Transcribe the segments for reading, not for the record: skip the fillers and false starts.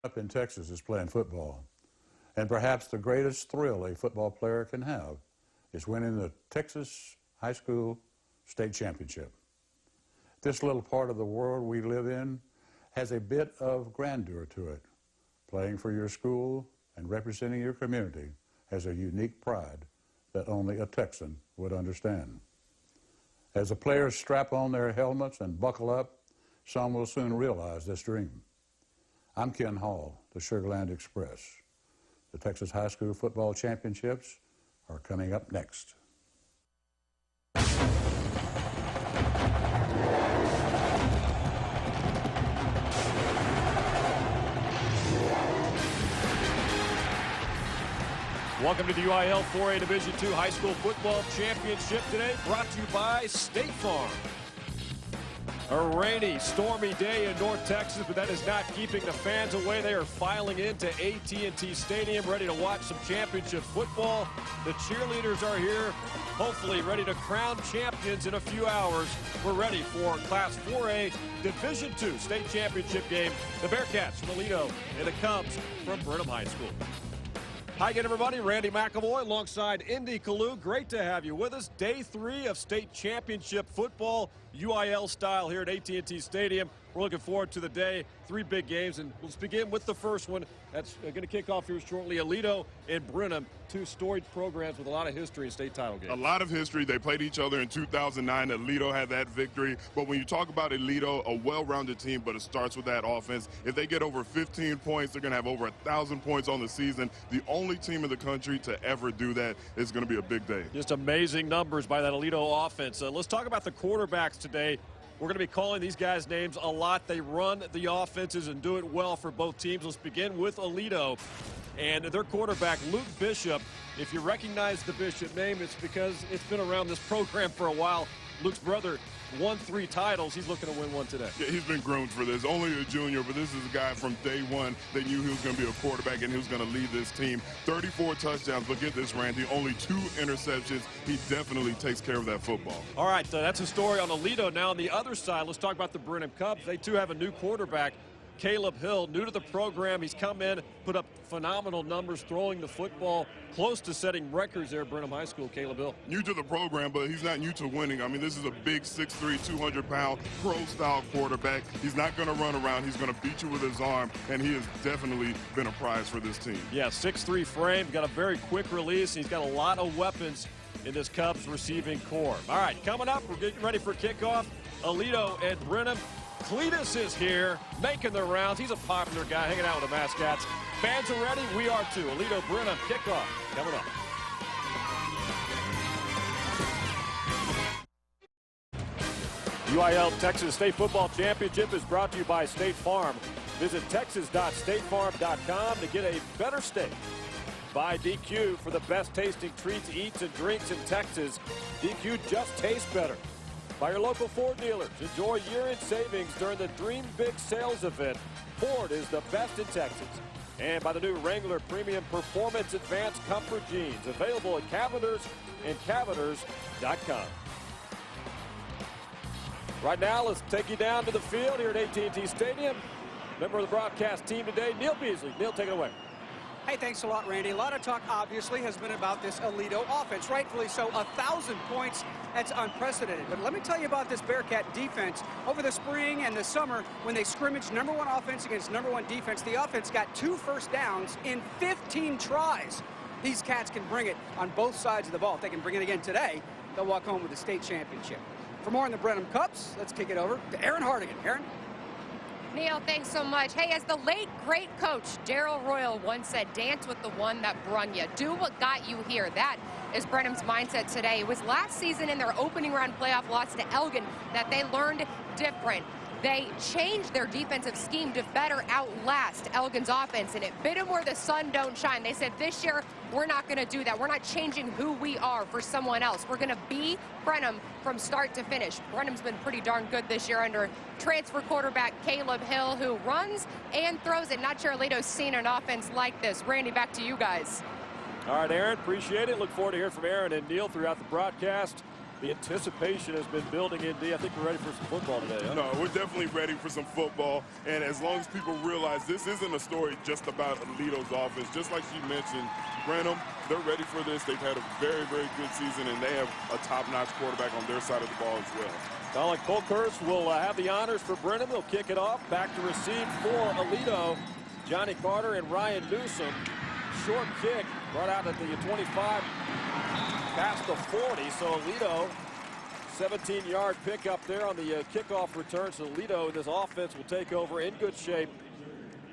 Up in Texas is playing football. And perhaps the greatest thrill a football player can have is winning the Texas High School State Championship. This little part of the world we live in has a bit of grandeur to it. Playing for your school and representing your community has a unique pride that only a Texan would understand. As the players strap on their helmets and buckle up, some will soon realize this dream. I'm Ken Hall, the Sugarland Express. The Texas High School Football Championships are coming up next. Welcome to the UIL 4A Division II High School Football Championship today, brought to you by State Farm. A rainy, stormy day in North Texas, but that is not keeping the fans away. They are filing into AT&T Stadium, ready to watch some championship football. The cheerleaders are here, hopefully ready to crown champions in a few hours. We're ready for Class 4A Division II State Championship game. The Bearcats from Aledo and the Cubs from Brenham High School. Hi again, everybody. Randy McAvoy alongside Indy Kalu. Great to have you with us. Day 3 of state championship football, UIL style here at AT&T Stadium. We're looking forward to the day. 3 big games, and let's begin with the first one. That's going to kick off here shortly. Aledo and Brenham, 2 storied programs with a lot of history in state title games. A lot of history. They played each other in 2009. Aledo had that victory. But when you talk about Aledo, a well-rounded team, but it starts with that offense. If they get over 15 points, they're going to have over 1,000 points on the season. The only team in the country to ever do that. Is going to be a big day. Just amazing numbers by that Aledo offense. Let's talk about the quarterbacks today. We're going to be calling these guys' names a lot. They run the offenses and do it well for both teams. Let's begin with Aledo and their quarterback, Luke Bishop. If you recognize the Bishop name, it's because it's been around this program for a while. Luke's brother won 3 titles. He's looking to win 1 today. Yeah, he's been groomed for this. Only a junior, but this is a guy from day one. They knew he was going to be a quarterback and he was going to lead this team. 34 touchdowns. But get this, Randy, only 2 interceptions. He definitely takes care of that football. All right, that's a story on Aledo. Now on the other side, let's talk about the Brenham Cubs. They too have a new quarterback, Caleb Hill, new to the program. He's come in, put up phenomenal numbers, throwing the football, close to setting records there at Brenham High School. Caleb Hill. New to the program, but he's not new to winning. I mean, this is a big 6'3", 200-pound, pro-style quarterback. He's not going to run around. He's going to beat you with his arm, and he has definitely been a prize for this team. Yeah, 6'3" frame, got a very quick release. He's got a lot of weapons in this Cubs receiving core. All right, coming up, we're getting ready for kickoff. Aledo and Brenham. Cletus is here, making the rounds. He's a popular guy, hanging out with the mascots. Fans are ready. We are too. Aledo Brenham kickoff coming up. UIL Texas State Football Championship is brought to you by State Farm. Visit texas.statefarm.com to get a better state. By DQ for the best tasting treats, eats, and drinks in Texas. DQ just tastes better. By your local Ford dealers. Enjoy year-end savings during the Dream Big sales event. Ford is the best in Texas. And by the new Wrangler Premium Performance Advanced Comfort Jeans. Available at Cavenders and Cavenders.com. Right now, let's take you down to the field here at AT&T Stadium. Member of the broadcast team today, Neil Beasley. Neil, take it away. Hey, thanks a lot, Randy. A lot of talk, obviously, has been about this Aledo offense. Rightfully so. 1,000 points. That's unprecedented. But let me tell you about this Bearcat defense. Over the spring and the summer, when they scrimmaged #1 offense against #1 defense, the offense got 2 first downs in 15 tries. These Cats can bring it on both sides of the ball. If they can bring it again today, they'll walk home with the state championship. For more on the Brenham Cubs, let's kick it over to Aaron Hardigan. Aaron? Neil, thanks so much. Hey, as the late, great coach Darryl Royal once said, dance with the one that brung you. Do what got you here. That is Brenham's mindset today. It was last season in their opening round playoff loss to Elgin that they learned different. They changed their defensive scheme to better outlast Elgin's offense, and it bit them where the sun don't shine. They said, this year, we're not going to do that. We're not changing who we are for someone else. We're going to be Brenham from start to finish. Brenham's been pretty darn good this year under transfer quarterback Caleb Hill, who runs and throws it. Not sure Aledo's seen an offense like this. Randy, back to you guys. All right, Aaron, appreciate it. Look forward to hearing from Aaron and Neil throughout the broadcast. The anticipation has been building in D. I think we're ready for some football today, huh? No, we're definitely ready for some football. And as long as people realize this isn't a story just about Aledo's offense, just like she mentioned, Brenham, they're ready for this. They've had a very, very good season, and they have a top-notch quarterback on their side of the ball as well. Colin Colkhurst will have the honors for Brenham. They'll kick it off. Back to receive for Aledo. Johnny Carter and Ryan Newsom. Short kick brought out at the 25, past the 40. So Aledo, 17-yard pickup there on the kickoff return. So Aledo, this offense will take over in good shape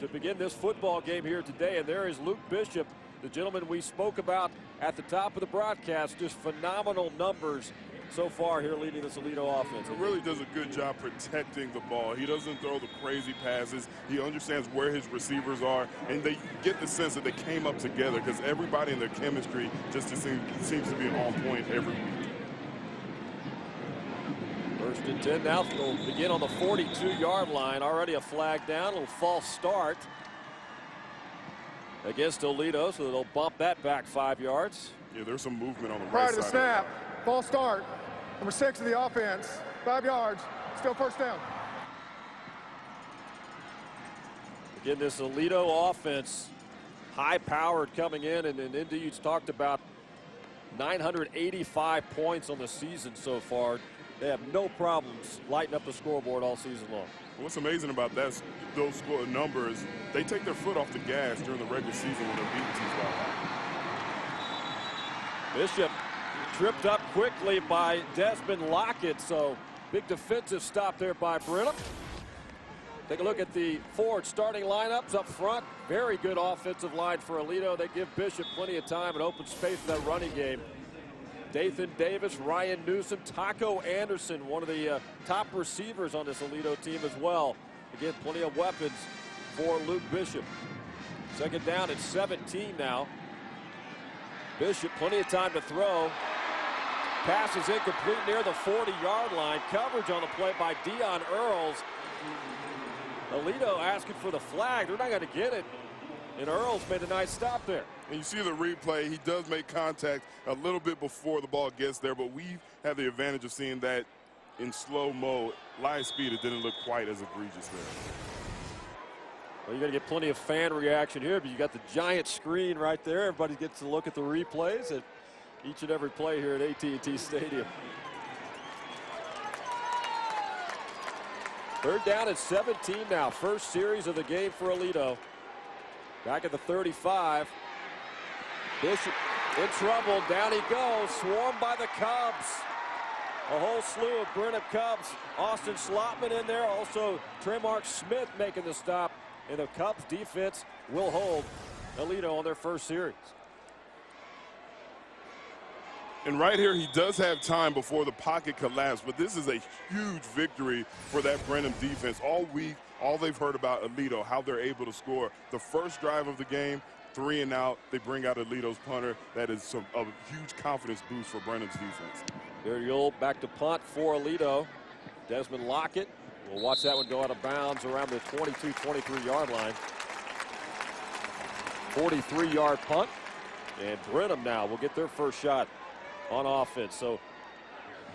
to begin this football game here today. And there is Luke Bishop, the gentleman we spoke about at the top of the broadcast. Just phenomenal numbers so far here leading this Aledo offense. He really does a good job protecting the ball. He doesn't throw the crazy passes. He understands where his receivers are, and they get the sense that they came up together because everybody in their chemistry just seems to be on point every week. First and 10 now. They'll begin on the 42-yard line. Already a flag down. A little false start against Aledo, so they'll bump that back 5 yards. Yeah, there's some movement on the Prior right to the side. snap, false start. Number 6 of the offense, 5 yards, still first down. Again, this Aledo offense, high-powered coming in, and Indy, you talked about 985 points on the season so far. They have no problems lighting up the scoreboard all season long. What's amazing about those score numbers, they take their foot off the gas during the regular season when they're beating teams by a lot. Bishop tripped up quickly by Desmond Lockett, so big defensive stop there by Brenham. Take a look at the Ford starting lineups up front. Very good offensive line for Aledo. They give Bishop plenty of time and open space for that running game. Dathan Davis, Ryan Newsom, Taco Anderson, one of the top receivers on this Aledo team as well. Again, plenty of weapons for Luke Bishop. Second down at 17 now. Bishop, plenty of time to throw. Pass is incomplete near the 40-yard line. Coverage on the play by Dion Earls. Aledo asking for the flag. They're not going to get it. And Earls made a nice stop there. And you see the replay, he does make contact a little bit before the ball gets there, but we have the advantage of seeing that in slow-mo. Live speed, it didn't look quite as egregious there. Well, you're going to get plenty of fan reaction here, but you got the giant screen right there. Everybody gets to look at the replays at each and every play here at AT&T Stadium. Third down at 17 now. First series of the game for Aledo. Back at the 35. Bishop in trouble. Down he goes. Swarmed by the Cubs. A whole slew of Brenham Cubs. Austin Slotman in there. Also Tremark Smith making the stop. And the Cubs defense will hold Aledo on their first series. And right here, he does have time before the pocket collapse, but this is a huge victory for that Brenham defense. All week, all they've heard about Aledo, how they're able to score. The first drive of the game, 3 and out. They bring out Aledo's punter. That is a huge confidence boost for Brenham's defense. There you go, back to punt for Aledo. Desmond Lockett. We'll watch that one go out of bounds around the 22, 23-yard line. 43-yard punt. And Brenham now will get their first shot on offense. So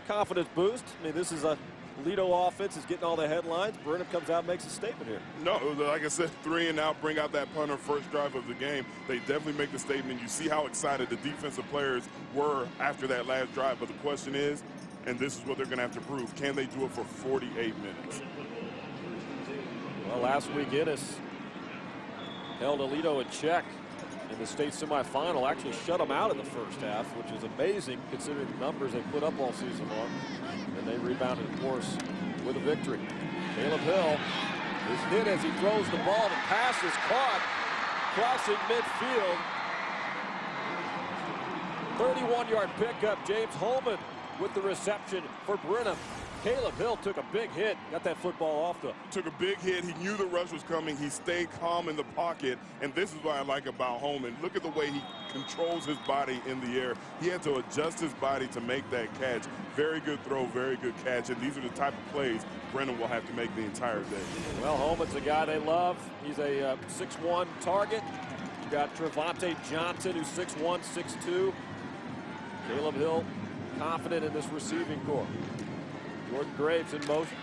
confidence boost. I mean, this is a Aledo offense is getting all the headlines. Brenham comes out and makes a statement here. No, like I said, 3 and out, bring out that punter first drive of the game. They definitely make the statement. You see how excited the defensive players were after that last drive. But the question is, and this is what they're going to have to prove, can they do it for 48 minutes? Well, last week Ennis held Aledo in check in the state semifinal, actually shut them out in the first half, which is amazing considering the numbers they put up all season long. And they rebounded, of course, with a victory. Caleb Hill is hit as he throws the ball. The pass is caught, crossing midfield. 31-yard pickup. James Holman with the reception for Brenham. Caleb Hill took a big hit, got that football off the. Took a big hit. He knew the rush was coming. He stayed calm in the pocket, and this is what I like about Holman. Look at the way he controls his body in the air. He had to adjust his body to make that catch. Very good throw, very good catch, and these are the type of plays Brenham will have to make the entire day. Well, Holman's a guy they love. He's a 6'1" target. You got Trevante Johnson, who's 6'1", 6'2". Caleb Hill confident in this receiving core. Jordan Graves in motion.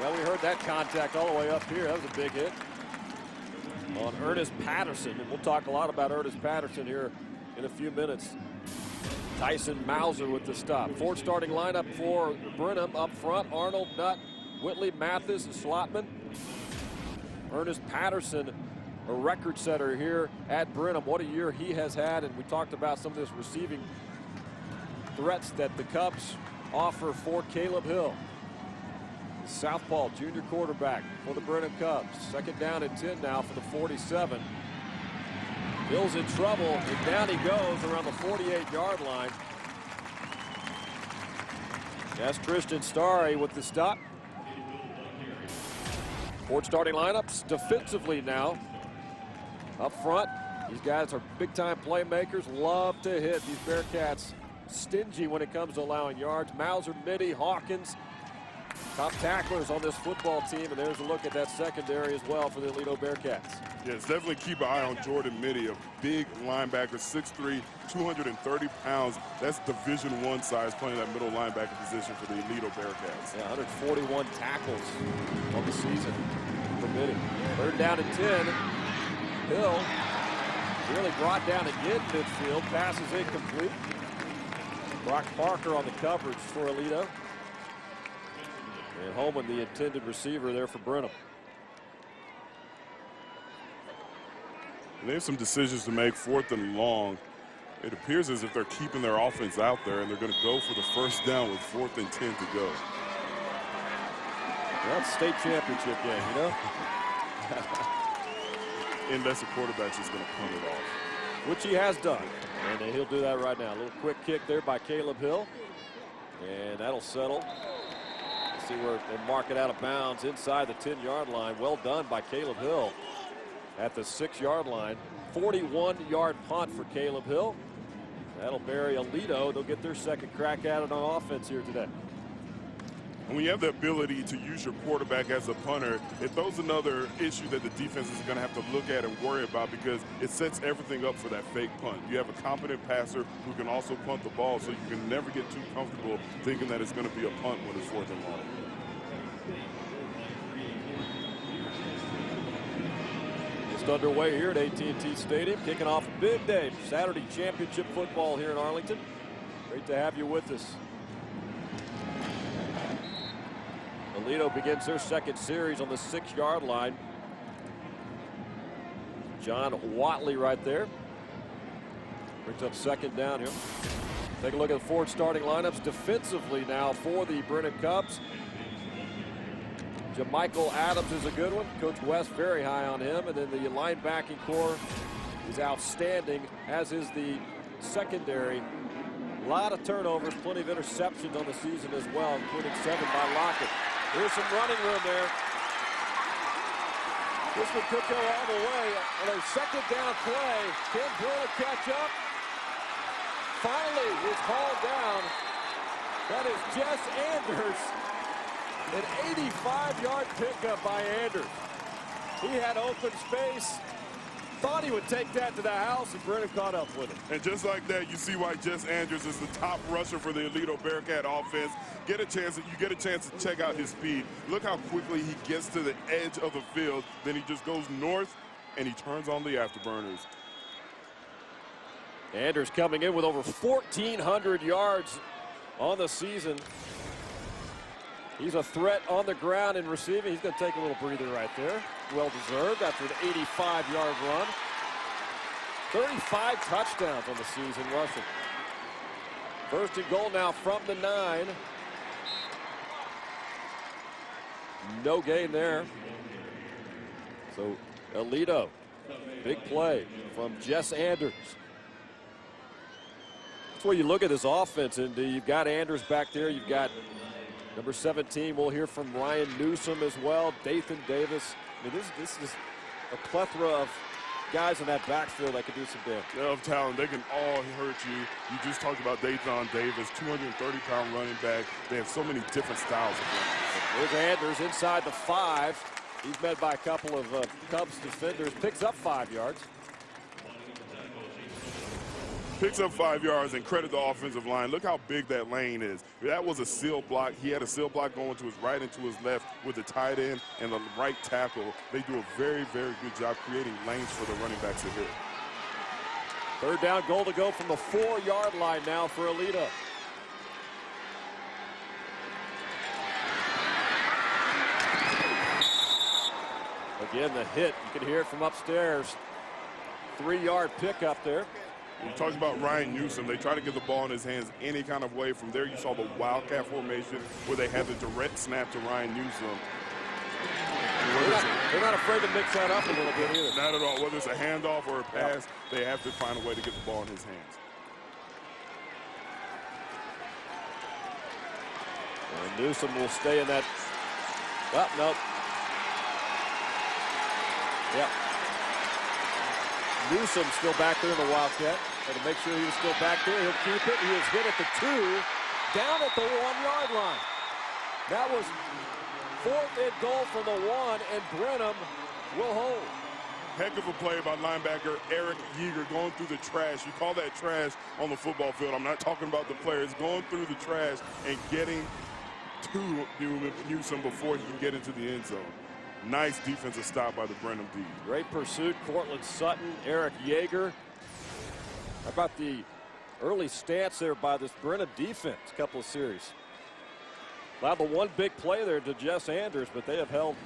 Well, we heard that contact all the way up here. That was a big hit on Ernest Patterson, and we'll talk a lot about Ernest Patterson here in a few minutes. Tyson Mauser with the stop. Fourth starting lineup for Brenham up front. Arnold, Nutt, Whitley, Mathis, and Slotman. Ernest Patterson, a record setter here at Brenham. What a year he has had, and we talked about some of this receiving threats that the Cubs offer for Caleb Hill. Southpaw, junior quarterback for the Brenham Cubs. Second down and 10 now for the 47. Hill's in trouble, and down he goes around the 48-yard line. That's Tristan Starry with the stop. Fourth starting lineups defensively now. Up front, these guys are big-time playmakers, love to hit. These Bearcats stingy when it comes to allowing yards. Mauser, Mitty, Hawkins, top tacklers on this football team, and there's a look at that secondary as well for the Aledo Bearcats. Yes, definitely keep an eye on Jordan Mitty, a big linebacker, 6'3", 230 pounds. That's Division I size, playing that middle linebacker position for the Aledo Bearcats. Yeah, 141 tackles on the season for Mitty. Third down and 10. Hill really brought down again midfield. Passes incomplete. Brock Parker on the coverage for Aledo. And Holman, the intended receiver there for Brenham. And they have some decisions to make. Fourth and long. It appears as if they're keeping their offense out there, and they're going to go for the first down with 4th and 10 to go. Well, it's state championship game, you know? Unless the quarterback's just going to punt it off. Which he has done. And he'll do that right now. A little quick kick there by Caleb Hill. And that'll settle. See where they mark it out of bounds inside the 10-yard line. Well done by Caleb Hill at the 6-yard line. 41-yard punt for Caleb Hill. That'll bury Aledo. They'll get their second crack at it on offense here today. And when you have the ability to use your quarterback as a punter, it throws another issue that the defense is going to have to look at and worry about, because it sets everything up for that fake punt. You have a competent passer who can also punt the ball, so you can never get too comfortable thinking that it's going to be a punt when it's 4th and long. Just underway here at AT&T Stadium, kicking off a big day. Saturday championship football here in Arlington. Great to have you with us. Aledo begins their second series on the 6-yard line. John Watley right there. Brings up second down here. Take a look at the fourth starting lineups defensively now for the Brenham Cubs. Jamichael Adams is a good one. Coach West very high on him. And then the linebacking core is outstanding, as is the secondary. A lot of turnovers, plenty of interceptions on the season as well, including 7 by Lockett. Here's some running room there. This one could go all the way on a second down play. Can Brenham catch up? Finally, he's hauled down. That is Jess Anders. An 85-yard pickup by Anders. He had open space. Thought he would take that to the house, and Brenham caught up with it. And just like that, you see why Jess Andrews is the top rusher for the Aledo Bearcat offense. You get a chance to check out his speed. Look how quickly he gets to the edge of the field. Then he just goes north, and he turns on the afterburners. Anders coming in with over 1,400 yards on the season. He's a threat on the ground and receiving. He's going to take a little breather right there. Well-deserved after an 85-yard run. 35 touchdowns on the season rushing. First and goal now from the 9. No gain there. So Aledo, big play from Jess Anders. That's where you look at this offense, and you've got Anders back there. You've got number 17. We'll hear from Ryan Newsom as well. Dathan Davis. I mean, this is a plethora of guys in that backfield that can do some damage. They have talent. They can all hurt you. You just talked about Dathan Davis, 230-pound running back. They have so many different styles of running. There's Anders inside the 5. He's met by a couple of Cubs defenders. Picks up 5 yards. Picks up 5 yards, and credit the offensive line. Look how big that lane is. That was a seal block. He had a seal block going to his right and to his left with the tight end and the right tackle. They do a very, very good job creating lanes for the running backs to hit. Third down, goal to go from the 4-yard line now for Aledo. Again, the hit. You can hear it from upstairs. 3-yard pickup there. You talked about Ryan Newsom. They try to get the ball in his hands any kind of way. From there, you saw the Wildcat formation where they had the direct snap to Ryan Newsom. They're not afraid to mix that up a little bit either. Not at all. Whether it's a handoff or a pass, they have to find a way to get the ball in his hands. And Newsom will stay in that. Oh, nope. Yep. Newsom still back there in the Wildcat. And to make sure he was still back there, he'll keep it. He is hit at the 2, down at the 1-yard line. That was 4th and goal from the 1, and Brenham will hold. Heck of a play by linebacker Eric Yeager going through the trash. You call that trash on the football field. I'm not talking about the players. Going through the trash and getting to Newsom before he can get into the end zone. Nice defensive stop by the Brenham D. Great pursuit. Cortland Sutton, Eric Yeager. How about the early stance there by this Brenham defense? A couple of series. Allowed the one big play there to Jess Anders, but they have held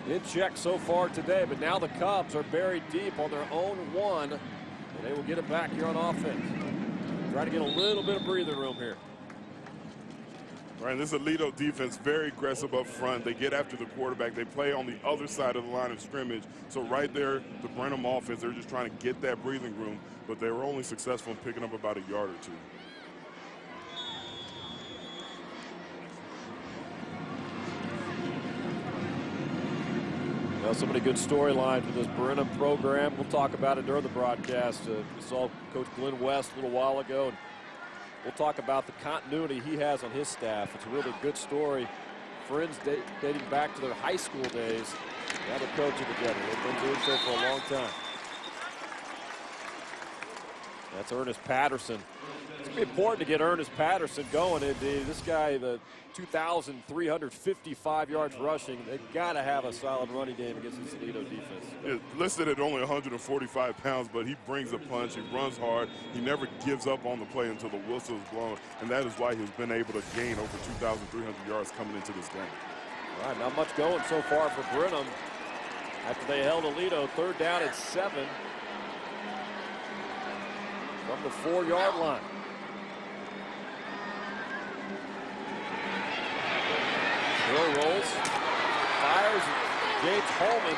in check so far today. But now the Cubs are buried deep on their own 1, and they will get it back here on offense. Try to get a little bit of breathing room here. Right, this Aledo defense very aggressive up front. They get after the quarterback. They play on the other side of the line of scrimmage. So right there, the Brenham offense, they're just trying to get that breathing room, but they were only successful in picking up about a yard or 2. Well, so many good storylines in this Brenham program. We'll talk about it during the broadcast. We saw Coach Glenn West a little while ago, and we'll talk about the continuity he has on his staff. It's a really good story. Friends dating back to their high school days. Now they're coaching together. They've been doing so for a long time. That's Ernest Patterson. It's going to be important to get Ernest Patterson going. This guy, the 2,355 yards rushing. They've got to have a solid running game against this Aledo defense. Yeah, listed at only 145 pounds, but he brings a punch. He runs hard. He never gives up on the play until the whistle is blown, and that is why he's been able to gain over 2,300 yards coming into this game. All right, not much going so far for Brenham after they held Aledo. 3rd down at 7 from the 4-yard line. Hill rolls, fires, James Holman,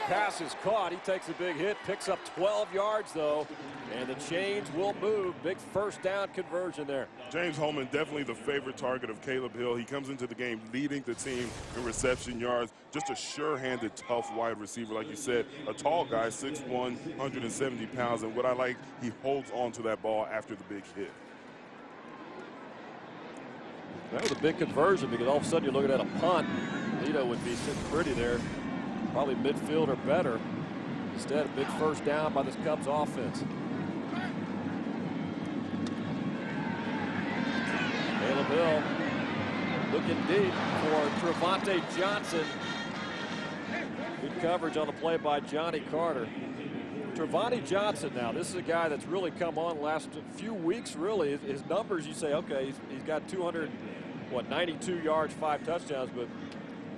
pass is caught. He takes a big hit, picks up 12 yards though, and the chains will move. Big 1st down conversion there. James Holman, definitely the favorite target of Caleb Hill. He comes into the game leading the team in reception yards. Just a sure-handed, tough wide receiver, like you said. A tall guy, 6'1", 170 pounds, and what I like, he holds on to that ball after the big hit. That was a big conversion because all of a sudden you're looking at a punt. Aledo would be sitting pretty there, probably midfield or better. Instead, a big 1st down by this Cubs offense. Caleb Hill looking deep for Trevante Johnson. Good coverage on the play by Johnny Carter. Trevante Johnson now, this is a guy that's really come on the last few weeks, really. His numbers, you say, okay, he's got 92 yards, 5 touchdowns, but,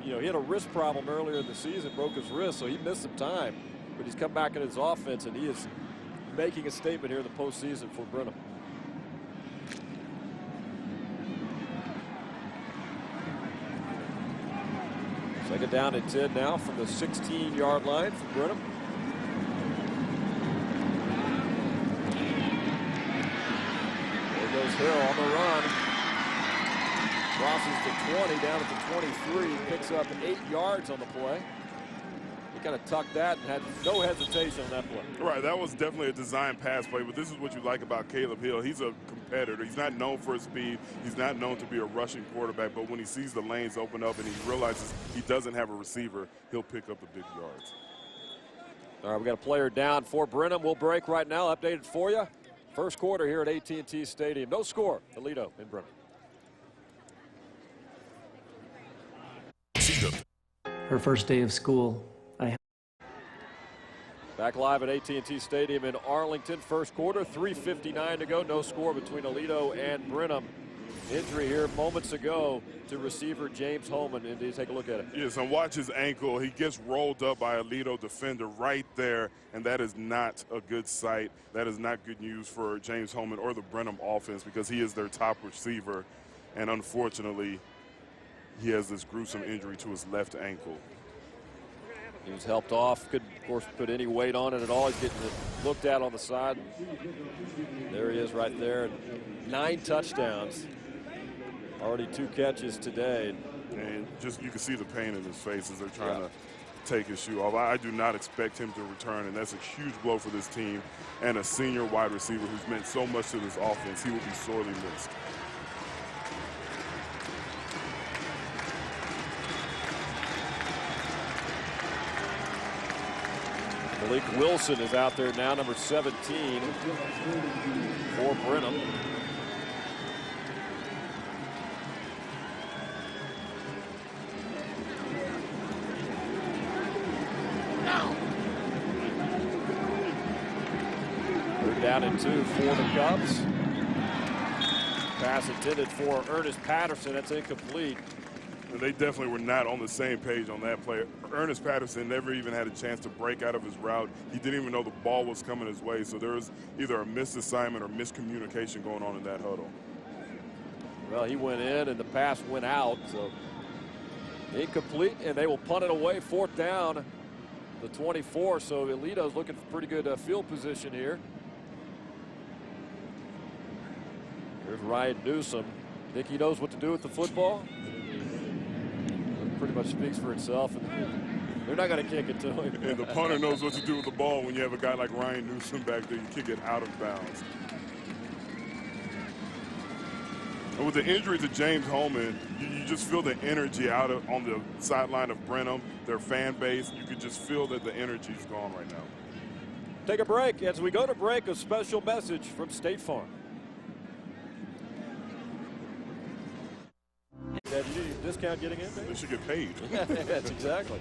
you know, he had a wrist problem earlier in the season, broke his wrist, so he missed some time. But he's come back in his offense, and he is making a statement here in the postseason for Brenham. Second down at 10 now from the 16-yard line for Brenham. There goes Hill on the run. Crosses the 20, down at the 23, picks up 8 yards on the play. He kind of tucked that and had no hesitation on that play. Right, that was definitely a design pass play, but this is what you like about Caleb Hill. He's a competitor. He's not known for his speed. He's not known to be a rushing quarterback, but when he sees the lanes open up and he realizes he doesn't have a receiver, he'll pick up the big yards. All right, we got a player down for Brenham. We'll break right now. Updated for you. First quarter here at AT&T Stadium. No score. Aledo in Brenham. Her first day of school. Back live at AT&T Stadium in Arlington. First quarter, 3:59 to go. No score between Aledo and Brenham. Injury here moments ago to receiver James Holman. And take a look at it. Yes, and watch his ankle. He gets rolled up by a Aledo defender right there, and that is not a good sight. That is not good news for James Holman or the Brenham offense because he is their top receiver. And unfortunately, he has this gruesome injury to his left ankle. He was helped off. Couldn't, of course, put any weight on it at all. He's getting looked at on the side. There he is right there. 9 touchdowns. Already 2 catches today. And just you can see the pain in his face as they're trying to take his shoe off. I do not expect him to return, and that's a huge blow for this team and a senior wide receiver who's meant so much to this offense. He will be sorely missed. Malik Wilson is out there now, number 17 for Brenham. Third down and 2 for the Cubs. Pass intended for Ernest Patterson. That's incomplete. And they definitely were not on the same page on that play. Ernest Patterson never even had a chance to break out of his route. He didn't even know the ball was coming his way. So there was either a missed assignment or miscommunication going on in that huddle. Well, he went in and the pass went out. So incomplete, and they will punt it away. 4th down, the 24. So Aledo's looking for pretty good field position here. There's Ryan Newsom. Think he knows what to do with the football? Pretty much speaks for itself, and they're not going to kick it to him. And the punter knows what to do with the ball when you have a guy like Ryan Newsom back there. You kick it out of bounds. And with the injury to James Holman, you just feel the energy on the sideline of Brenham, their fan base. You could just feel that the energy is gone right now. Take a break. As we go to break, a special message from State Farm. Did you discount getting in there? They should get paid. That's exactly.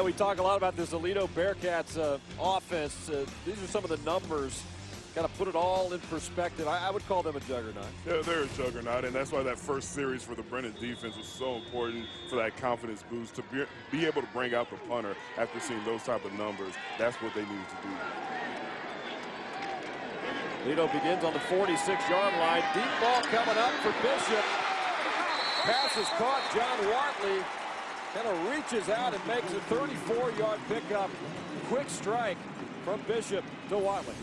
We talk a lot about this Aledo Bearcats offense. These are some of the numbers. Got to put it all in perspective. I would call them a juggernaut. Yeah, they're a juggernaut, and that's why that first series for the Brenham defense was so important for that confidence boost to be able to bring out the punter after seeing those type of numbers. That's what they needed to do. Aledo begins on the 46-yard line. Deep ball coming up for Bishop. Pass is caught. John Watley kind of reaches out and makes a 34-yard pickup. Quick strike from Bishop to Watley.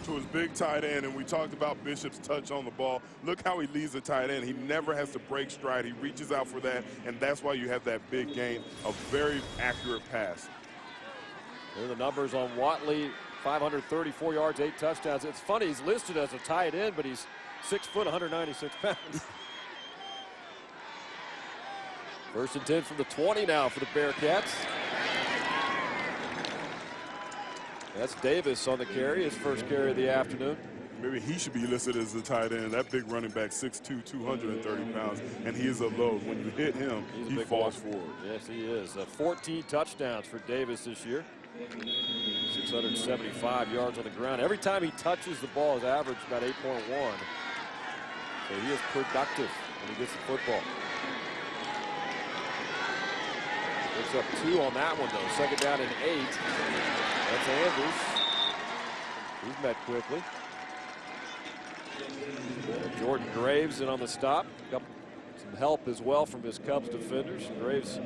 To his big tight end, and we talked about Bishop's touch on the ball. Look how he leads the tight end. He never has to break stride. He reaches out for that, and that's why you have that big gain, a very accurate pass. Here are the numbers on Watley. 534 yards, 8 touchdowns. It's funny, he's listed as a tight end, but he's 6 foot, 196 pounds. 1st and 10 from the 20 now for the Bearcats. That's Davis on the carry, his first carry of the afternoon. Maybe he should be listed as the tight end. That big running back, 6'2", 230 pounds, and he is a load. When you hit him, he falls forward. Yes, he is. 14 touchdowns for Davis this year. 675 yards on the ground. Every time he touches the ball, his average about 8.1. So he is productive when he gets the football. Picks up 2 on that one, though. 2nd down and 8. That's Andrews. He's met quickly. Jordan Graves in on the stop. Got some help as well from his Cubs defenders. Graves,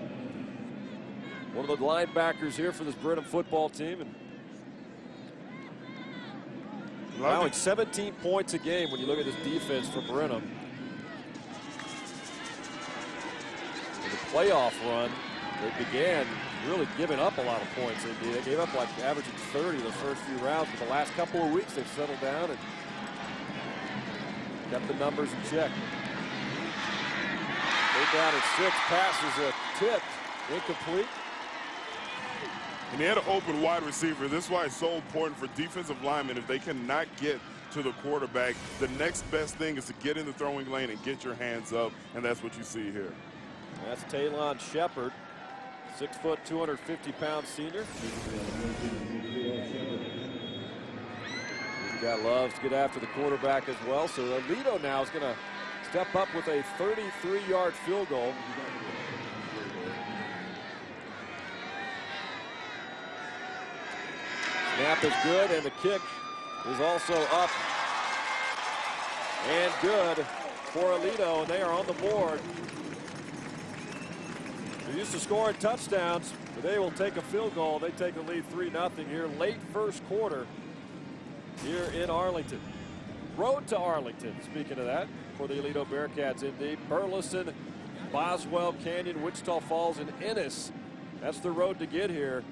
one of the linebackers here for this Brenham football team. And allowing 17 points a game when you look at this defense for Brenham. In the playoff run, they began really giving up a lot of points. They gave up like averaging 30 the first few rounds, but the last couple of weeks they've settled down and got the numbers in check. 3rd down and 6. Pass is tipped, incomplete. And he had an open wide receiver. This is why it's so important for defensive linemen. If they cannot get to the quarterback, the next best thing is to get in the throwing lane and get your hands up, and that's what you see here. That's Talon Shepard, 6 foot, 250-pound senior. The guy loves to get after the quarterback as well. So Aledo now is going to step up with a 33-yard field goal. Snap is good, and the kick is also up and good for Aledo, and they are on the board. They're used to scoring touchdowns, but they will take a field goal. They take the lead 3-0 here late first quarter here in Arlington. Road to Arlington, speaking of that, for the Aledo Bearcats indeed. Burleson, Boswell, Canyon, Wichita Falls, and Ennis. That's the road to get here.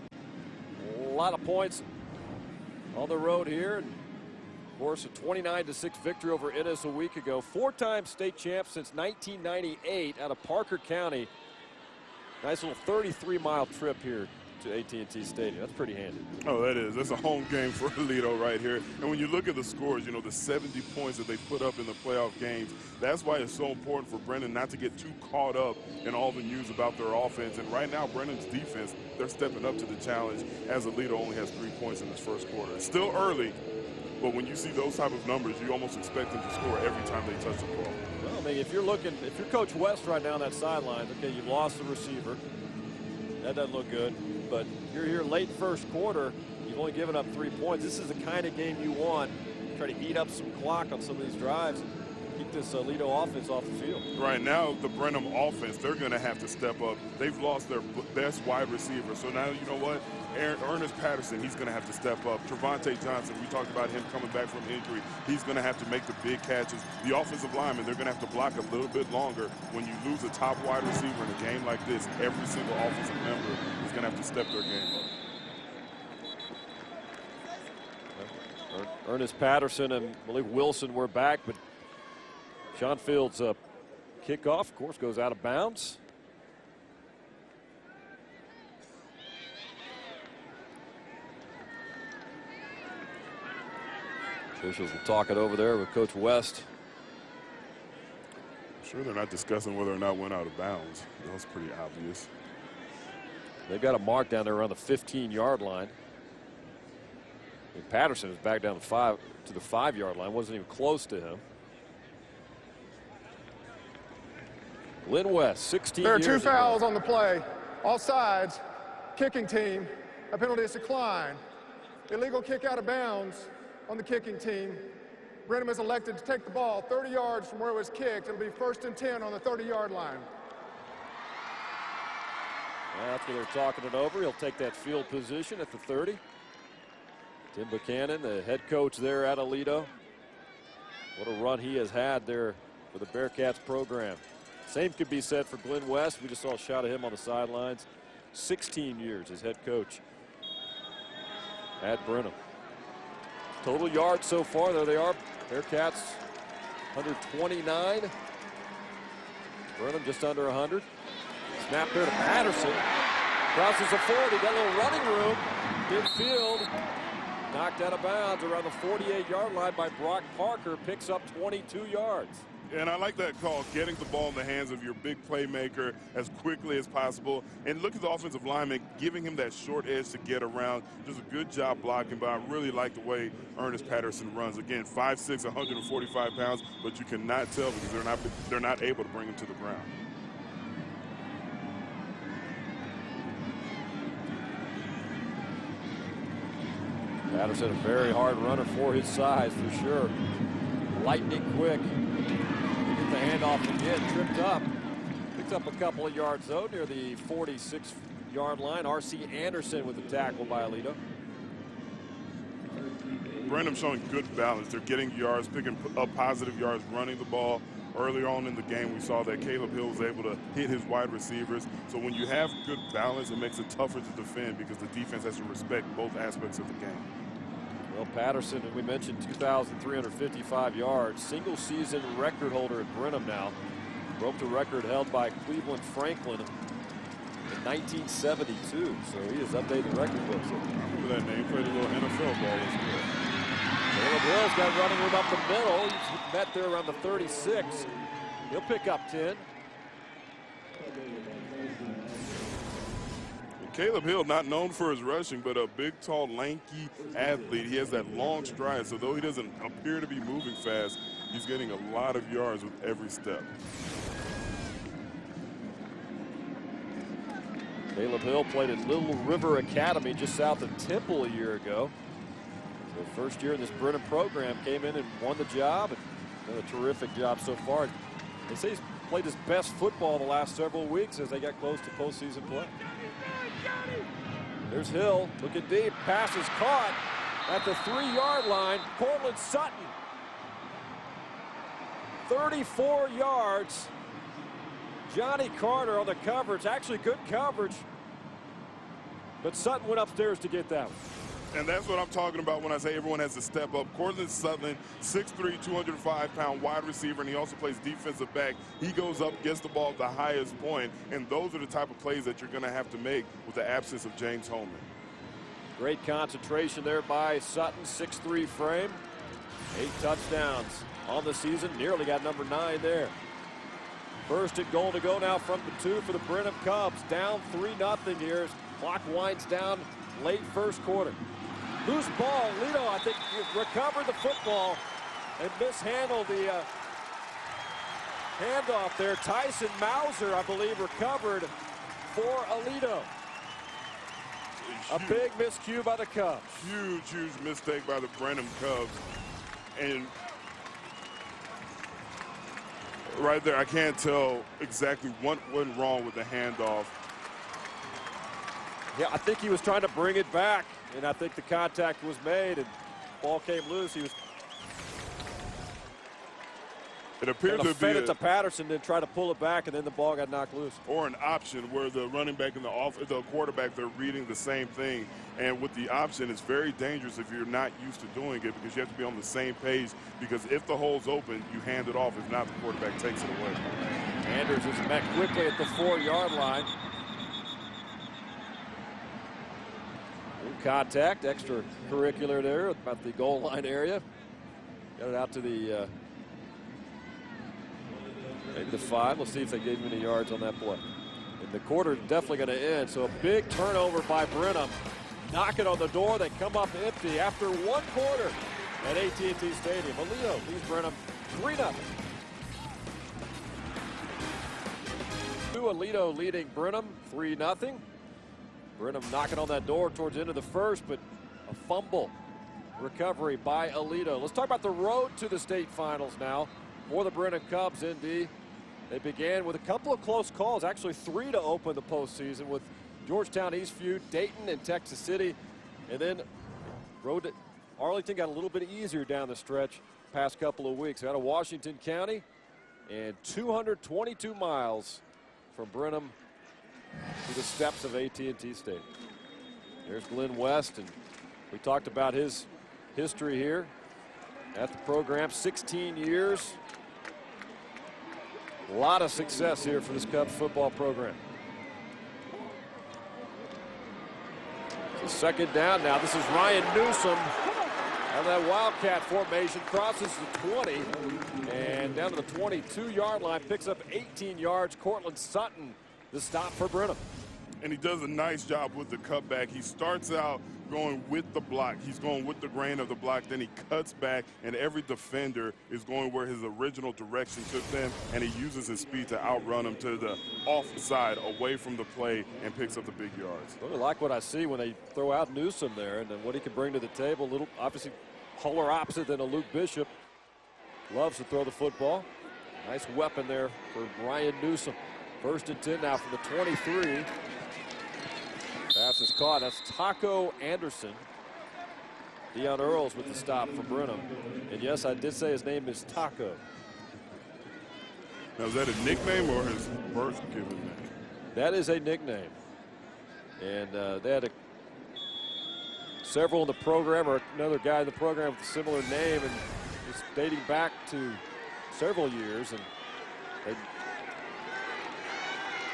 A lot of points on the road here. And of course, a 29-6 victory over Ennis a week ago. 4-time state champ since 1998 out of Parker County. Nice little 33-mile trip here to AT&T Stadium. That's pretty handy. Oh, that is. That's a home game for Aledo right here. And when you look at the scores, you know, the 70 points that they put up in the playoff games, that's why it's so important for Brenham not to get too caught up in all the news about their offense. And right now, Brenham's defense, they're stepping up to the challenge as Aledo only has 3 points in this first quarter. It's still early, but when you see those type of numbers, you almost expect them to score every time they touch the ball. Well, I mean, if you're Coach West right now on that sideline, okay, you've lost the receiver. That doesn't look good. But you're here late first quarter. You've only given up 3 points. This is the kind of game you want. Try to eat up some clock on some of these drives and keep this Aledo offense off the field. Right now, the Brenham offense, they're going to have to step up. They've lost their best wide receiver. So now, you know what? Ernest Patterson, he's going to have to step up. Trevante Johnson, we talked about him coming back from injury. He's going to have to make the big catches. The offensive linemen, they're going to have to block a little bit longer. When you lose a top wide receiver in a game like this, every single offensive member is going to have to step their game up. Ernest Patterson and Malik Wilson were back, but Sean Fields' kickoff, of course, goes out of bounds. Officials will talk it over there with Coach West. I'm sure they're not discussing whether or not went out of bounds. That was pretty obvious. They've got a mark down there around the 15-yard line. And Patterson is back down to the 5-yard line. Wasn't even close to him. Glenn West, 16 There are years 2 fouls ago. on the play. All sides. Kicking team. A penalty is declined. Illegal kick out of bounds on the kicking team. Brenham has elected to take the ball 30 yards from where it was kicked. It'll be 1st and 10 on the 30-yard line. After they're talking it over, he'll take that field position at the 30. Tim Buchanan, the head coach there at Aledo. What a run he has had there for the Bearcats program. Same could be said for Glenn West. We just saw a shot of him on the sidelines. 16 years as head coach at Brenham. Total yards so far, there they are. Bearcats 129. Brenham just under 100. Snap there to Patterson. Crosses the 40, got a little running room. Midfield. Knocked out of bounds around the 48-yard line by Brock Parker. Picks up 22 yards. And I like that call, getting the ball in the hands of your big playmaker as quickly as possible. And look at the offensive lineman, giving him that short edge to get around. Does a good job blocking, but I really like the way Ernest Patterson runs. Again, 5'6", 145 pounds, but you cannot tell because they're not able to bring him to the ground. Patterson, a very hard runner for his size, for sure. Lightning quick. Get the handoff again, tripped up. Picks up a couple of yards, though, near the 46-yard line. R.C. Anderson with the tackle by Aledo. Brenham showing good balance. They're getting yards, picking up positive yards, running the ball. Earlier on in the game, we saw that Caleb Hill was able to hit his wide receivers. So when you have good balance, it makes it tougher to defend because the defense has to respect both aspects of the game. Well, Patterson, we mentioned 2,355 yards. Single season record holder at Brenham now. Broke the record held by Cleveland Franklin in 1972. So he has updated the record books. Remember that name? Played a little NFL ball as well. Caleb Hill's got running room up the middle. He's met there around the 36. He'll pick up 10. Caleb Hill, not known for his rushing, but a big, tall, lanky athlete. He has that long stride, so though he doesn't appear to be moving fast, he's getting a lot of yards with every step. Caleb Hill played at Little River Academy just south of Temple a year ago. So first year in this Brenham program, came in and won the job, and done a terrific job so far. They say he's played his best football the last several weeks as they got close to postseason play. There's Hill looking deep. Pass is caught at the 3-yard line. Cortland Sutton. 34 yards. Johnny Carter on the coverage. Actually good coverage. But Sutton went upstairs to get that one. And that's what I'm talking about when I say everyone has to step up. Cortland Sutton, 6'3", 205-pound wide receiver, and he also plays defensive back. He goes up, gets the ball at the highest point, and those are the type of plays that you're going to have to make with the absence of James Holman. Great concentration there by Sutton, 6'3" frame. 8 touchdowns on the season. Nearly got number 9 there. First and goal to go now from the 2 for the Brenham Cubs. Down 3-0 here. Clock winds down late first quarter. Loose ball. Aledo, I think, recovered the football and mishandled the handoff there. Tyson Mauser, I believe, recovered for Aledo. A big miscue by the Cubs. Huge mistake by the Brenham Cubs. And right there, I can't tell exactly what went wrong with the handoff. Yeah, I think he was trying to bring it back, and I think the contact was made, and the ball came loose. He was It appeared to be fed it to Patterson, then try to pull it back, and then the ball got knocked loose. Or an option where the running back and the quarterback, they're reading the same thing. And with the option, it's very dangerous if you're not used to doing it, because you have to be on the same page, because if the hole's open, you hand it off. If not, the quarterback takes it away. Anders is met quickly at the 4-yard line. Contact, extracurricular there about the goal line area. Got it out to the maybe the 5. We'll see if they gave him any yards on that play. And the quarter definitely going to end. So a big turnover by Brenham. Knocking on the door. They come up empty after 1 quarter at AT&T Stadium. Aledo leads Brenham 3-0. Aledo leading Brenham 3-0. Brenham knocking on that door towards the end of the first, but a fumble recovery by Aledo. Let's talk about the road to the state finals now for the Brenham Cubs, ND. They began with a couple of close calls, actually 3 to open the postseason, with Georgetown, Eastview, Dayton, and Texas City. And then road to Arlington got a little bit easier down the stretch past couple of weeks. Out of Washington County, and 222 miles from Brenham to the steps of AT&T Stadium. There's Glenn West, and we talked about his history here at the program. 16 years. A lot of success here for this Cubs football program. It's a second down now. This is Ryan Newsom. And that Wildcat formation crosses the 20 and down to the 22-yard line, picks up 18 yards. Cortland Sutton, the stop for Brenham. And he does a nice job with the cutback. He starts out going with the block. He's going with the grain of the block. Then he cuts back, and every defender is going where his original direction took them, and he uses his speed to outrun them to the offside, away from the play, and picks up the big yards. Really like what I see when they throw out Newsom there, and then what he can bring to the table. Little, obviously, polar opposite than a Luke Bishop. Loves to throw the football. Nice weapon there for Ryan Newsom. 1st and 10 now from the 23. Pass is caught. That's Taco Anderson. Deion Earls with the stop for Brenham. And yes, I did say his name is Taco. Now, is that a nickname or his birth-given name? That is a nickname. And they had several in the program, or another guy in the program with a similar name, and it's dating back to several years. And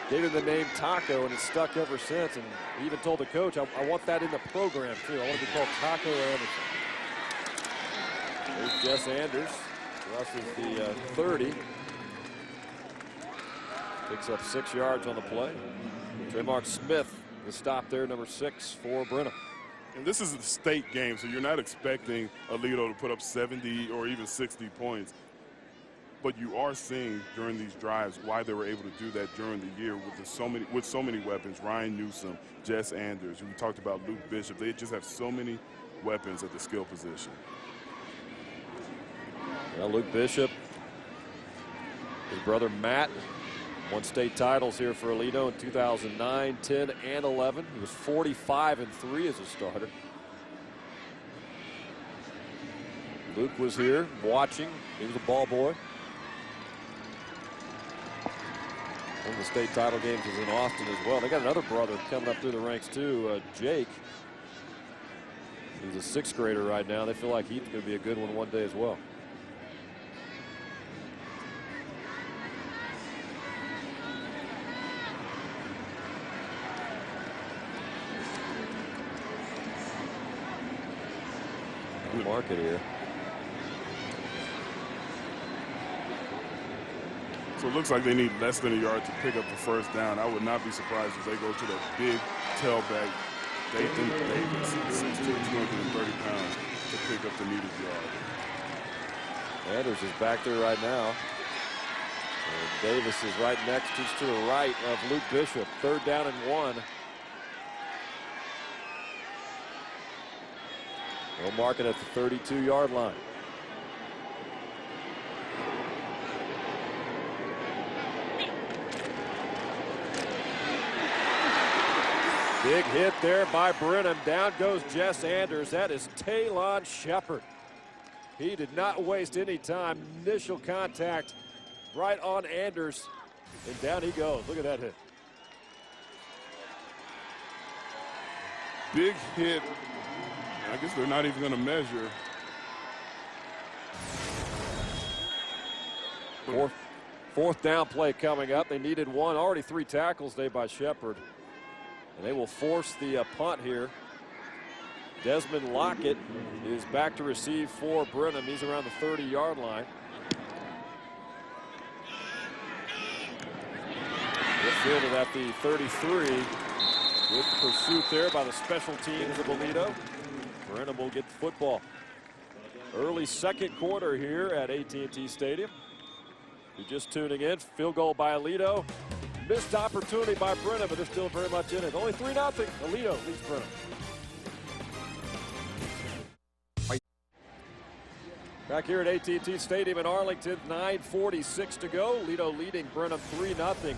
Gave him the name Taco, and it's stuck ever since. And he even told the coach, I want that in the program, too. I want to be called Taco Anderson. There's Jess Anders. Russ is the 30. Picks up 6 yards on the play. Tramark Smith, the stop there, number 6 for Brenham. And this is a state game, so you're not expecting Aledo to put up 70 or even 60 points. But you are seeing during these drives why they were able to do that during the year with so many weapons. Ryan Newsom, Jess Anders. We talked about Luke Bishop. They just have so many weapons at the skill position. Well, Luke Bishop, his brother Matt, won state titles here for Aledo in 2009, 10, and 11. He was 45-3 as a starter. Luke was here watching. He was a ball boy. One of the state title games is in Austin as well. They got another brother coming up through the ranks too, Jake. He's a 6th grader right now. They feel like he's going to be a good one day as well. Good market here. So it looks like they need less than a yard to pick up the first down. I would not be surprised if they go to the big tailback, Dathan Davis, 6'2", 230 pounds, to pick up the needed yard. Anders is back there right now. And Davis is right next. He's to the right of Luke Bishop. 3rd down and 1. They'll mark it at the 32-yard line. Big hit there by Brenham. Down goes Jess Anders. That is Talon Shepard. He did not waste any time. Initial contact right on Anders. And down he goes. Look at that hit. Big hit. I guess they're not even going to measure. Fourth down play coming up. They needed one. Already 3 tackles today by Shepard. And they will force the punt here. Desmond Lockett is back to receive for Brenham. He's around the 30-yard line. It's fielded at the 33. Good pursuit there by the special teams of Aledo. Brenham will get the football. Early second quarter here at AT&T Stadium. If you're just tuning in, field goal by Aledo. Missed opportunity by Brenham, but they're still very much in it. Only 3-0. Aledo leads Brenham. Back here at AT&T Stadium in Arlington, 9:46 to go. Aledo leading Brenham 3-0.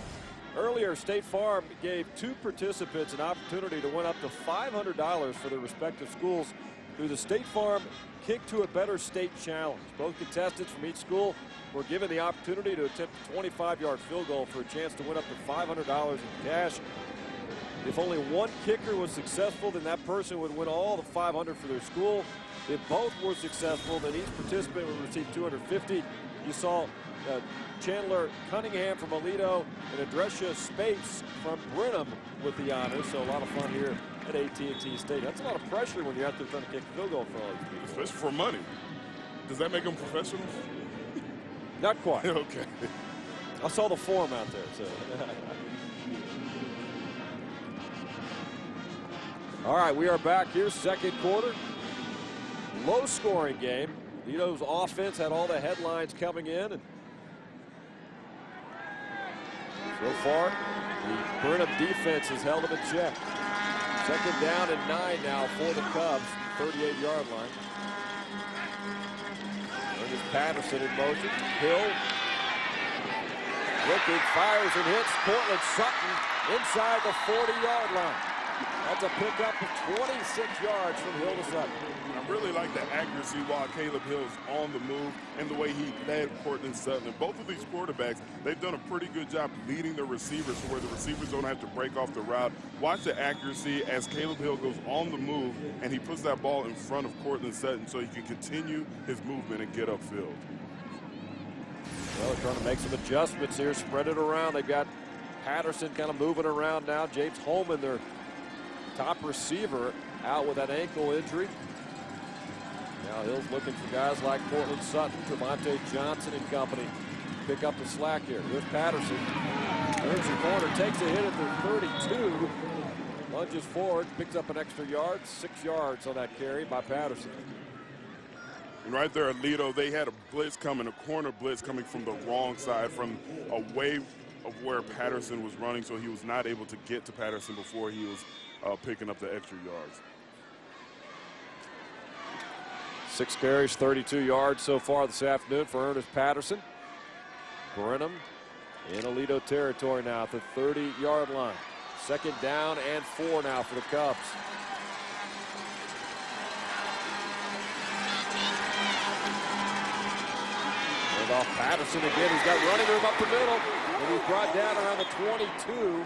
Earlier, State Farm gave 2 participants an opportunity to win up to $500 for their respective schools through the State Farm Kick to a Better State Challenge. Both contestants from each school were given the opportunity to attempt a 25-yard field goal for a chance to win up to $500 in cash. If only one kicker was successful, then that person would win all the $500 for their school. If both were successful, then each participant would receive $250. You saw Chandler Cunningham from Aledo and Adresha Spates from Brenham with the honors. So a lot of fun here at AT&T Stadium. That's a lot of pressure when you're out there trying to kick a field goal for all these people. Especially for money. Does that make them professionals? Not quite. Okay. I saw the form out there. So. All right, we are back here, second quarter. Low-scoring game. Aledo's offense had all the headlines coming in. And so far, the Brenham defense has held them in check. Second down and 9 now for the Cubs, 38-yard line. There's Patterson in motion. Hill looking, fires and hits Cortland Sutton inside the 40-yard line. That's a pickup of 26 yards from Hill to Sutton. I really like the accuracy while Caleb Hill is on the move and the way he led Cortland Sutton. And both of these quarterbacks, they've done a pretty good job leading their receivers to where the receivers don't have to break off the route. Watch the accuracy as Caleb Hill goes on the move and he puts that ball in front of Cortland Sutton so he can continue his movement and get upfield. Well, they're trying to make some adjustments here, spread it around. They've got Patterson kind of moving around now. James Holman, their top receiver, out with that ankle injury. Now Hill's looking for guys like Cortland Sutton, Trevante Johnson and company pick up the slack here. Here's Patterson. Turns the corner, takes a hit at the 32. Lunges forward, picks up an extra yard, 6 yards on that carry by Patterson. And right there, Aledo, they had a blitz coming, a corner blitz coming from the wrong side, from away of where Patterson was running, so he was not able to get to Patterson before he was picking up the extra yards. 6 carries, 32 yards so far this afternoon for Ernest Patterson. Brenham in Aledo territory now at the 30-yard line. 2nd down and 4 now for the Cubs. And off Patterson again. He's got running room up the middle, and he's brought down around the 22.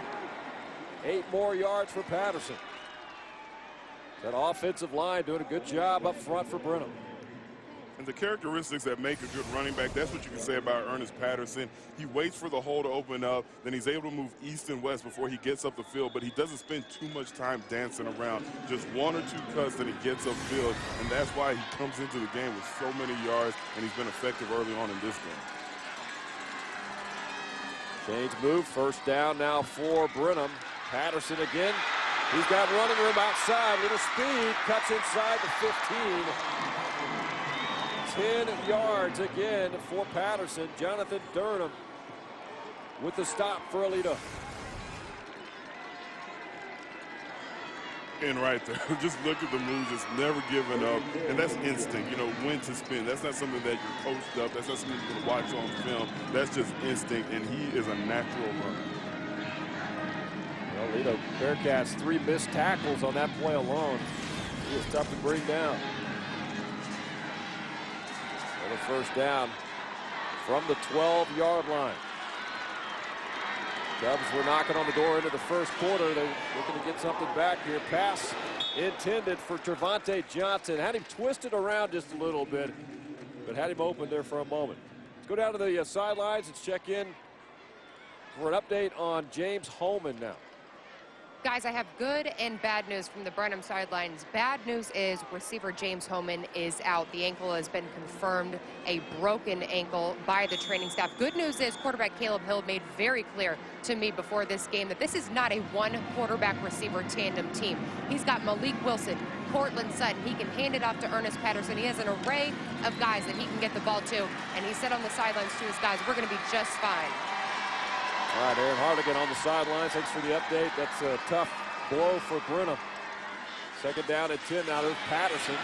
8 more yards for Patterson. That offensive line doing a good job up front for Brenham. And the characteristics that make a good running back, that's what you can say about Ernest Patterson. He waits for the hole to open up, then he's able to move east and west before he gets up the field, but he doesn't spend too much time dancing around. Just 1 or 2 cuts, then he gets upfield, and that's why he comes into the game with so many yards, and he's been effective early on in this game. Change move, 1st down now for Brenham. Patterson again. He's got running room outside, little speed, cuts inside the 15. 10 yards again for Patterson. Jonathan Durham with the stop for Aledo. And right there, just look at the moves, just never giving up. And that's instinct, you know, when to spin. That's not something that you're coached up. That's not something you're going to watch on film. That's just instinct, and he is a natural runner. Well, Aledo Bearcats 3 missed tackles on that play alone. He was tough to bring down. Another 1st down from the 12-yard line. Cubs were knocking on the door into the 1st quarter. They're looking to get something back here. Pass intended for Trevante Johnson. Had him twisted around just a little bit, but had him open there for a moment. Let's go down to the sidelines and check in for an update on James Holman now. Guys, I have good and bad news from the Brenham sidelines. Bad news is receiver James Holman is out. The ankle has been confirmed a broken ankle by the training staff. Good news is quarterback Caleb Hill made very clear to me before this game that this is not a 1 quarterback receiver tandem team. He's got Malik Wilson, Cortland Sutton. He can hand it off to Ernest Patterson. He has an array of guys that he can get the ball to, and he said on the sidelines to his guys, we're going to be just fine. All right, Aaron Hardigan on the sidelines. Thanks for the update. That's a tough blow for Brenham. 2nd down and 10 now. There's Patterson.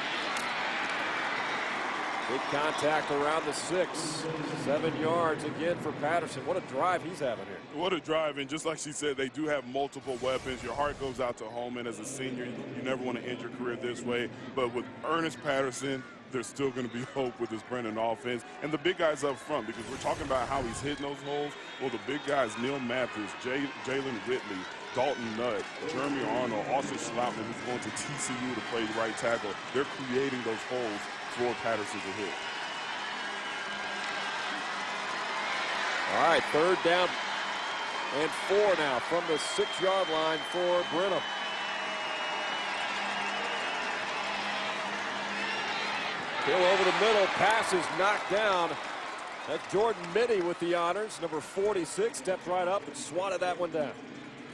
Big contact around the 6. 7 yards again for Patterson. What a drive he's having here. What a drive, and just like she said, they do have multiple weapons. Your heart goes out to Holman as a senior. You never want to end your career this way. But with Ernest Patterson, there's still going to be hope with this Brenham offense. And the big guys up front, because we're talking about how he's hitting those holes. Well, the big guys, Neil Mathis, Jalen Whitley, Dalton Nutt, Jeremy Arnold, Austin Schlappman, who's going to TCU to play right tackle. They're creating those holes for Patterson to hit. All right, 3rd down and 4 now from the 6-yard line for Brenham. Hill over the middle, pass is knocked down. That's Jordan Mitty with the honors. Number 46 steps right up and swatted that one down.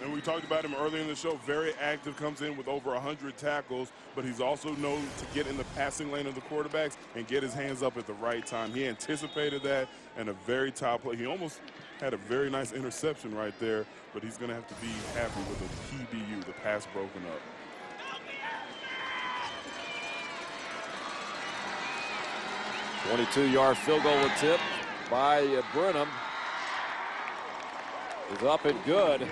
And we talked about him earlier in the show. Very active, comes in with over 100 tackles, but he's also known to get in the passing lane of the quarterbacks and get his hands up at the right time. He anticipated that, and a very top play. He almost had a very nice interception right there, but he's going to have to be happy with the PBU, the pass broken up. A 22-yard field goal attempt by Brenham is up and good.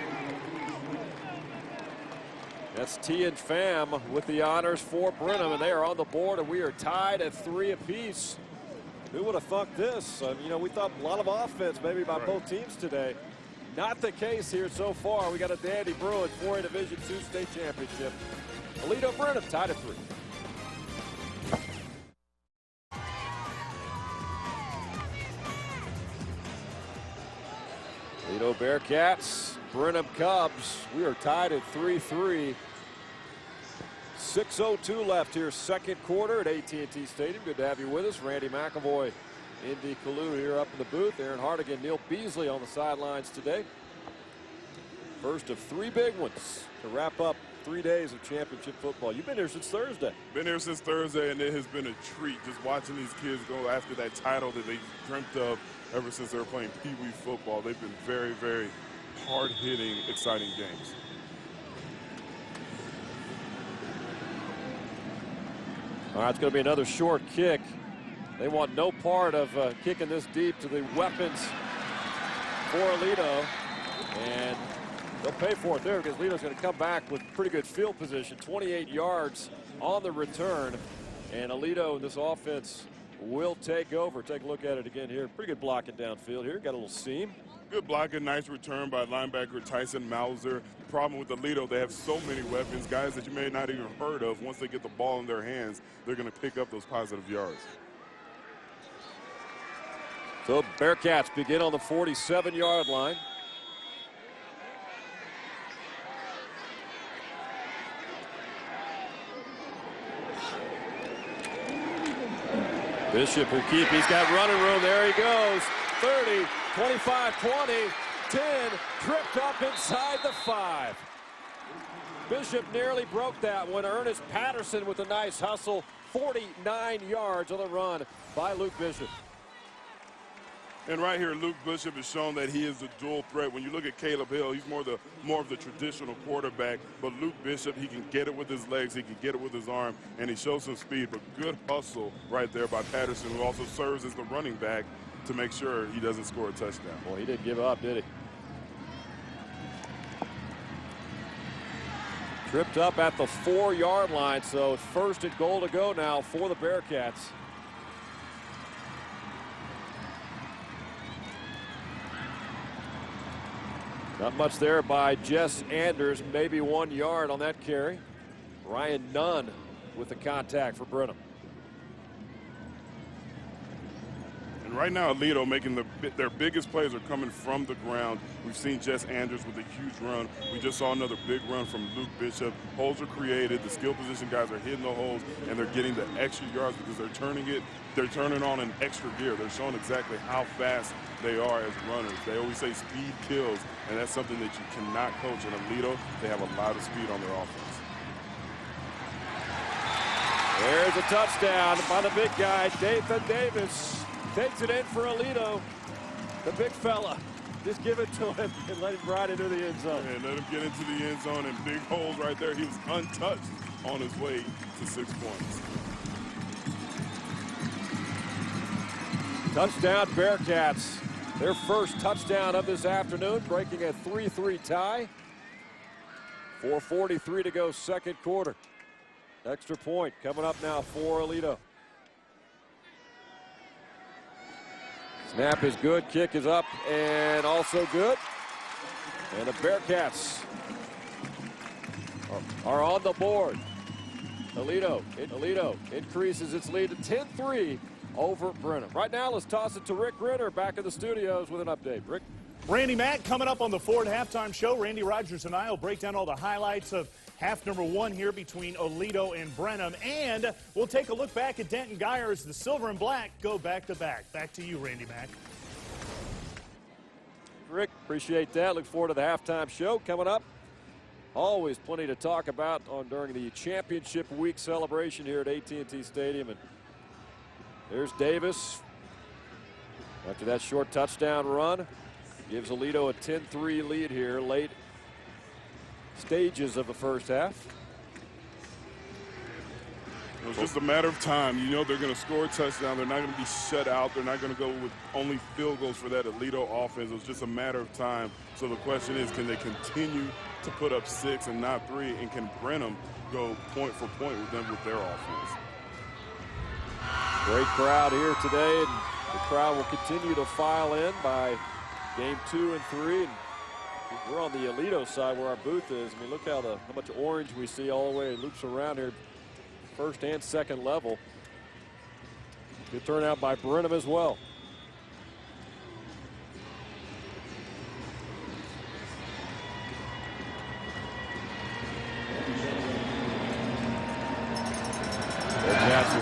That's T and Pham with the honors for Brenham, and they are on the board, and we are tied at 3 apiece. Who would have thought this? You know, we thought a lot of offense maybe by both teams today. Not the case here so far. We got a Dandy Bruin 4A Division II state championship. Aledo Brenham tied at 3. Aledo Bearcats Brenham Cubs. We are tied at 3-3. 6:02 left here, second quarter at AT&T Stadium. Good to have you with us. Randy McAvoy, Indy Kalu here up in the booth. Aaron Hardigan, Neil Beasley on the sidelines today. First of 3 big ones to wrap up 3 days of championship football. You've been here since Thursday. Been here since Thursday, and it has been a treat just watching these kids go after that title that they dreamt of ever since they were playing Pee Wee football. They've been very, very hard-hitting, exciting games. All right, it's going to be another short kick. They want no part of kicking this deep to the weapons for Aledo. And they'll pay for it there because Aledo's going to come back with pretty good field position. 28 yards on the return. And Aledo, this offense, will take over. Take a look at it again here. Pretty good blocking downfield here. Got a little seam. Good blocking, nice return by linebacker Tyson Mauser. The problem with Aledo, they have so many weapons, guys that you may not even heard of. Once they get the ball in their hands, they're going to pick up those positive yards. So Bearcats begin on the 47-yard line. Bishop will keep. He's got running room. There he goes. 30, 25, 20, 10. Tripped up inside the 5. Bishop nearly broke that one. Ernest Patterson with a nice hustle. 49 yards on the run by Luke Bishop. And right here, Luke Bishop has shown that he is a dual threat. When you look at Caleb Hill, he's more of the traditional quarterback. But Luke Bishop, he can get it with his legs, he can get it with his arm, and he shows some speed. But good hustle right there by Patterson, who also serves as the running back to make sure he doesn't score a touchdown. Well, he didn't give up, did he? Tripped up at the 4-yard line, so it's 1st and goal to go now for the Bearcats. Not much there by Jess Anders, maybe 1 yard on that carry. Ryan Nunn with the contact for Brenham. And right now, Aledo making their biggest plays are coming from the ground. We've seen Jess Anders with a huge run. We just saw another big run from Luke Bishop. Holes are created. The skill position guys are hitting the holes, and they're getting the extra yards because they're turning it. They're turning on an extra gear. They're showing exactly how fast they are as runners. They always say speed kills, and that's something that you cannot coach. In Aledo, they have a lot of speed on their offense. There's a touchdown by the big guy, Dathan Davis. Takes it in for Aledo. The big fella. Just give it to him and let him ride into the end zone. And let him get into the end zone, and big holes right there. He was untouched on his way to 6 points. Touchdown Bearcats. Their first touchdown of this afternoon, breaking a 3-3 tie. 4:43 to go, second quarter. Extra point coming up now for Aledo. Snap is good, kick is up and also good. And the Bearcats are on the board. Aledo increases its lead to 10-3 over Brenham. Right now, let's toss it to Rick Renner back in the studios with an update. Rick. Randy, Matt, coming up on the Ford halftime show, Randy Rogers and I will break down all the highlights of half number 1 here between Aledo and Brenham. And we'll take a look back at Denton Guyer as the silver and black go back-to-back. Back to you, Randy Mack. Rick, appreciate that. Look forward to the halftime show coming up. Always plenty to talk about during the championship week celebration here at AT&T Stadium. And there's Davis. After that short touchdown run, gives Aledo a 10-3 lead here, late stages of the first half. It was just a matter of time. You know they're going to score a touchdown. They're not going to be shut out. They're not going to go with only field goals for that Aledo offense. It was just a matter of time. So the question is, can they continue to put up 6 and not 3? And can Brenham go point for point with them with their offense? Great crowd here today, and the crowd will continue to file in by game 2 and 3. And we're on the Aledo side where our booth is. I mean, look how much orange we see all the way. It loops around here, first and second level. Good turnout by Brenham as well.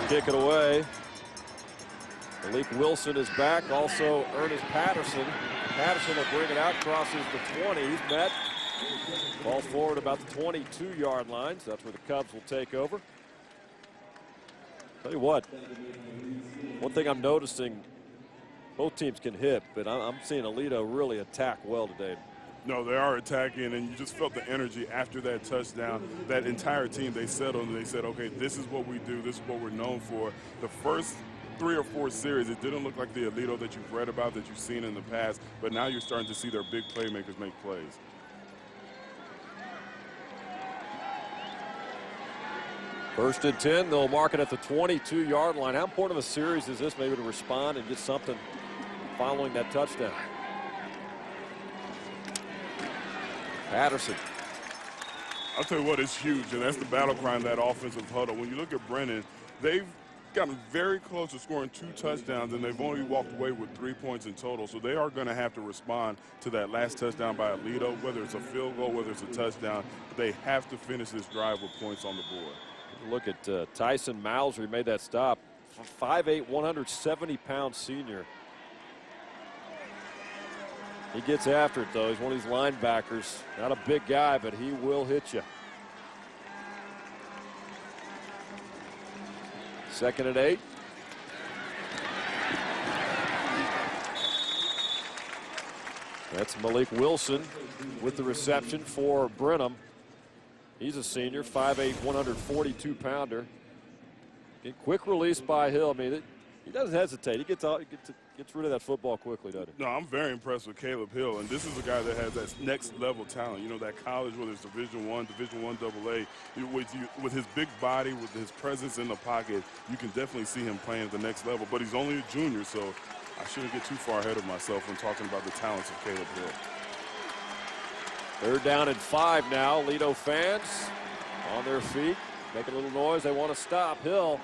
kick it away. Malik Wilson is back. Also, Ernest Patterson. Patterson will bring it out, crosses the 20. He's met. Falls forward about the 22-yard line. So that's where the Cubs will take over. Tell you what, one thing I'm noticing, both teams can hit, but I'm seeing Aledo really attack well today. No, they are attacking, and you just felt the energy after that touchdown. That entire team, they settled and they said, okay, this is what we do. This is what we're known for. The first 3 or 4 series, it didn't look like the Aledo that you've read about, that you've seen in the past, but now you're starting to see their big playmakers make plays. First and 10, they'll mark it at the 22-yard line. How important of a series is this maybe to respond and get something following that touchdown? Patterson. I'll tell you what, it's huge, and that's the battle cry in that offensive huddle. When you look at Brenham, they've gotten very close to scoring 2 touchdowns, and they've only walked away with 3 points in total. So they are going to have to respond to that last touchdown by Aledo, whether it's a field goal, whether it's a touchdown. They have to finish this drive with points on the board. Look at Tyson Mauser. He made that stop. 5'8", 170-pound senior. He gets after it, though. He's one of these linebackers. Not a big guy, but he will hit you. 2nd and 8. That's Malik Wilson with the reception for Brenham. He's a senior, 5'8", 142-pounder. Quick release by Hill. I mean, he doesn't hesitate. He gets out, gets rid of that football quickly, doesn't he? No, I'm very impressed with Caleb Hill, and this is a guy that has that next level talent. You know, that college, whether it's Division I AA, with his big body, with his presence in the pocket, you can definitely see him playing at the next level. But he's only a junior, so I shouldn't get too far ahead of myself when talking about the talents of Caleb Hill. 3rd down and 5 now. Aledo fans on their feet, making a little noise. They want to stop. Hill.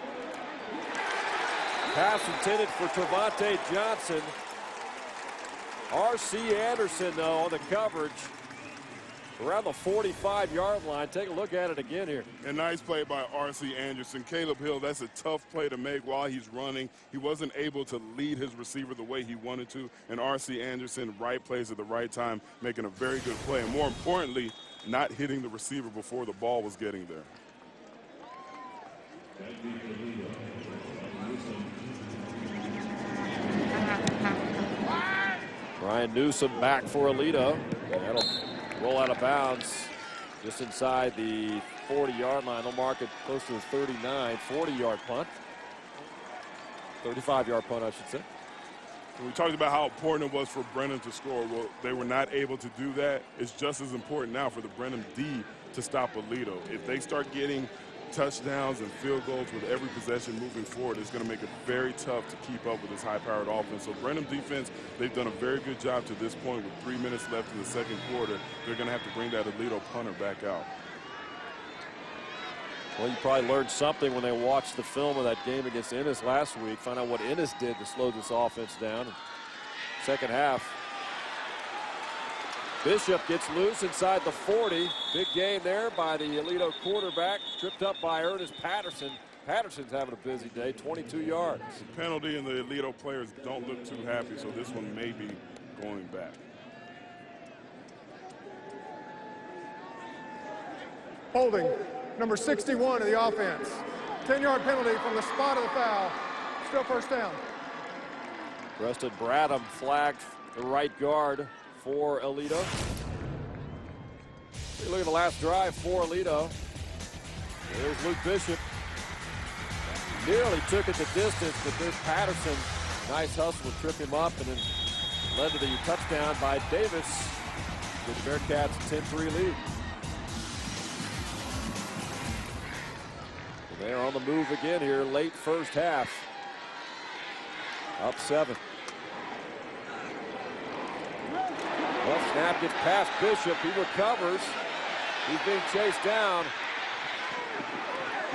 Pass intended for Trevante Johnson. R.C. Anderson, though, on the coverage around the 45-yard line. Take a look at it again here. A nice play by R.C. Anderson. Caleb Hill, that's a tough play to make while he's running. He wasn't able to lead his receiver the way he wanted to. And R.C. Anderson, right place at the right time, making a very good play. And more importantly, not hitting the receiver before the ball was getting there. Ryan Newsom back for Aledo. That'll roll out of bounds just inside the 40-yard line. They'll mark it close to the 39, 40-yard punt. 35-yard punt, I should say. We talked about how important it was for Brenham to score. Well, they were not able to do that. It's just as important now for the Brenham D to stop Aledo. If they start getting touchdowns and field goals with every possession moving forward, it's going to make it very tough to keep up with this high-powered offense. So Brenham defense, they've done a very good job to this point. With 3 minutes left in the 2nd quarter, they're going to have to bring that Aledo punter back out. Well, you probably learned something when they watched the film of that game against Ennis last week. Find out what Ennis did to slow this offense down. 2nd half. Bishop gets loose inside the 40. Big game there by the Aledo quarterback. Tripped up by Ernest Patterson. Patterson's having a busy day, 22 yards. The penalty, and the Aledo players don't look too happy, so this one may be going back. Holding, number 61 of the offense. 10-yard penalty from the spot of the foul. Still 1st down. Preston Brenham flagged the right guard for Aledo. Look at the last drive for Aledo. There's Luke Bishop. Nearly took it the distance, but there's Patterson. Nice hustle to trip him up, and then led to the touchdown by Davis. With the Bearcats a 10-3 lead. They're on the move again here, late 1st half. Up 7. Well, snap gets past Bishop. He recovers. He's being chased down.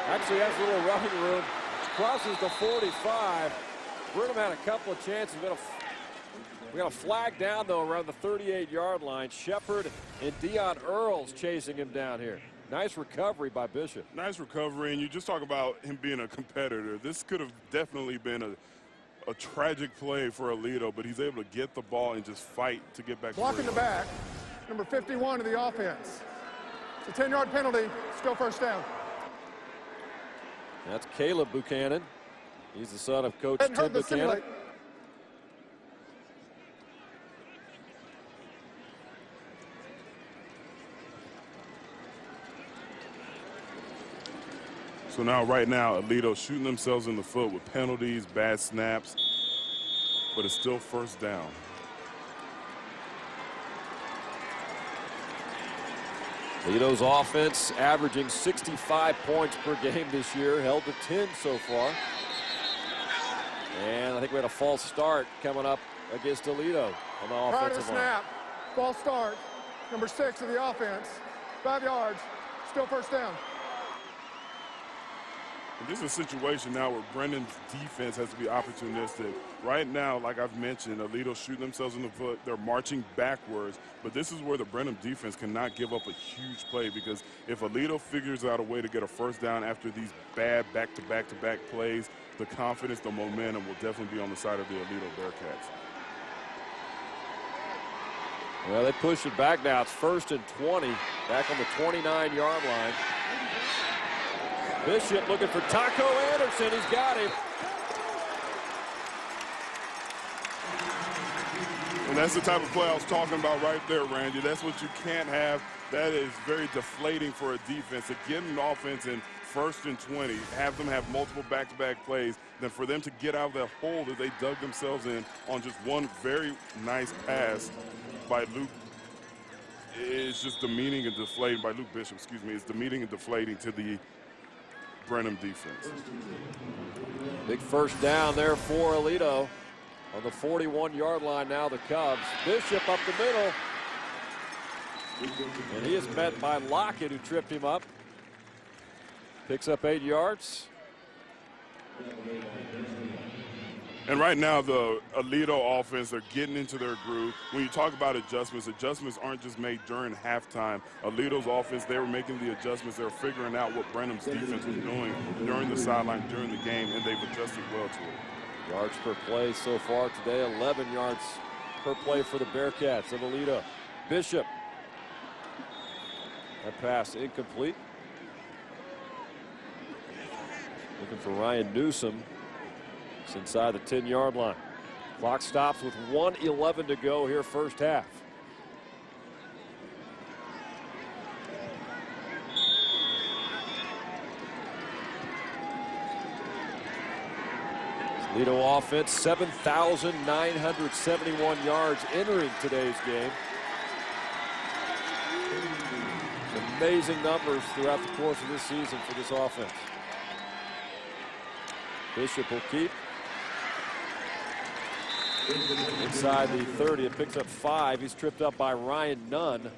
Actually has a little running room. Crosses the 45. Brenham had a couple of chances. We got a flag down, though, around the 38-yard line. Shepard and Dion Earls chasing him down here. Nice recovery by Bishop. Nice recovery, and you just talk about him being a competitor. This could have definitely been a tragic play for Aledo, but he's able to get the ball and just fight to get back. Blocking the back, number 51 of the offense. It's a 10-yard penalty, still first down. That's Caleb Buchanan. He's the son of Coach Tim Buchanan. So now, right now, Aledo shooting themselves in the foot with penalties, bad snaps, but it's still first down. Aledo's offense averaging 65 points per game this year, held to 10 so far. And I think we had a false start coming up against Aledo on the Prior to the offensive line. snap, false start, number 6 of the offense, 5 yards, still first down. And this is a situation now where Brenham's defense has to be opportunistic. Right now, like I've mentioned, Aledo shooting themselves in the foot. They're marching backwards, but this is where the Brenham defense cannot give up a huge play, because if Aledo figures out a way to get a first down after these bad back-to-back-to-back plays, the confidence, the momentum will definitely be on the side of the Aledo Bearcats. Well, they push it back now. It's 1st and 20, back on the 29-yard line. Bishop looking for Taco Anderson. He's got him. And that's the type of play I was talking about right there, Randy. That's what you can't have. That is very deflating for a defense. To get an offense in 1st and 20, have them have multiple back-to-back plays, then for them to get out of that hole that they dug themselves in on just one very nice pass by Luke. It's just demeaning and deflating by Luke Bishop, excuse me. It's demeaning and deflating to the Brenham defense. Big first down there for Aledo on the 41-yard line now, the Cubs. Bishop up the middle. And he is met by Lockett, who tripped him up. Picks up 8 yards. And right now, the Aledo offense, they're getting into their groove. When you talk about adjustments, adjustments aren't just made during halftime. Aledo's offense, they were making the adjustments. They were figuring out what Brenham's defense was doing during the sideline, during the game, and they've adjusted well to it. Yards per play so far today, 11 yards per play for the Bearcats of Aledo. Bishop. That pass incomplete. Looking for Ryan Newsom. It's inside the 10-yard line. Clock stops with 1:11 to go here, first half. Aledo offense, 7,971 yards entering today's game. Amazing numbers throughout the course of this season for this offense. Bishop will keep. Inside the 30, it picks up 5. He's tripped up by Ryan Nunn.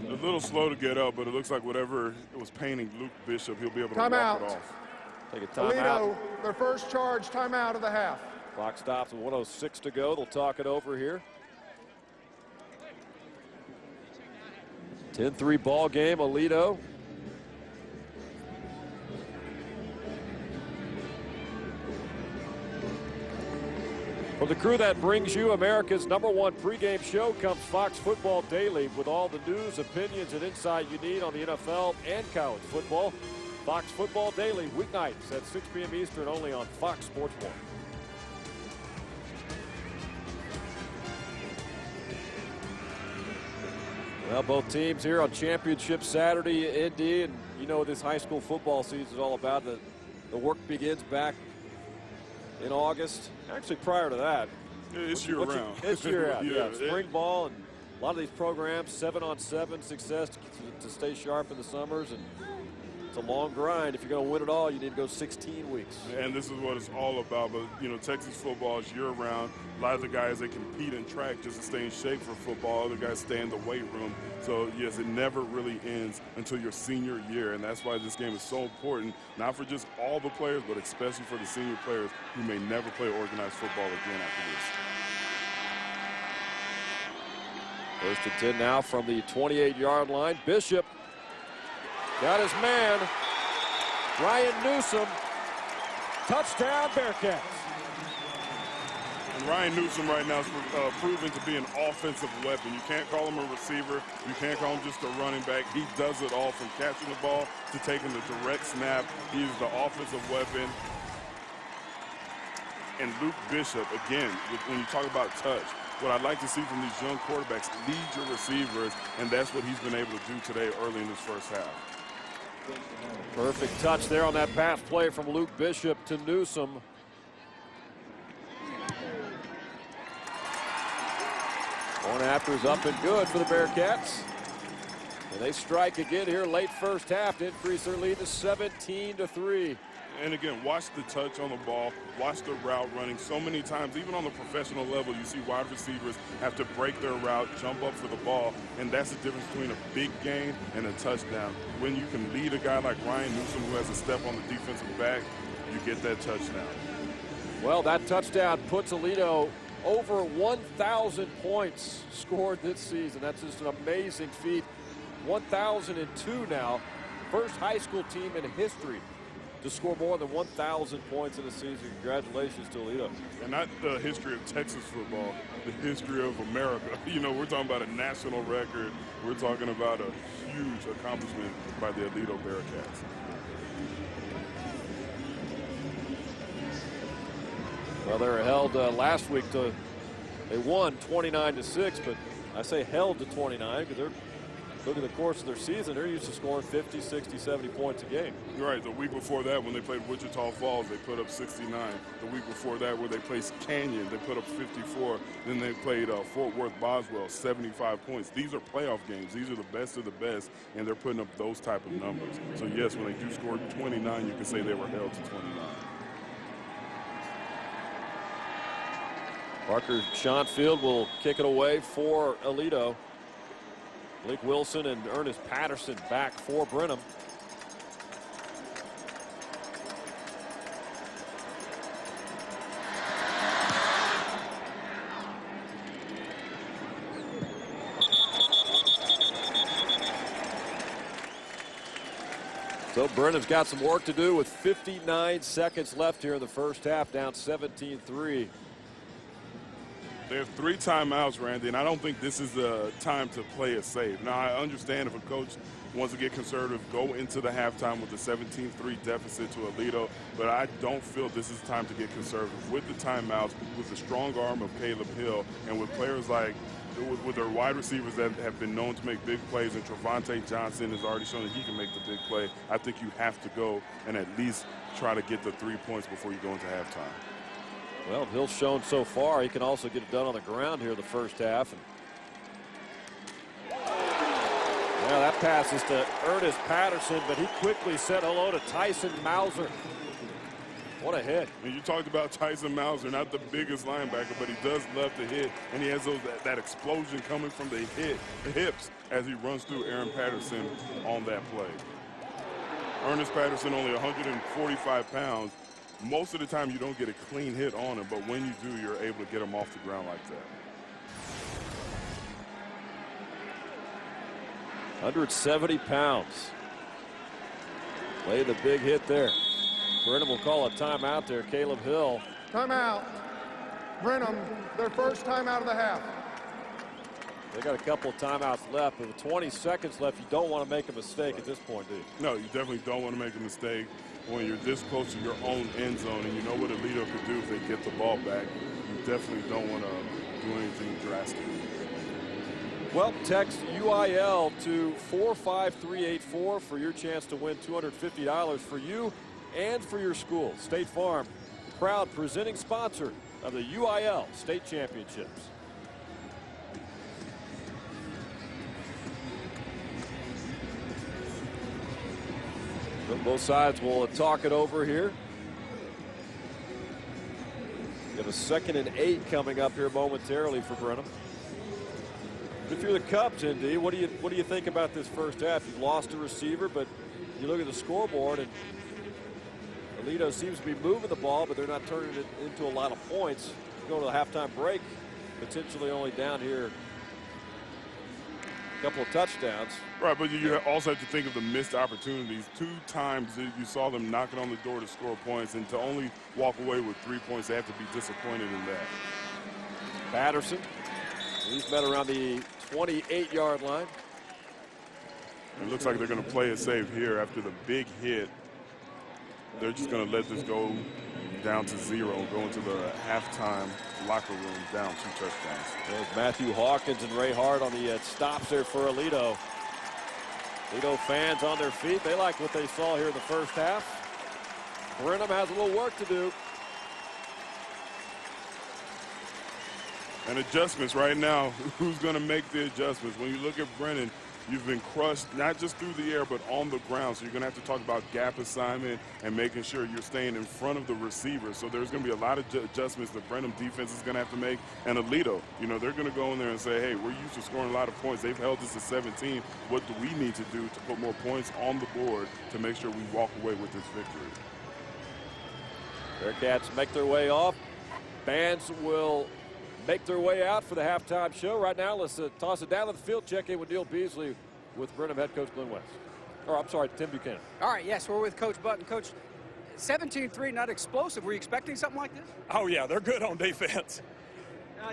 A little slow to get up, but it looks like whatever it was paining Luke Bishop, he'll be able to walk it off. Take a timeout. Aledo, their first charge timeout of the half. Clock stops with 1:06 to go. They'll talk it over here. 10-3 ball game, Aledo. From the crew that brings you America's #1 pregame show comes Fox Football Daily with all the news, opinions, and insight you need on the NFL and college football. Fox Football Daily, weeknights at 6 p.m. Eastern, only on Fox Sports 1. Well, both teams here on Championship Saturday, Indy, and you know what this high school football season is all about. The work begins back in August. Actually, prior to that. It's year-round. It's year-round, yeah. Spring ball and a lot of these programs, 7-on-7 success to stay sharp in the summers. And it's a long grind. If you're going to win it all, you need to go 16 weeks. And this is what it's all about. But, you know, Texas football is year-round. A lot of the guys, they compete in track just to stay in shape for football. Other guys stay in the weight room. So, yes, it never really ends until your senior year. And that's why this game is so important, not for just all the players, but especially for the senior players who may never play organized football again after this. First and 10 now from the 28-yard line. Bishop got his man, Ryan Newsom. Touchdown, Bearcats. And Ryan Newsom right now is proven to be an offensive weapon. You can't call him a receiver. You can't call him just a running back. He does it all, from catching the ball to taking the direct snap. He's the offensive weapon. And Luke Bishop, again, when you talk about touch, what I'd like to see from these young quarterbacks, lead your receivers, and that's what he's been able to do today early in this first half. Perfect touch there on that pass play from Luke Bishop to Newsom. One after is up and good for the Bearcats. And they strike again here late first half to increase their lead to 17-3. And again, watch the touch on the ball, watch the route running. So many times, even on the professional level, you see wide receivers have to break their route, jump up for the ball, and that's the difference between a big gain and a touchdown. When you can lead a guy like Ryan Newsom, who has a step on the defensive back, you get that touchdown. Well, that touchdown puts Aledo over 1,000 points scored this season. That's just an amazing feat. 1,002 now. First high school team in history to score more than 1,000 points in a season. Congratulations to Aledo. And not the history of Texas football, the history of America. You know, we're talking about a national record. We're talking about a huge accomplishment by the Aledo Bearcats. Well, they were held last week to, they won 29-6, but I say held to 29 because they're, look at the course of their season, they're used to scoring 50, 60, 70 points a game. You're right. The week before that, when they played Wichita Falls, they put up 69. The week before that, where they played Canyon, they put up 54. Then they played Fort Worth Boswell, 75 points. These are playoff games. These are the best of the best, and they're putting up those type of numbers. So, yes, when they do score 29, you can say they were held to 29. Parker Schonfield will kick it away for Aledo. Blake Wilson and Ernest Patterson back for Brenham. So Brenham's got some work to do with 59 seconds left here in the first half, down 17-3. They have 3 timeouts, Randy, and I don't think this is the time to play it safe. Now, I understand if a coach wants to get conservative, go into the halftime with a 17-3 deficit to Aledo, but I don't feel this is time to get conservative. With the timeouts, with the strong arm of Caleb Hill, and with players like, with their wide receivers that have been known to make big plays, and Trevante Johnson has already shown that he can make the big play, I think you have to go and at least try to get the 3 points before you go into halftime. Well, Hill's shown so far he can also get it done on the ground here the first half. And yeah, that pass is to Ernest Patterson, but he quickly said hello to Tyson Mauser. What a hit. And you talked about Tyson Mauser, not the biggest linebacker, but he does love to hit, and he has that explosion coming from the hips as he runs through Aaron Patterson on that play. Ernest Patterson, only 145 pounds. Most of the time you don't get a clean hit on him, but when you do, you're able to get him off the ground like that. 170 pounds. Play the big hit there. Brenham will call a timeout there. Caleb Hill. Timeout. Brenham, their first timeout of the half. They got a couple of timeouts left, but with 20 seconds left, you don't want to make a mistake at this point, do you? No, you definitely don't want to make a mistake when you're this close to your own end zone, and you know what Aledo could do if they get the ball back. You definitely don't want to do anything drastic. Well, text UIL to 45384 for your chance to win $250 for you and for your school. State Farm, proud presenting sponsor of the UIL State Championships. Both sides will talk it over here. We have a 2nd and 8 coming up here momentarily for Brenham. If you're the Cubs, ND, what do you think about this first half? You've lost a receiver, but you look at the scoreboard, and Aledo seems to be moving the ball, but they're not turning it into a lot of points. Go to the halftime break, potentially only down here a couple of touchdowns. Right, but you also have to think of the missed opportunities. 2 times you saw them knocking on the door to score points, and to only walk away with 3 points, they have to be disappointed in that. Patterson, he's met around the 28-yard line. It looks like they're going to play it safe here after the big hit. They're just going to let this go down to 0, go into the halftime locker room down 2 touchdowns. There's Matthew Hawkins and Ray Hart on the stops there for Aledo. Aledo fans on their feet. They like what they saw here in the first half. Brenham has a little work to do. And adjustments right now. Who's going to make the adjustments? When you look at Brennan, you've been crushed not just through the air but on the ground. So you're going to have to talk about gap assignment and making sure you're staying in front of the receiver. So there's going to be a lot of adjustments the Brenham defense is going to have to make. And Aledo, you know, they're going to go in there and say, hey, we're used to scoring a lot of points. They've held us to 17. What do we need to do to put more points on the board to make sure we walk away with this victory? Bearcats make their way off. Bands will make their way out for the halftime show. Right now, let's toss it down to the field. Check in with Neil Beasley with Brenham head coach Glenn West. Or, I'm sorry, Tim Buchanan. All right, yes, we're with Coach Button. Coach, 17-3, not explosive. Were you expecting something like this? Oh, yeah, they're good on defense.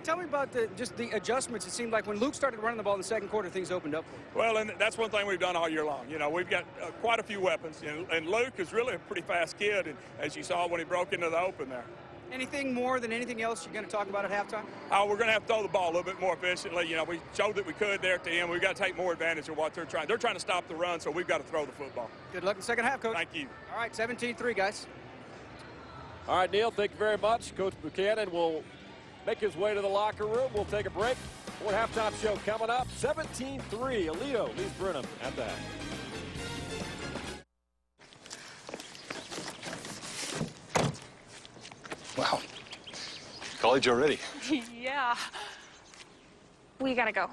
Tell me about just the adjustments. It seemed like when Luke started running the ball in the second quarter, things opened up for him. Well, and that's one thing we've done all year long. You know, we've got quite a few weapons, and Luke is really a pretty fast kid, and as you saw when he broke into the open there. Anything more than anything else you're going to talk about at halftime? We're going to have to throw the ball a little bit more efficiently. You know, we showed that we could there at the end. We've got to take more advantage of what they're trying. They're trying to stop the run, so we've got to throw the football. Good luck in the second half, Coach. Thank you. All right, 17-3, guys. All right, Neil, thank you very much. Coach Buchanan will make his way to the locker room. We'll take a break. More halftime show coming up. 17-3, Aledo leads Brenham at that. Wow. College already. Yeah. We gotta go.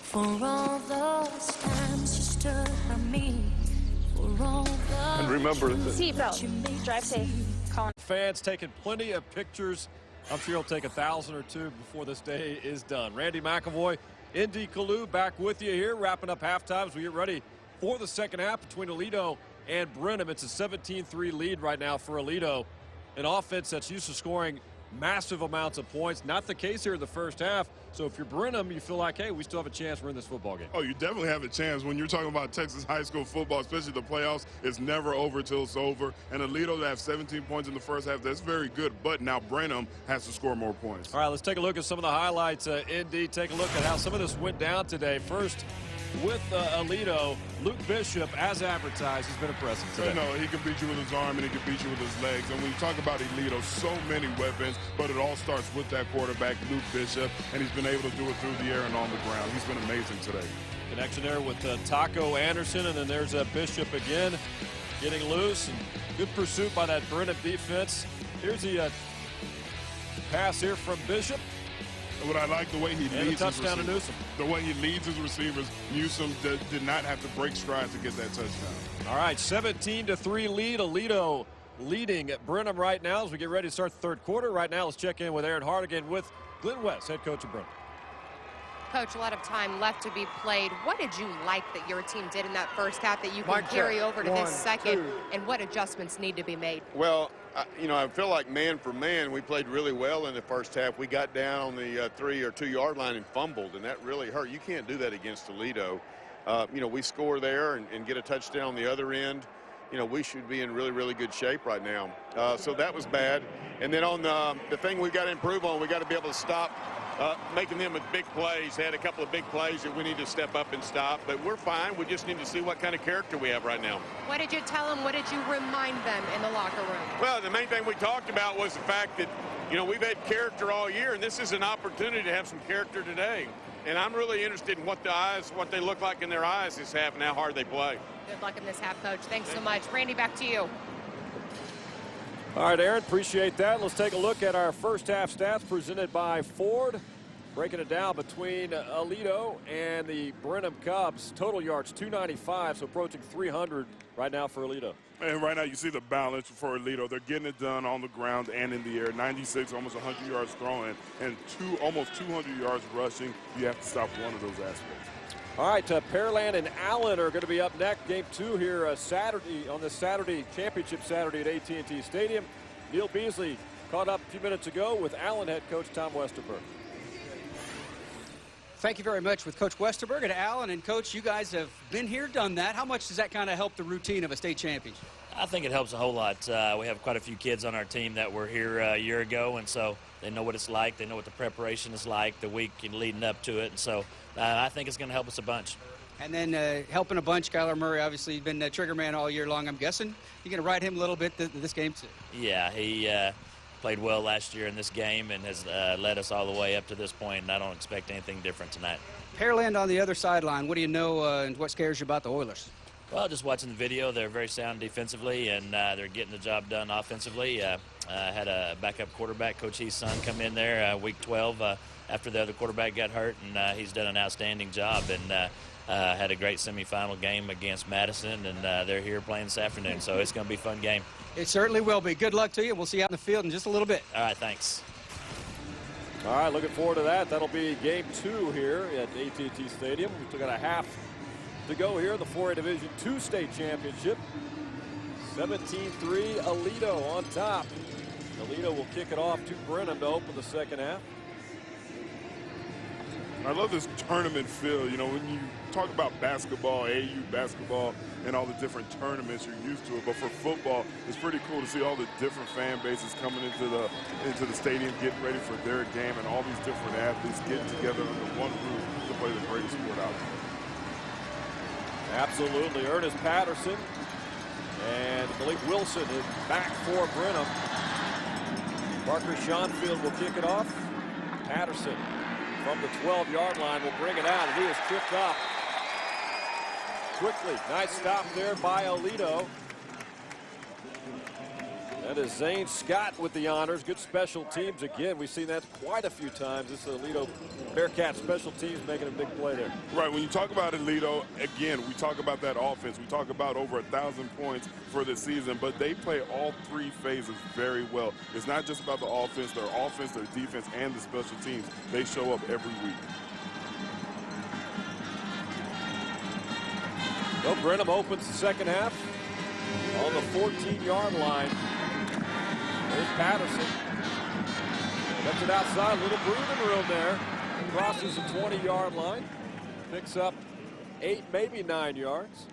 For all those times you stood by me. For all those And remember that Seatbelt. Drive safe. Colin. Fans taking plenty of pictures. I'm sure he'll take 1,000 or 2 before this day is done. Randy McAvoy, Indy Kalu back with you here, wrapping up halftime as we get ready for the second half between Aledo and Brenham. It's a 17-3 lead right now for Aledo, an offense that's used to scoring massive amounts of points. Not the case here in the first half. So if you're Brenham, you feel like, hey, we still have a chance to win this football game. Oh, you definitely have a chance. When you're talking about Texas high school football, especially the playoffs, it's never over till it's over. And Aledo to have 17 points in the first half, that's very good. But now Brenham has to score more points. All right, let's take a look at some of the highlights. Indy, take a look at how some of this went down today. First, with Aledo, Luke Bishop, as advertised, has been impressive today. No, he can beat you with his arm and he can beat you with his legs. And when you talk about Aledo, so many weapons, but it all starts with that quarterback, Luke Bishop, and he's been able to do it through the air and on the ground. He's been amazing today. Connection there with Taco Anderson, and then there's Bishop again getting loose. And good pursuit by that Brenham defense. Here's the pass here from Bishop. What I like the way he leads his touchdown to receivers. Newsom. The way he leads his receivers. Newsom did not have to break strides to get that touchdown. All right, 17-3 lead. Aledo leading at Brenham right now as we get ready to start the third quarter. Right now, let's check in with Aaron Hardigan with Glenn West, head coach of Brenham. Coach, a lot of time left to be played. What did you like that your team did in that first half that you can carry over to this second? And what adjustments need to be made? Well, you know, I feel like man for man, we played really well in the first half. We got down on the 3 or 2 yard line and fumbled, and that really hurt. You can't do that against Aledo. You know, we score there and get a touchdown on the other end. You know, we should be in really, really good shape right now. So that was bad. And then on the thing we got to improve on, we got to be able to stop making them with big plays. They had a couple of big plays that we need to step up and stop, but we're fine. We just need to see what kind of character we have right now. What did you tell them? What did you remind them in the locker room? Well, the main thing we talked about was the fact that, you know, we've had character all year, and this is an opportunity to have some character today. And I'm really interested in what they look like in their eyes this half and how hard they play. Good luck in this half, Coach. Thanks so much. Randy, back to you. All right, Aaron, appreciate that. Let's take a look at our first half stats presented by Ford. Breaking it down between Aledo and the Brenham Cubs. Total yards 295, so approaching 300 right now for Aledo. And right now you see the balance for Aledo. They're getting it done on the ground and in the air. 96, almost 100 yards throwing, and almost 200 yards rushing. You have to stop one of those aspects. All right, Pearland and Allen are going to be up next. Game 2 here Saturday on this Saturday, championship Saturday at AT&T Stadium. Neil Beasley caught up a few minutes ago with Allen head coach Tom Westerberg. Thank you very much with Coach Westerberg and Allen. And Coach, you guys have been here, done that. How much does that kind of help the routine of a state championship? I think it helps a whole lot. We have quite a few kids on our team that were here a year ago, and so they know what it's like. They know what the preparation is like, the week leading up to it. And so I think it's going to help us a bunch. And then helping a bunch, Kyler Murray, obviously, you've been trigger man all year long. I'm guessing you're going to ride him a little bit this game, too. Yeah, he played well last year in this game and has led us all the way up to this point, and I don't expect anything different tonight. Pearland on the other sideline, what do you know and what scares you about the Oilers? Well, just watching the video, they're very sound defensively, and they're getting the job done offensively. Had a backup quarterback, Coach Heath's son, come in there week 12 after the other quarterback got hurt, and he's done an outstanding job and had a great semifinal game against Madison, and they're here playing this afternoon, so it's going to be a fun game. It certainly will be. Good luck to you. We'll see you out in the field in just a little bit. All right, thanks. All right, looking forward to that. That'll be game 2 here at AT&T Stadium. We still got a half to go here in the 4A Division II state championship. 17-3, Aledo on top. Aledo will kick it off to Brenham to open the second half. I love this tournament feel. You know, when you talk about basketball, AU basketball, and all the different tournaments, you're used to it. But for football, it's pretty cool to see all the different fan bases coming into the stadium, getting ready for their game, and all these different athletes getting together under one roof to play the greatest sport out there. Absolutely. Ernest Patterson and Malik Wilson is back for Brenham. Parker Schonfield will kick it off. Patterson from the 12-yard line will bring it out, and he is tripped up quickly. Nice stop there by Aledo. That is Zane Scott with the honors. Good special teams again. We've seen that quite a few times. This is Aledo Bearcat special teams making a big play there. Right, when you talk about Aledo, again, we talk about that offense. We talk about over 1,000 points for this season, but they play all 3 phases very well. It's not just about the offense, their defense, and the special teams. They show up every week. So Brenham opens the second half on the 14-yard line. There's Patterson. Gets it outside, little breathing room there. Crosses the 20-yard line. Picks up 8, maybe 9 yards.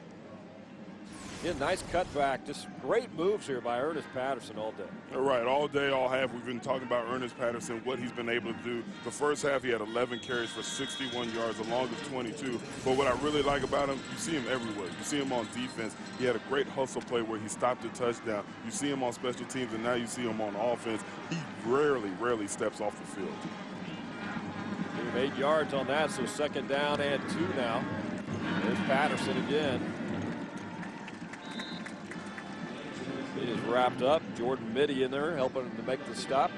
Again, nice cutback. Just great moves here by Ernest Patterson all day. Right, all day, all half, we've been talking about Ernest Patterson, what he's been able to do. The first half, he had 11 carries for 61 yards, the longest 22. But what I really like about him, you see him everywhere. You see him on defense. He had a great hustle play where he stopped a touchdown. You see him on special teams, and now you see him on offense. He rarely steps off the field. 8 yards on that, so second down and 2 now. There's Patterson again. He is wrapped up. Jordan Mitty in there helping him to make the stop.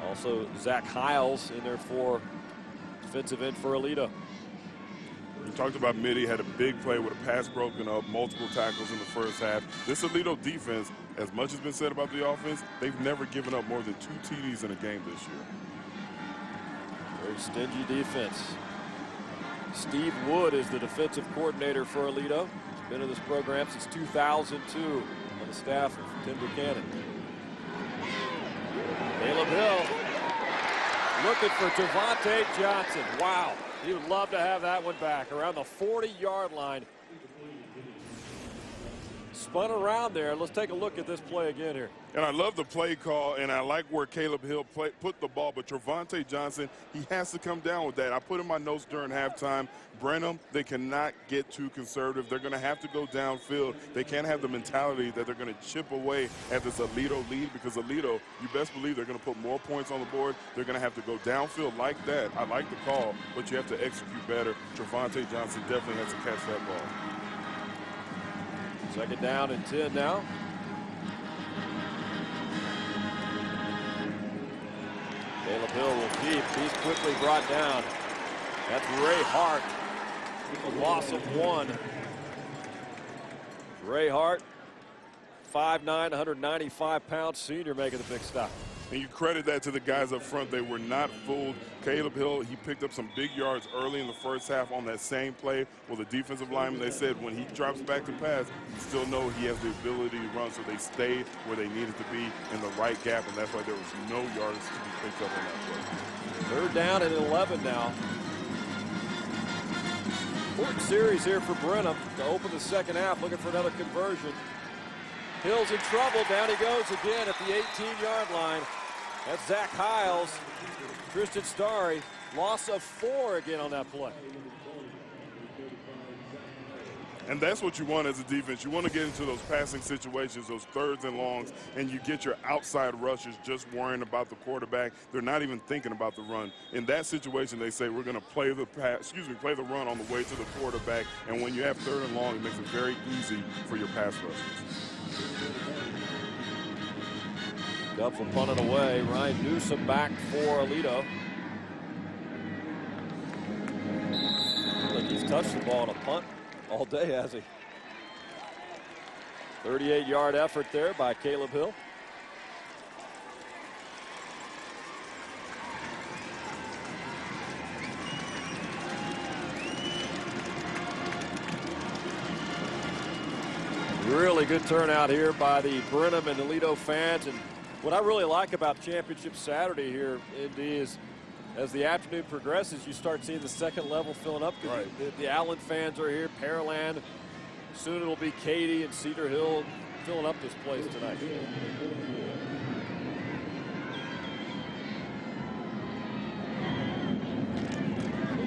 Also Zach Hiles in there for defensive end for Aledo. We talked about Mitty, had a big play with a pass broken up, multiple tackles in the first half. This Aledo defense, as much has been said about the offense, they've never given up more than 2 TDs in a game this year. Very stingy defense. Steve Wood is the defensive coordinator for Aledo. Been in this program since 2002 on the staff of Tim Buchanan. Caleb Hill looking for Javante Johnson. Wow, he would love to have that one back around the 40-yard line. Spun around there. Let's take a look at this play again here. And I love the play call, and I like where Caleb Hill put the ball, but Javante Johnson, he has to come down with that. I put in my notes during halftime, Brenham, they cannot get too conservative. They're going to have to go downfield. They can't have the mentality that they're going to chip away at this Aledo lead, because Aledo, you best believe they're going to put more points on the board. They're going to have to go downfield like that. I like the call, but you have to execute better. Javante Johnson definitely has to catch that ball. Second down and 10 now. Caleb Hill will keep. He's quickly brought down. That's Ray Hart. A loss of 1. Ray Hart, 5'9", 195-pound senior, making the big stop. And you credit that to the guys up front. They were not fooled. Caleb Hill, he picked up some big yards early in the first half on that same play. Well, the defensive lineman, they said when he drops back to pass, you still know he has the ability to run, so they stayed where they needed to be in the right gap, and that's why there was no yards to be picked up on that play. 3rd down and 11 now. Important series here for Brenham to open the second half, looking for another conversion. Hill's in trouble. Down he goes again at the 18-yard line. That's Zach Hiles. Tristan Starry, loss of 4 again on that play. And that's what you want as a defense. You want to get into those passing situations, those 3rds and longs, and you get your outside rushers just worrying about the quarterback. They're not even thinking about the run. In that situation, they say we're going to play the run on the way to the quarterback. And when you have 3rd and long, it makes it very easy for your pass rushers. Duff will punt it away. Ryan Newsom back for Aledo. I think he's touched the ball on a punt all day, has he? 38-yard effort there by Caleb Hill. Really good turnout here by the Brenham and Aledo fans. And what I really like about Championship Saturday here, Indy, is as the afternoon progresses, you start seeing the second level filling up. Right. The Allen fans are here, Pearland. Soon it'll be Katy and Cedar Hill filling up this place tonight.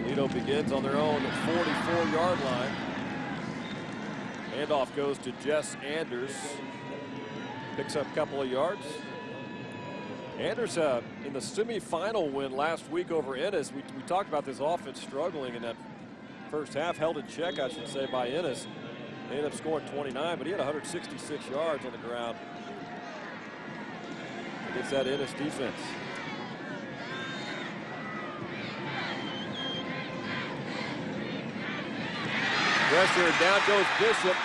Aledo begins on their own 44-yard line. Handoff goes to Jess Anders. Picks up a couple of yards. Anders in the semifinal win last week over Ennis. We talked about this offense struggling in that first half, held in check, I should say, by Ennis. They ended up scoring 29, but he had 166 yards on the ground against that Ennis defense. Pressure, down goes Bishop.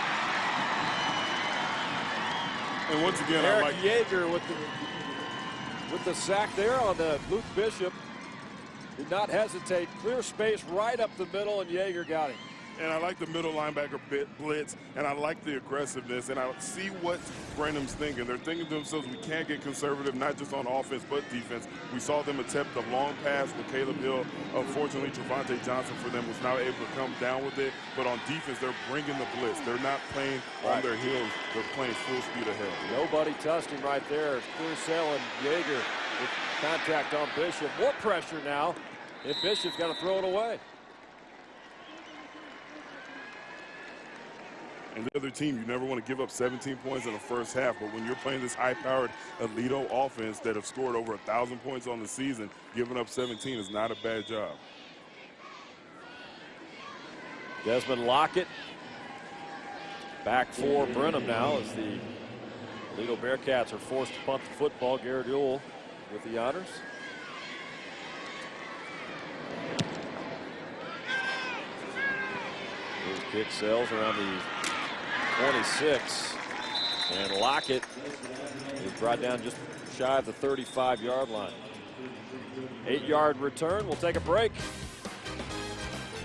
And once again, Eric I like Yeager with the sack there on the Luke Bishop. Did not hesitate. Clear space right up the middle, and Yeager got him. And I like the middle linebacker blitz, and I like the aggressiveness, and I see what Brenham's thinking. They're thinking to themselves, we can't get conservative, not just on offense, but defense. We saw them attempt the long pass with Caleb Hill. Unfortunately, Trevante Johnson for them was not able to come down with it. But on defense, they're bringing the blitz. They're not playing on their heels. They're playing full speed ahead. Nobody touched him right there. Clear sailing Yeager with contact on Bishop. More pressure now, and Bishop's got to throw it away. And the other team, you never want to give up 17 points in the first half, but when you're playing this high-powered Aledo offense that have scored over 1,000 points on the season, giving up 17 is not a bad job. Desmond Lockett back for Brenham now as the Aledo Bearcats are forced to punt the football. Garrett Ewell with the honors. His kick sails around the 26, and Lockett is brought down just shy of the 35-yard line. 8-yard return. We'll take a break.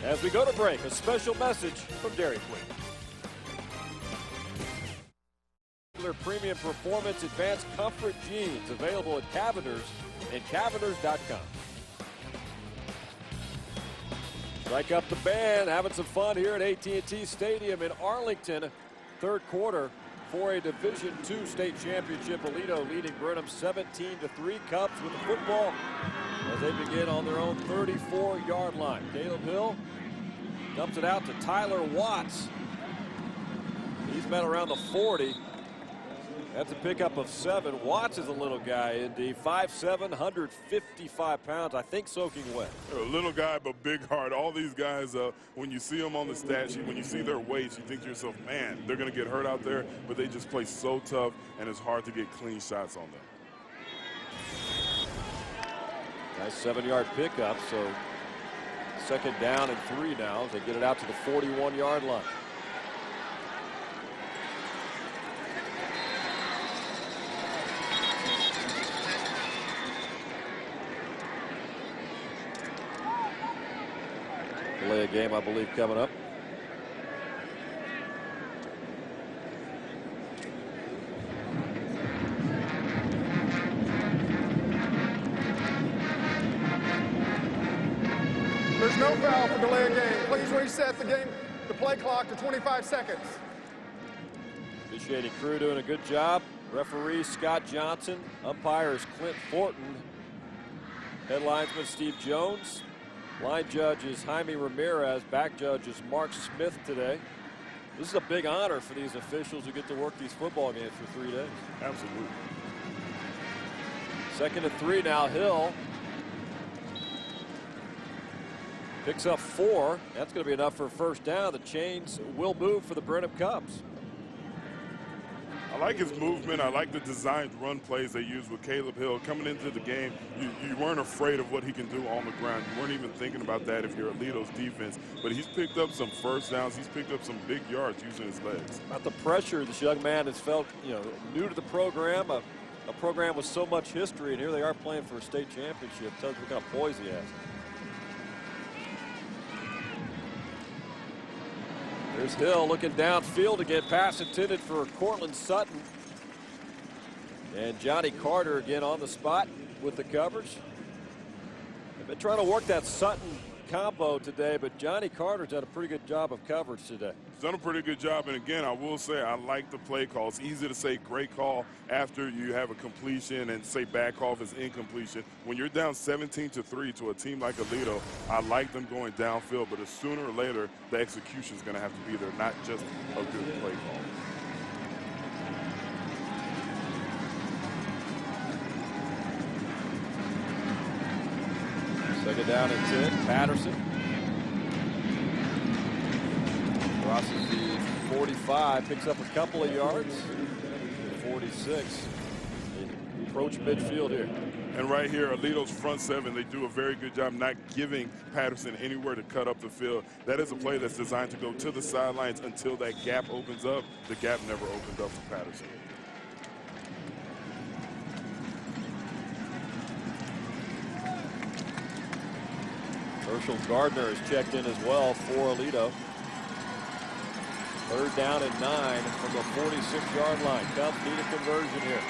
As we go to break, a special message from Dairy Queen. Premium Performance Advanced Comfort Jeans available at Cavenders and Cavenders.com. Strike up the band, having some fun here at AT&T Stadium in Arlington. Third quarter for a Division II state championship. Aledo leading Brenham 17-3. Cubs with the football as they begin on their own 34-yard line. Caleb Hill dumps it out to Tyler Watts. He's been around the 40. That's a pickup of 7. Watts is a little guy, indeed. 5'7", 155 pounds, I think soaking wet. A little guy, but big heart. All these guys, when you see them on the stat sheet, when you see their weights, you think to yourself, man, they're going to get hurt out there, but they just play so tough, and it's hard to get clean shots on them. Nice 7-yard pickup, so second down and 3 now as they get it out to the 41-yard line. Delay a game, I believe, coming up. There's no foul for delay of game. Please reset the play clock to 25 seconds. Officiating crew doing a good job. Referee Scott Johnson. Umpires Clint Fortin. Head linesman Steve Jones. Line judge is Jaime Ramirez. Back judge is Mark Smith today. This is a big honor for these officials who get to work these football games for 3 days. Absolutely. Second and 3 now. Hill picks up 4. That's going to be enough for a first down. The chains will move for the Brenham Cubs. I like his movement. I like the designed run plays they use with Caleb Hill. Coming into the game, you weren't afraid of what he can do on the ground. You weren't even thinking about that if you're Aledo's defense. But he's picked up some first downs. He's picked up some big yards using his legs. About the pressure this young man has felt, new to the program, a program with so much history, and here they are playing for a state championship. Tells you what kind of poise he has. There's Hill looking downfield again. Pass intended for Cortland Sutton. And Johnny Carter again on the spot with the coverage. They've been trying to work that Sutton combo today, but Johnny Carter's done a pretty good job of coverage today. He's done a pretty good job, and again, I will say I like the play call. It's easy to say great call after you have a completion and say bad call if it's incompletion. When you're down 17-3 to a team like Aledo, I like them going downfield, but sooner or later, the execution is going to have to be there, not just a good play call. Second down and 10. Patterson crosses the 45, picks up a couple of yards. 46. They approach midfield here. And right here, Aledo's front seven, they do a very good job not giving Patterson anywhere to cut up the field. That is a play that's designed to go to the sidelines until that gap opens up. The gap never opened up for Patterson. Herschel Gardner is checked in as well for Aledo. Third down and 9 from the 46-yard line. Cubs need a conversion here.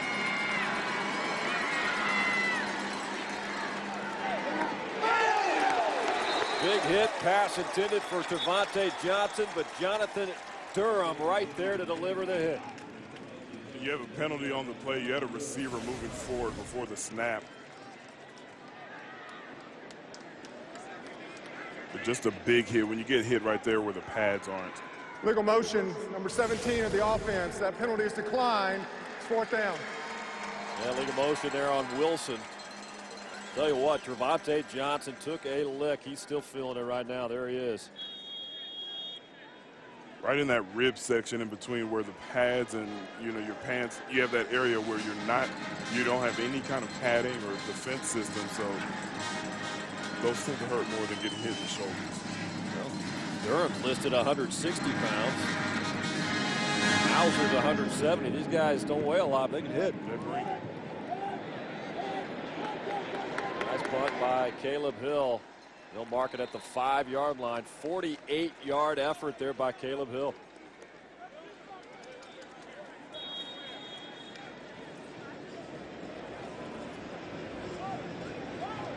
Big hit pass intended for Trevante Johnson, but Jonathan Durham right there to deliver the hit. You have a penalty on the play. You had a receiver moving forward before the snap. But just a big hit when you get hit right there where the pads aren't. Legal motion, number 17 of the offense. That penalty is declined. It's fourth down. Yeah, legal motion there on Wilson. Tell you what, Trevante Johnson took a lick. He's still feeling it right now. There he is. Right in that rib section in between where the pads and, your pants, you have that area where you don't have any kind of padding or defense system, so those tend to hurt more than getting hit in the shoulders. Well, Durham's listed 160 pounds. Hauser's 170. These guys don't weigh a lot. They can hit. Nice punt by Caleb Hill. He'll mark it at the 5-yard line. 48-yard effort there by Caleb Hill.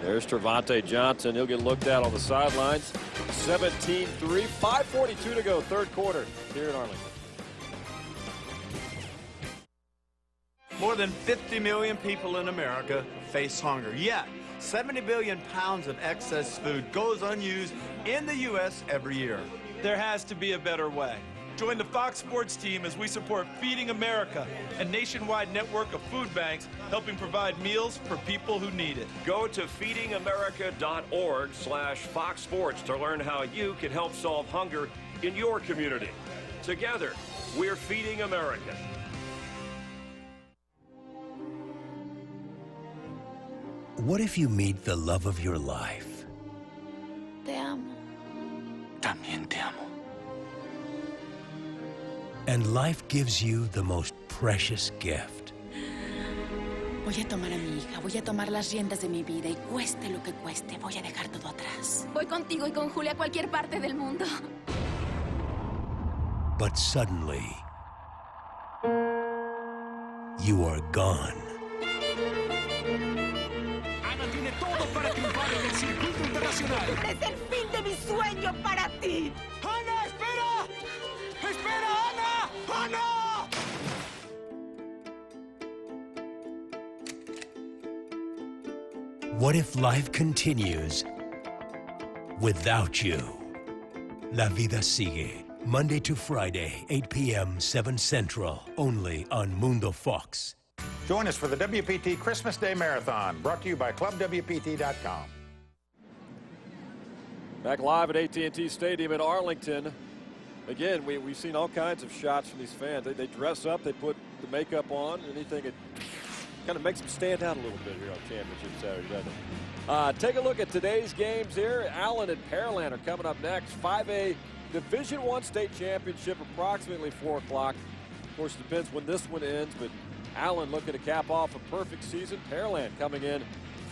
There's Trevante Johnson. He'll get looked at on the sidelines. 17-3, 5:42 to go, third quarter here in Arlington. More than 50 million people in America face hunger. Yet, 70 billion pounds of excess food goes unused in the U.S. every year. There has to be a better way. Join the Fox Sports team as we support Feeding America, a nationwide network of food banks helping provide meals for people who need it. Go to feedingamerica.org/Fox Sports to learn how you can help solve hunger in your community. Together, we're Feeding America. What if you meet the love of your life? Te amo. También te amo. And life gives you the most precious gift. Voy a tomar a mi hija, voy a tomar las riendas de mi vida y cueste lo que cueste, voy a dejar todo atrás. Voy contigo y con Julia a cualquier parte del mundo. But suddenly, you are gone. Ana tiene todo para triunfar en el circuito internacional. ¡Es el fin de mi sueño para ti! ¡Ana, espera! ¡Espera, Ana! ¡Ana! What if life continues without you? La Vida Sigue. Monday to Friday, 8 p.m., 7 Central, only on Mundo Fox. Join us for the WPT Christmas Day Marathon, brought to you by ClubWPT.com. Back live at AT&T Stadium in Arlington. Again, we've seen all kinds of shots from these fans. They dress up, they put the makeup on, anything that kind of makes them stand out a little bit here on Championship Saturday, doesn't it? Take a look at today's games here. Allen and Pearland are coming up next. 5A Division I state championship, approximately 4 o'clock. Of course, it depends when this one ends, but Allen looking to cap off a perfect season. Pearland coming in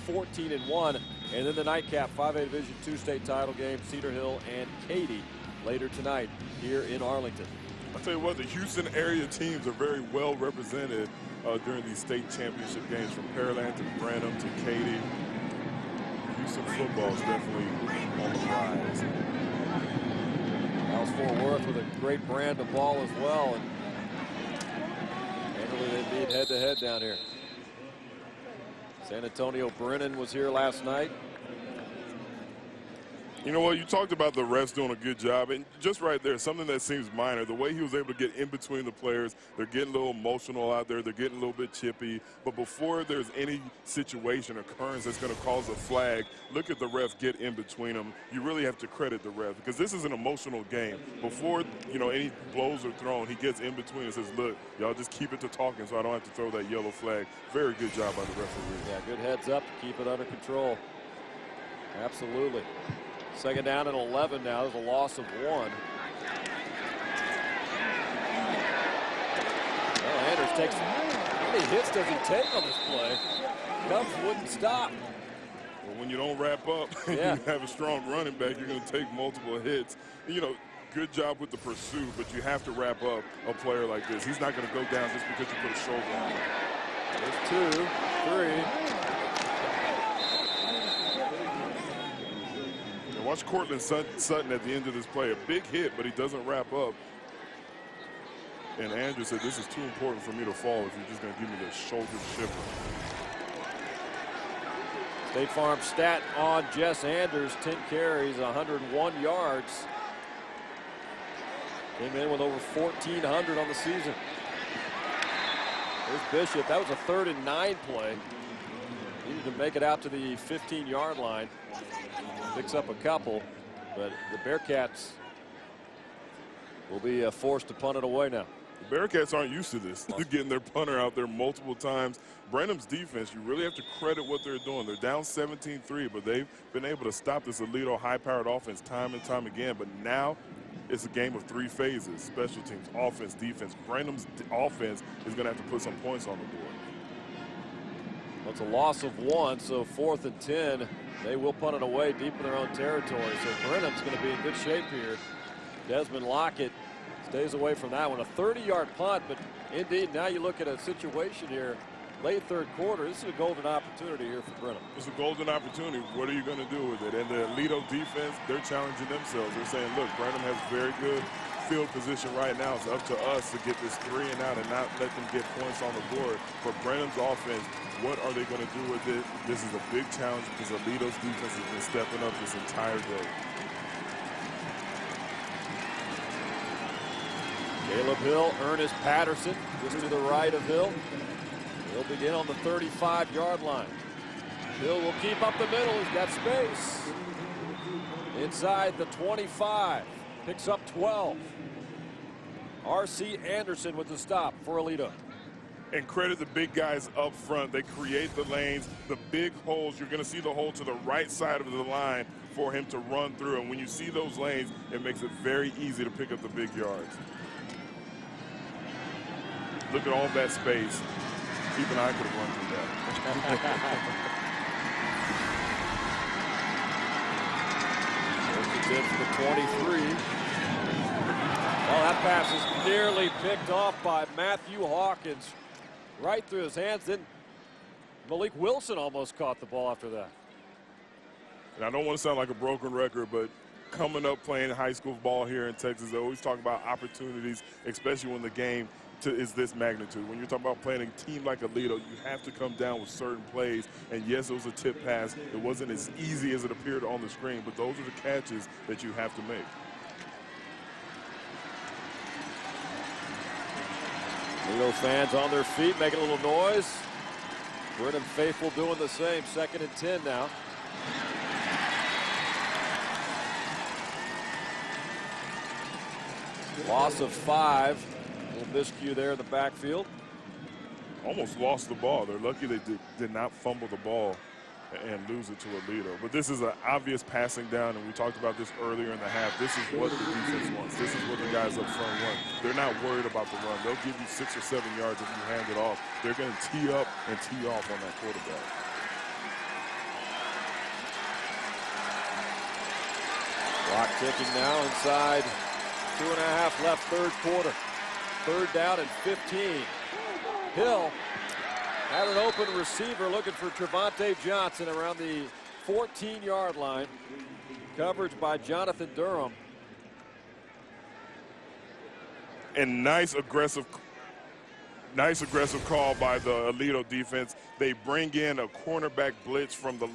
14-1. And then the nightcap 5A Division II state title game, Cedar Hill and Katy later tonight here in Arlington. I'll tell you what, the Houston area teams are very well represented during these state championship games, from Pearland to Brenham to Katy. Houston football is definitely on the rise. Dallas Fort Worth with a great brand of ball as well. And handily they beat head-to-head down here. San Antonio Brennan was here last night. You know what, you talked about the refs doing a good job, and just right there, something that seems minor, the way he was able to get in between the players. They're getting a little emotional out there, they're getting a little bit chippy, but before there's any situation, occurrence that's going to cause a flag, look at the ref get in between them. You really have to credit the ref, because this is an emotional game. Before, you know, any blows are thrown, he gets in between and says, look, y'all just keep it to talking so I don't have to throw that yellow flag. Very good job by the referee. Yeah, good heads up to keep it under control. Absolutely. Second down and 11 now. There's a loss of 1. Well, Anders takes. How many hits does he take on this play? Cubs wouldn't stop. Well, when you don't wrap up, yeah. You have a strong running back, you're going to take multiple hits. You know, good job with the pursuit, but you have to wrap up a player like this. He's not going to go down just because you put a shoulder on him. There's 2, 3. Watch Cortland Sutton at the end of this play. A big hit, but he doesn't wrap up. And Andrew said, this is too important for me to fall if you're just going to give me the shoulder shiver. State Farm stat on Jess Anders, 10 carries, 101 yards. Came in with over 1,400 on the season. There's Bishop. That was a 3rd and 9 play. Needed to make it out to the 15-yard line. Picks up a couple, but the Bearcats will be forced to punt it away now. The Bearcats aren't used to this. They're getting their punter out there multiple times. Brenham's defense, you really have to credit what they're doing. They're down 17-3, but they've been able to stop this Aledo high-powered offense time and time again. But now it's a game of 3 phases: special teams, offense, defense. Brenham's offense is going to have to put some points on the board. Well, it's a loss of 1, so 4th and 10. They will punt it away deep in their own territory. So Brenham's going to be in good shape here. Desmond Lockett stays away from that one. A 30-yard punt, but indeed now you look at a situation here. Late 3rd quarter, this is a golden opportunity here for Brenham. It's a golden opportunity. What are you going to do with it? And the Aledo defense, they're challenging themselves. They're saying, look, Brenham has very good field position right now. It's up to us to get this 3 and out and not let them get points on the board. For Brenham's offense, what are they going to do with it? This is a big challenge because Aledo's defense has been stepping up this entire day. Caleb Hill, Ernest Patterson, just to the right of Hill. He'll begin on the 35-yard line. Hill will keep up the middle. He's got space. Inside the 25. Picks up 12. R.C. Anderson with the stop for Aledo. And credit the big guys up front. They create the lanes, the big holes. You're going to see the hole to the right side of the line for him to run through. And when you see those lanes, it makes it very easy to pick up the big yards. Look at all that space. Even I could have run through that. It's in for the 23. Well, that pass is nearly picked off by Matthew Hawkins. Right through his hands. Then Malik Wilson almost caught the ball after that. And I don't want to sound like a broken record, but coming up playing high school ball here in Texas, they always talk about opportunities, especially when the game is this magnitude. When you're talking about playing a team like Aledo, you have to come down with certain plays. And yes, it was a tip pass. It wasn't as easy as it appeared on the screen, but those are the catches that you have to make. Aledo fans on their feet, making a little noise. Brenham faithful doing the same. 2nd and 10 now. Loss of 5. A little miscue there in the backfield. Almost lost the ball. They're lucky they did not fumble the ball and lose it to Aledo. But this is an obvious passing down, and we talked about this earlier in the half. This is what the defense wants. This is what the guys up front want. They're not worried about the run. They'll give you 6 or 7 yards if you hand it off. They're going to tee up and tee off on that quarterback. Clock ticking now inside 2.5 left, 3rd quarter. 3rd down and 15. Hill had an open receiver looking for Trevante Johnson around the 14-yard line. Coverage by Jonathan Durham. And nice aggressive call by the Aledo defense. They bring in a cornerback blitz from the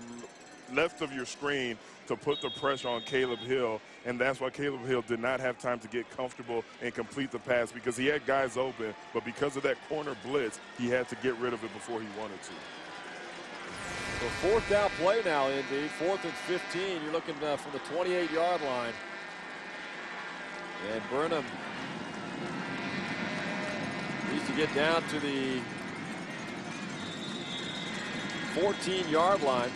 left of your screen to put the pressure on Caleb Hill, and that's why Caleb Hill did not have time to get comfortable and complete the pass because he had guys open, but because of that corner blitz, he had to get rid of it before he wanted to. So 4th down play now, Indy. 4th and 15. You're looking from the 28-yard line. And Brenham needs to get down to the 14-yard line.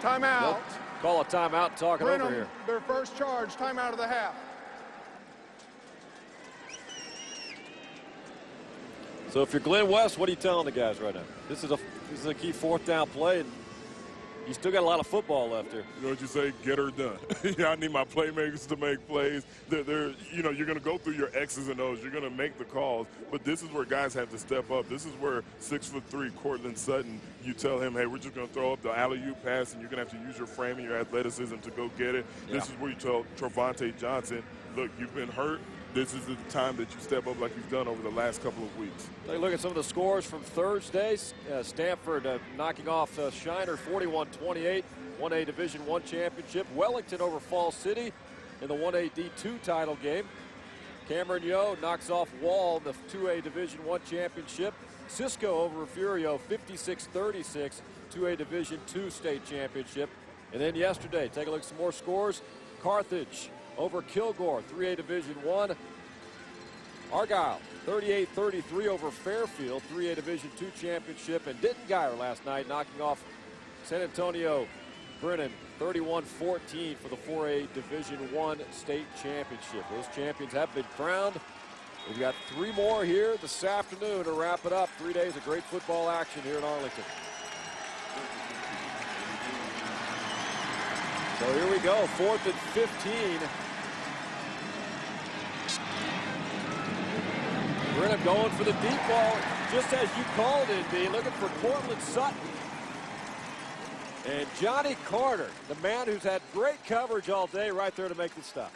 Timeout. They'll call a timeout and talk it over here. Their first charge, timeout of the half. So if you're Glenn West, what are you telling the guys right now? This is a key 4th down play, and you still got a lot of football left here. You know what you say? Get her done. I need my playmakers to make plays. You're going to go through your X's and O's. You're going to make the calls. But this is where guys have to step up. This is where 6'3" Cortland Sutton, you tell him, hey, we're just going to throw up the alley-oop pass, and you're going to have to use your frame and your athleticism to go get it. Yeah. This is where you tell Trevante Johnson, look, you've been hurt. This is the time that you step up like you've done over the last couple of weeks. Take a look at some of the scores from Thursday. Stanford knocking off Shiner 41-28, 1A Division I championship. Wellington over Fall City in the 1A D2 title game. Cameron Yo knocks off Wall in the 2A Division I championship. Cisco over Furio 56-36, 2A Division II state championship. And then yesterday, take a look at some more scores. Carthage over Kilgore, 3A Division I. Argyle, 38-33 over Fairfield, 3A Division II championship. And Denton Guyer last night knocking off San Antonio Brennan, 31-14 for the 4A Division I state championship. Those champions have been crowned. We've got 3 more here this afternoon to wrap it up. 3 days of great football action here in Arlington. So here we go, 4th and 15. Brenham going for the deep ball, just as you called it, B, looking for Cortland Sutton. And Johnny Carter, the man who's had great coverage all day, right there to make the stop.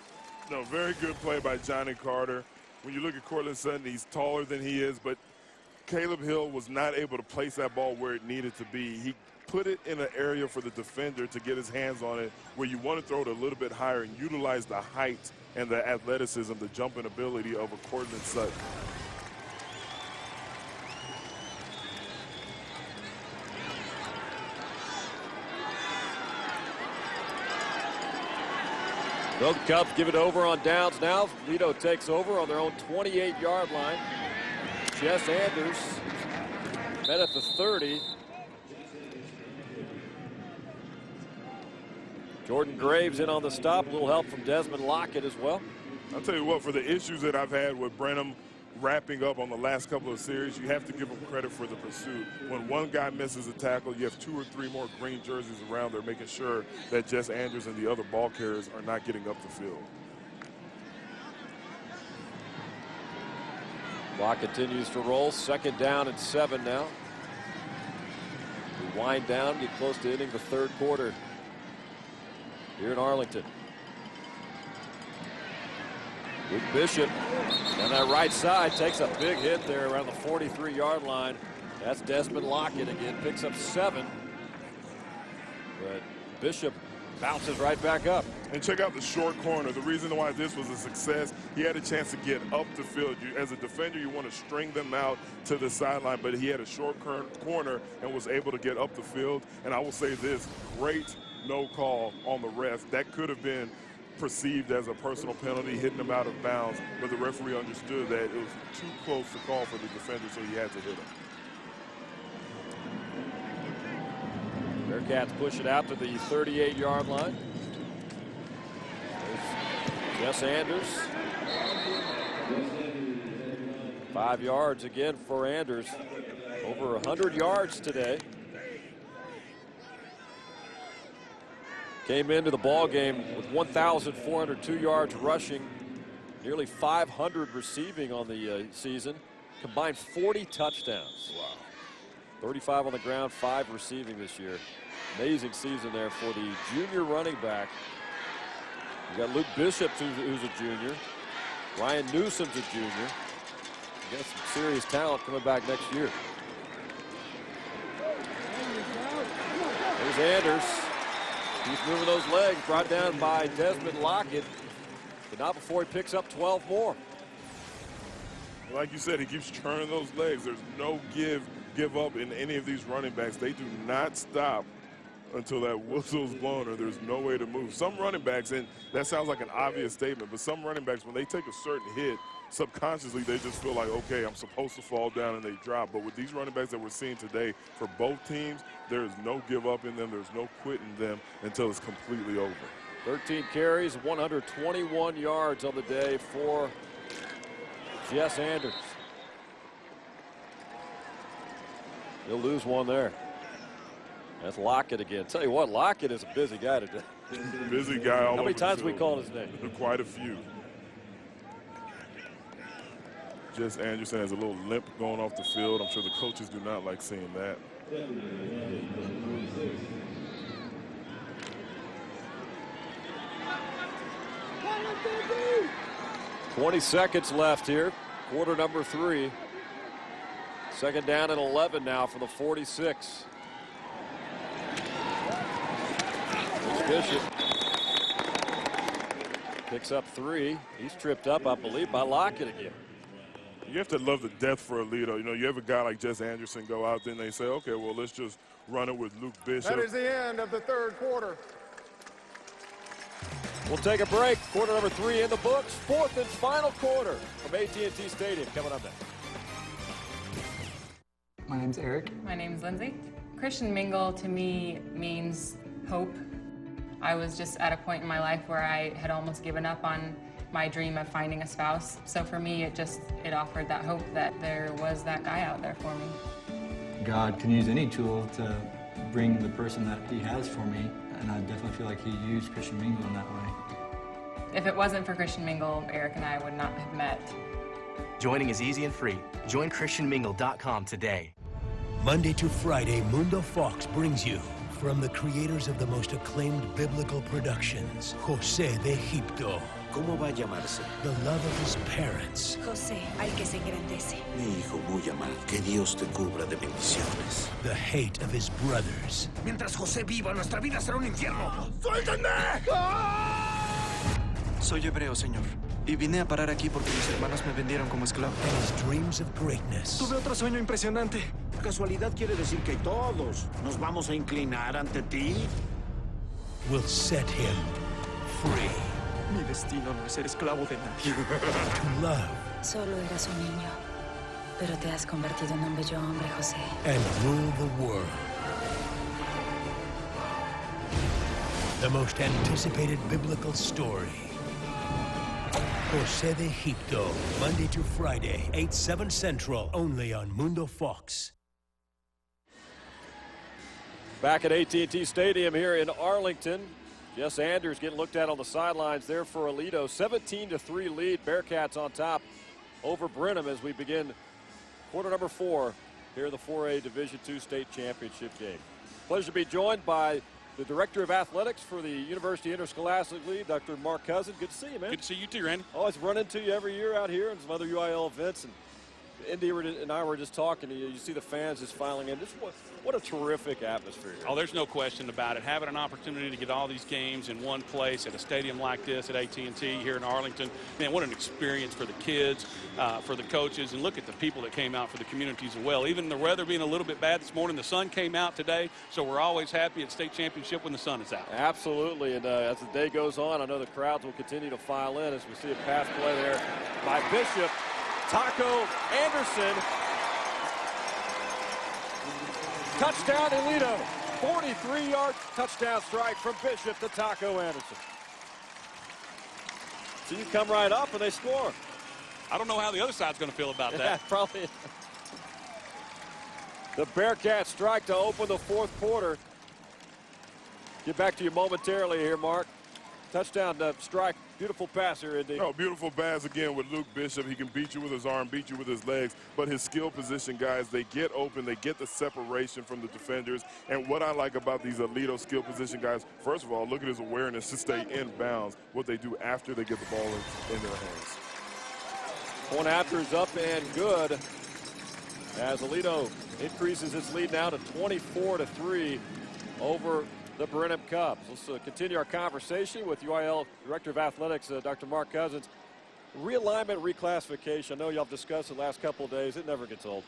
No, very good play by Johnny Carter. When you look at Cortland Sutton, he's taller than he is, but Caleb Hill was not able to place that ball where it needed to be. He put it in an area for the defender to get his hands on it where you want to throw it a little bit higher and utilize the height and the athleticism, the jumping ability of a Cortland Sutton. So the Cubs give it over on downs now. Aledo takes over on their own 28-yard line. Jess Anders Met at the 30. Jordan Graves in on the stop. A little help from Desmond Lockett as well. I'll tell you what, for the issues that I've had with Brenham wrapping up on the last couple of series, you have to give him credit for the pursuit. When one guy misses a tackle, you have 2 or 3 more green jerseys around there making sure that Jess Andrews and the other ball carriers are not getting up the field. Clock continues to roll. 2nd down and 7 now. We wind down, get close to ending the 3rd quarter here in Arlington. Luke Bishop on that right side takes a big hit there around the 43-yard line. That's Desmond Lockett again, picks up 7. But Bishop bounces right back up. And check out the short corner. The reason why this was a success, he had a chance to get up the field. As a defender, you want to string them out to the sideline, but he had a short corner and was able to get up the field. And I will say this, great no call on the ref. That could have been perceived as a personal penalty, hitting him out of bounds, but the referee understood that it was too close to call for the defender, so he had to hit him. Bearcats push it out to the 38-yard line. There's Jess Anders. 5 yards again for Anders. Over 100 yards today. Came into the ball game with 1,402 yards rushing, nearly 500 receiving on the season, combined 40 touchdowns. Wow. 35 on the ground, 5 receiving this year. Amazing season there for the junior running back. You got Luke Bishop, who's a junior. Ryan Newsom's a junior. You got some serious talent coming back next year. There's Anders. Keeps moving those legs, brought down by Desmond Lockett, but not before he picks up 12 more. Like you said, he keeps churning those legs. There's no give up in any of these running backs. They do not stop until that whistle's blown or there's no way to move. Some running backs, and that sounds like an obvious statement, but some running backs, when they take a certain hit, subconsciously they just feel like, okay, I'm supposed to fall down, and they drop. But with these running backs that we're seeing today for both teams, there is no give up in them. There's no quitting them until it's completely over. 13 carries, 121 yards on the day for Jess Anders. He'll lose one there. That's Lockett again. Tell you what, Lockett is a busy guy today. Busy guy all over. How many times the we field. called his name? Quite a few. Jess Anderson has a little limp going off the field. I'm sure the coaches do not like seeing that. 20 seconds left here. Quarter number 3. 2nd down and 11 now for the 46. It's Bishop. Picks up 3. He's tripped up, I believe, by Lockett again. You have to love the depth for Aledo. You know, you have a guy like Jess Anderson go out there and they say, okay, well, let's just run it with Luke Bishop. That is the end of the 3rd quarter. We'll take a break. Quarter number 3 in the books. 4th and final quarter from AT&T Stadium coming up next. My name's Eric. My name's Lindsay. Christian mingle to me means hope. I was just at a point in my life where I had almost given up on my dream of finding a spouse. So for me, it offered that hope that there was that guy out there for me. God can use any tool to bring the person that he has for me, and I definitely feel like he used Christian Mingle in that way. If it wasn't for Christian Mingle, Eric and I would not have met. Joining is easy and free. Join ChristianMingle.com today. Monday to Friday, Mundo Fox brings you, from the creators of the most acclaimed biblical productions, José de Egipto. ¿Cómo va a llamarse? The love of his parents. José, al que se engrandece. Mi hijo muy amado. Que Dios te cubra de bendiciones. The hate of his brothers. Mientras José viva, nuestra vida será un infierno. ¡Suéltenme! Soy hebreo, señor. Y vine a parar aquí porque mis hermanos me vendieron como esclavo. And his dreams of greatness. Tuve otro sueño impresionante. ¿Casualidad quiere decir que todos nos vamos a inclinar ante ti? Will set him free. Mi destino no es ser esclavo de nadie. To love. Solo eras un niño. Pero te has convertido en un bello hombre, José. And rule the world. The most anticipated biblical story. José de Egipto, Monday to Friday, 8, 7 Central, only on Mundo Fox. Back at AT&T Stadium here in Arlington. Jess Anders getting looked at on the sidelines there for Aledo. 17-3 lead. Bearcats on top over Brenham as we begin quarter number 4 here in the 4A Division II State Championship game. Pleasure to be joined by the Director of Athletics for the University Interscholastic League, Dr. Mark Cousin. Good to see you, man. Good to see you too, Randy. Always run into you every year out here and some other UIL events. And Indy and I were just talking. You see the fans just filing in. Just what a terrific atmosphere here. Oh, there's no question about it. Having an opportunity to get all these games in one place at a stadium like this at AT&T here in Arlington, man, what an experience for the kids, for the coaches, and look at the people that came out for the communities as well. Even the weather being a little bit bad this morning, the sun came out today, so we're always happy at state championship when the sun is out. Absolutely, and as the day goes on, I know the crowds will continue to file in as we see a pass play there by Bishop. Taco Anderson. Touchdown, Aledo. 43-yard touchdown strike from Bishop to Taco Anderson. So you come right up and they score. I don't know how the other side's going to feel about that. Yeah, probably. The Bearcats strike to open the fourth quarter. Get back to you momentarily here, Mark. Touchdown strike. Beautiful pass here, Indy. No, beautiful pass again with Luke Bishop. He can beat you with his arm, beat you with his legs, but his skill position guys, they get open, they get the separation from the defenders. And what I like about these Aledo skill position guys, first of all, look at his awareness to stay in bounds, what they do after they get the ball in their hands. Point after is up and good as Aledo increases its lead now to 24-3 over the Brenham Cubs. Let's continue our conversation with UIL Director of Athletics, Dr. Mark Cousins. Realignment, reclassification. I know y'all discussed it the last couple of days. It never gets old.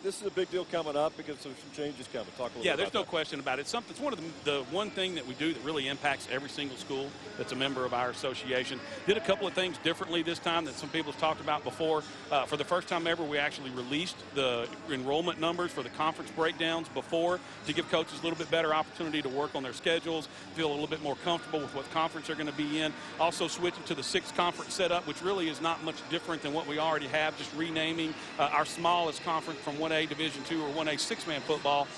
This is a big deal coming up because there's some changes coming. Talk a little bit Yeah, about there's no that. question about it. It's one of the one thing that we do that really impacts every single school that's a member of our association. Did a couple of things differently this time that some people have talked about before. For the first time ever, we actually released the enrollment numbers for the conference breakdowns before to give coaches a little bit better opportunity to work on their schedules, feel a little bit more comfortable with what conference they're going to be in. Also switching to the 6 conference setup, which really is not much different than what we already have, just renaming our smallest conference from 1A Division II or 1A 6-man football,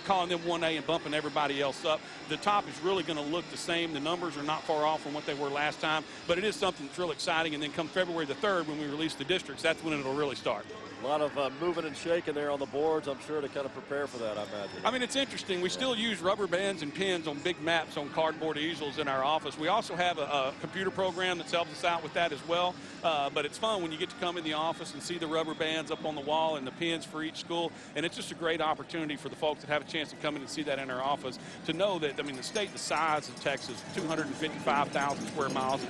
calling them 1A and bumping everybody else up. The top is really going to look the same. The numbers are not far off from what they were last time, but it is something that's real exciting. And then come February the 3rd, when we release the districts, that's when it'll really start. A lot of moving and shaking there on the boards, I'm sure, to kind of prepare for that, I imagine. I mean, it's interesting. We still use rubber bands and pins on big maps on cardboard easels in our office. We also have a computer program that helps us out with that as well. But it's fun when you get to come in the office and see the rubber bands up on the wall and the pins for each school. And it's just a great opportunity for the folks that have a chance to come in and see that in our office to know that, I mean, the state the size of Texas, 255,000 square miles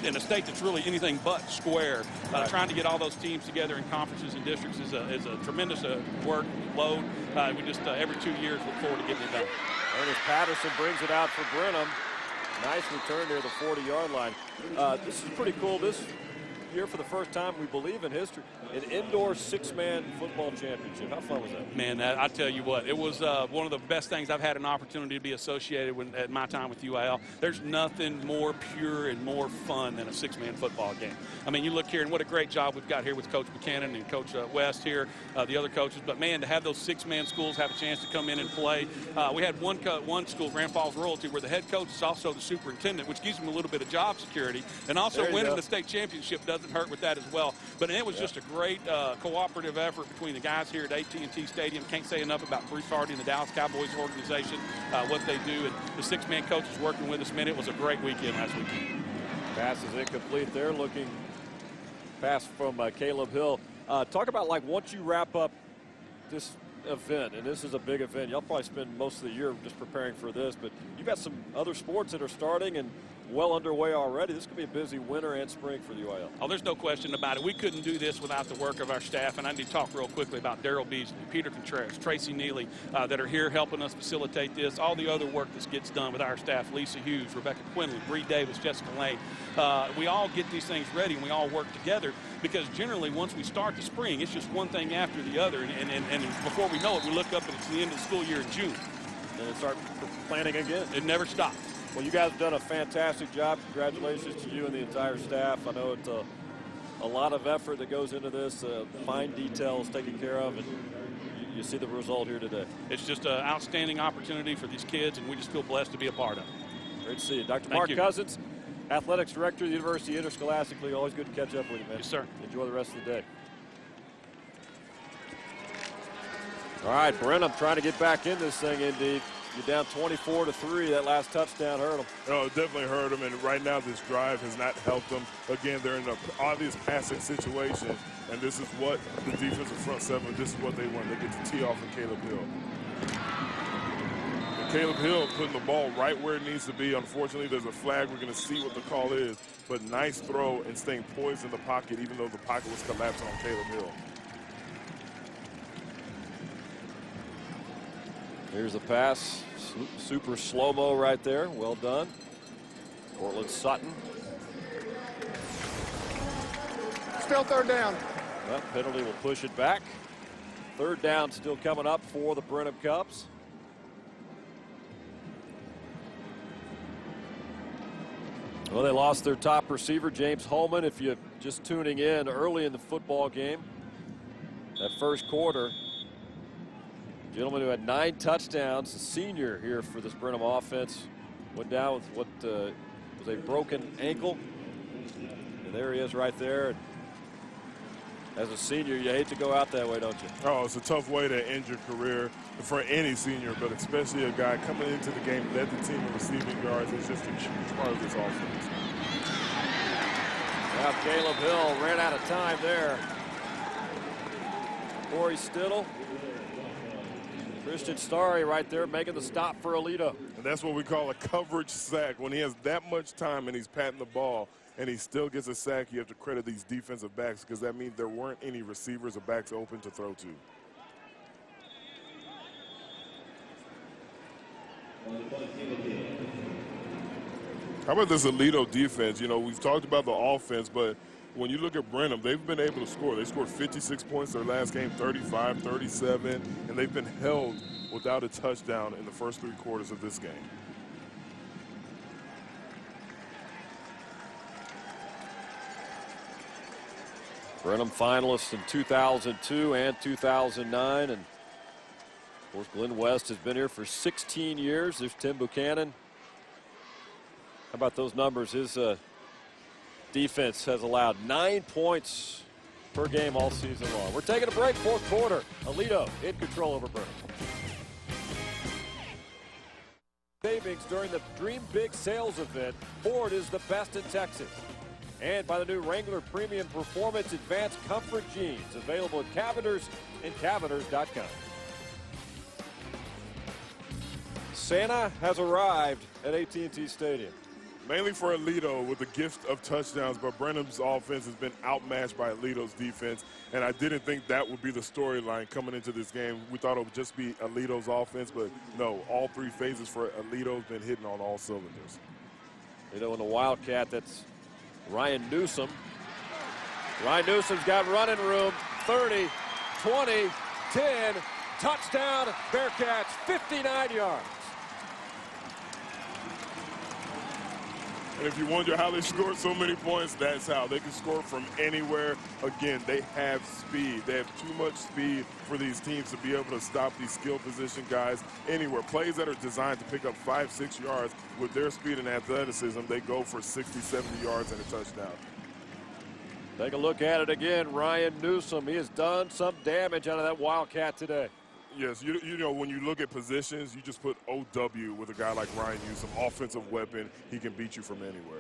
in a state that's really anything but square. Trying to get all those teams together in conferences and districts is a tremendous work load. We just every 2 years look forward to getting it done. Ernest Patterson brings it out for Brenham. Nice return near the 40-yard line. This is pretty cool. This year, for the first time, we believe in history, an indoor 6-man football championship. How fun was that? Man, I tell you what, it was one of the best things I've had an opportunity to be associated with at my time with UIL. There's nothing more pure and more fun than a 6-man football game. I mean, you look here, and what a great job we've got here with Coach Buchanan and Coach West here, the other coaches. But, man, to have those 6-man schools have a chance to come in and play. We had one school, Grand Falls Royalty, where the head coach is also the superintendent, which gives them a little bit of job security. And also winning the state championship doesn't hurt with that as well. But it was just a great cooperative effort between the guys here at AT&T Stadium. Can't say enough about Bruce Hardy and the Dallas Cowboys organization, what they do, and the 6-man coaches working with us. Man, it was a great weekend last weekend. Pass is incomplete there. Looking pass from Caleb Hill. Talk about, like, once you wrap up this event, and this is a big event, y'all probably spend most of the year just preparing for this, but you've got some other sports that are starting and well underway already. This could be a busy winter and spring for the UIL. Oh, there's no question about it. We couldn't do this without the work of our staff, and I need to talk real quickly about Daryl Beasley, Peter Contreras, Tracy Neely, that are here helping us facilitate this, all the other work that gets done with our staff, Lisa Hughes, Rebecca Quinlan, Bree Davis, Jessica Lane. We all get these things ready, and we all work together because generally once we start the spring, it's just one thing after the other. And before we know it, we look up and it's the end of the school year in June. And then start planning again. It never stops. Well, you guys have done a fantastic job. Congratulations to you and the entire staff. I know it's a lot of effort that goes into this, fine details taken care of, and you see the result here today. It's just an outstanding opportunity for these kids, and we just feel blessed to be a part of it. Great to see you. Dr. Mark Cousins, Athletics Director of the University Interscholastic League. Always good to catch up with you, man. Yes, sir. Enjoy the rest of the day. All right, Brenham trying to get back in this thing, indeed. You're down 24-3. That last touchdown hurt them. No, it definitely hurt them, and right now this drive has not helped them. Again, they're in an obvious passing situation, and this is what the defensive front seven, this is what they want. They get to tee off of Caleb Hill. And Caleb Hill putting the ball right where it needs to be. Unfortunately, there's a flag. We're going to see what the call is, but nice throw and staying poised in the pocket, even though the pocket was collapsing on Caleb Hill. Here's a pass, super slow-mo right there. Well done. Cortland Sutton. Still third down. That penalty will push it back. Third down still coming up for the Brenham Cubs. Well, they lost their top receiver, James Holman. If you're just tuning in early in the football game, that first quarter, gentleman who had 9 touchdowns, a senior here for this Brenham offense, went down with what was a broken ankle. And there he is right there. As a senior, you hate to go out that way, don't you? Oh, it's a tough way to end your career for any senior, but especially a guy coming into the game, led the team in receiving yards. It's just a huge part of this offense. Now Caleb Hill ran out of time there. Corey Stittle. Christian Starry right there making the stop for Aledo. And that's what we call a coverage sack. When he has that much time and he's patting the ball and he still gets a sack, you have to credit these defensive backs because that means there weren't any receivers or backs open to throw to. How about this Aledo defense? You know, we've talked about the offense, but when you look at Brenham, they've been able to score. They scored 56 points their last game, 35, 37, and they've been held without a touchdown in the first 3 quarters of this game. Brenham finalists in 2002 and 2009, and of course Glenn West has been here for 16 years. There's Tim Buchanan. How about those numbers? His defense has allowed 9 points per game all season long. We're taking a break, 4th quarter. Aledo in control over Brenham. Savings during the Dream Big sales event. Ford is the best in Texas. And by the new Wrangler Premium Performance Advanced Comfort Jeans, available at Cavenders and Cavenders.com. Santa has arrived at AT&T Stadium. Mainly for Aledo with the gift of touchdowns, but Brenham's offense has been outmatched by Aledo's defense, and I didn't think that would be the storyline coming into this game. We thought it would just be Aledo's offense, but no, all 3 phases for Aledo's been hitting on all cylinders. Aledo in the Wildcat, that's Ryan Newsom. Ryan Newsom's got running room, 30, 20, 10, touchdown, Bearcats, 59 yards. And if you wonder how they scored so many points, that's how. They can score from anywhere. Again, they have speed. They have too much speed for these teams to be able to stop these skill position guys anywhere. Plays that are designed to pick up 5-6 yards with their speed and athleticism, they go for 60, 70 yards and a touchdown. Take a look at it again. Ryan Newsom, he has done some damage out of that Wildcat today. Yes, you know, when you look at positions, you just put OW with a guy like Ryan Newsom, offensive weapon. He can beat you from anywhere.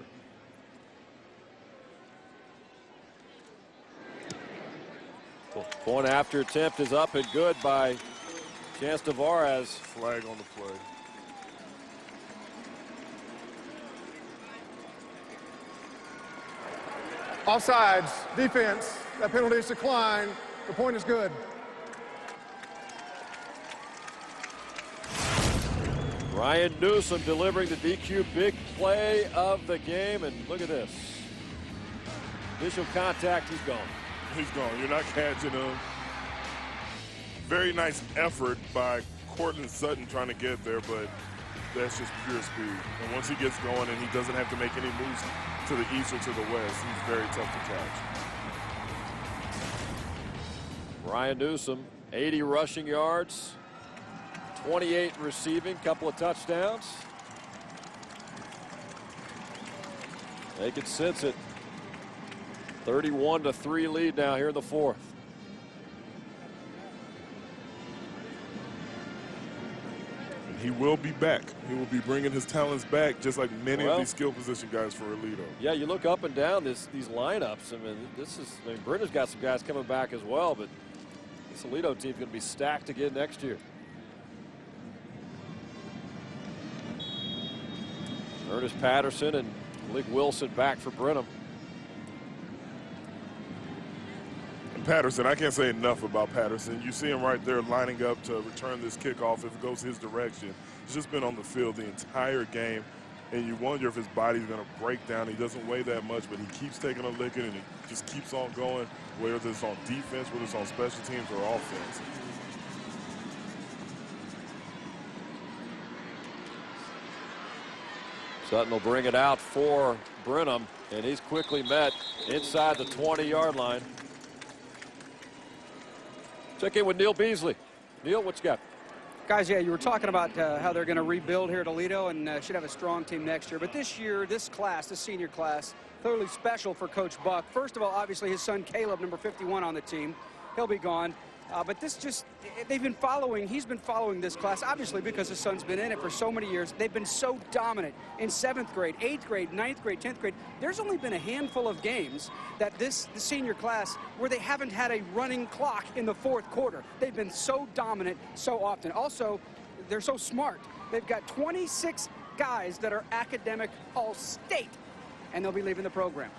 Point after attempt is up and good by Chance Tavares. Flag on the play. Offsides, defense. That penalty is declined. The point is good. Ryan Newsom delivering the DQ big play of the game, and look at this. Initial contact, he's gone. He's gone. You're not catching him. Very nice effort by Cortland Sutton trying to get there, but that's just pure speed. And once he gets going and he doesn't have to make any moves to the east or to the west, he's very tough to catch. Ryan Newsom, 80 rushing yards, 28 receiving, couple of touchdowns. They can sense it. 31-3 lead now here in the fourth. He will be back. He will be bringing his talents back, just like many of these skill position guys for Aledo. Yeah, you look up and down these lineups. I mean, Brenham's got some guys coming back as well, but this Aledo team's going to be stacked again next year. Ernest Patterson and Malik Wilson back for Brenham. Patterson, I can't say enough about Patterson. You see him right there lining up to return this kickoff if it goes his direction. He's just been on the field the entire game, and you wonder if his body's going to break down. He doesn't weigh that much, but he keeps taking a licking, and he just keeps on going, whether it's on defense, whether it's on special teams or offense. Sutton will bring it out for Brenham, and he's quickly met inside the 20-yard line. Check in with Neil Beasley. Neil, what you got? Guys, yeah, you were talking about how they're going to rebuild here at Aledo and should have a strong team next year. But this year, this class, the senior class, clearly special for Coach Buck. First of all, obviously his son Caleb, number 51 on the team. He'll be gone. But this just, he's been following this class, obviously because his son's been in it for so many years. They've been so dominant in 7th grade, 8th grade, 9th grade, 10th grade. There's only been a handful of games that the senior class where they haven't had a running clock in the 4th quarter. They've been so dominant so often. Also, they're so smart. They've got 26 guys that are academic all-state, and they'll be leaving the program.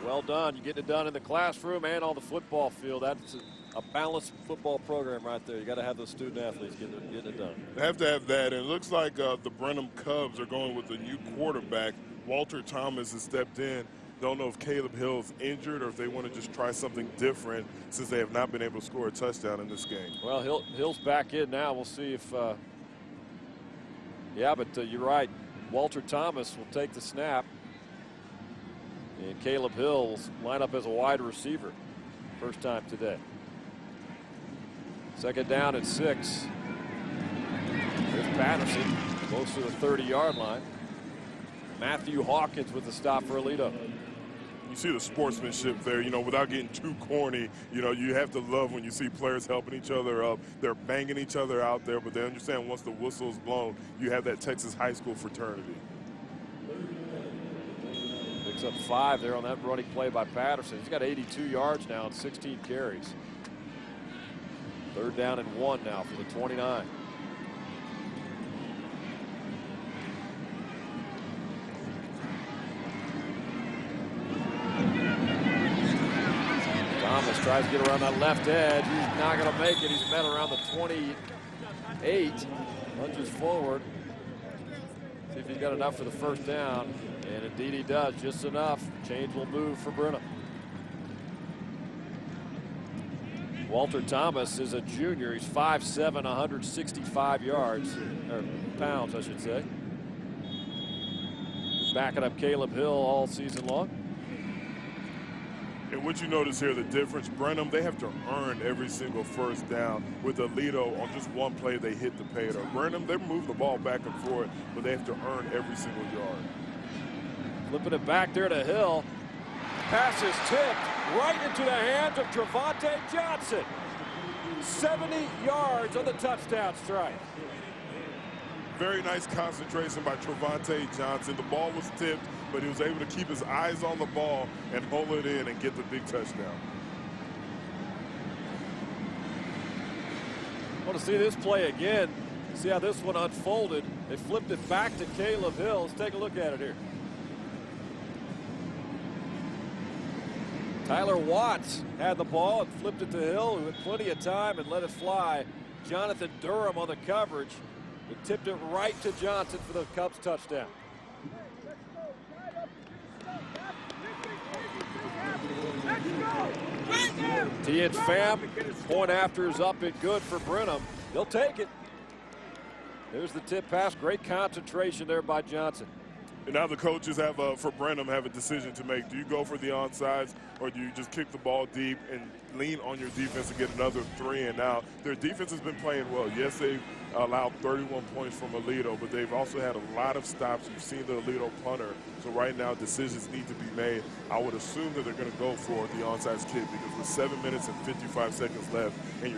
Well done. You get it done in the classroom and on the football field. That's a balanced football program right there. You got to have those student athletes getting it done. They have to have that. And it looks like the Brenham Cubs are going with a new quarterback. Walter Thomas has stepped in. Don't know if Caleb Hill's injured or if they want to just try something different since they have not been able to score a touchdown in this game. Well, Hill's back in now. We'll see if yeah, but you're right. Walter Thomas will take the snap. And Caleb Hill will line up as a wide receiver. First time today. Second down at 6. There's Patterson close to the 30-yard line. Matthew Hawkins with the stop for Aledo. You see the sportsmanship there, you know, without getting too corny. You know, you have to love when you see players helping each other up. They're banging each other out there, but they understand once the whistle is blown, you have that Texas high school fraternity. Picks up 5 there on that running play by Patterson. He's got 82 yards now and 16 carries. Third down and 1 now for the 29. Thomas tries to get around that left edge. He's not going to make it. He's met around the 28. Lunges forward. See if he's got enough for the first down. And indeed he does, just enough. Change will move for Brenham. Walter Thomas is a junior. He's 5'7", 165 yards, or pounds, I should say. Backing up Caleb Hill all season long. And what you notice here, the difference, Brenham, they have to earn every single first down. With Aledo, on just one play, they hit the pay dirt. Brenham, they move the ball back and forth, but they have to earn every single yard. Flipping it back there to Hill. Pass is tipped right into the hands of Trevante Johnson. 70 yards on the touchdown strike. Very nice concentration by Trevante Johnson. The ball was tipped, but he was able to keep his eyes on the ball and hold it in and get the big touchdown. I want to see this play again. See how this one unfolded. They flipped it back to Caleb Hill. Let's take a look at it here. Tyler Watts had the ball and flipped it to Hill, who had plenty of time and let it fly. Jonathan Durham on the coverage. It tipped it right to Johnson for the Cubs touchdown. T and Pham, point after is up and good for Brenham. They'll take it. There's the tip pass. Great concentration there by Johnson. And now the coaches have, for Brenham, have a decision to make. Do you go for the onside, or do you just kick the ball deep and lean on your defense to get another 3 and out? Their defense has been playing well. Yes, they've allowed 31 points from Aledo, but they've also had a lot of stops. You've seen the Aledo punter. So right now, decisions need to be made. I would assume that they're going to go for the onside kick, because with 7 minutes and 55 seconds left and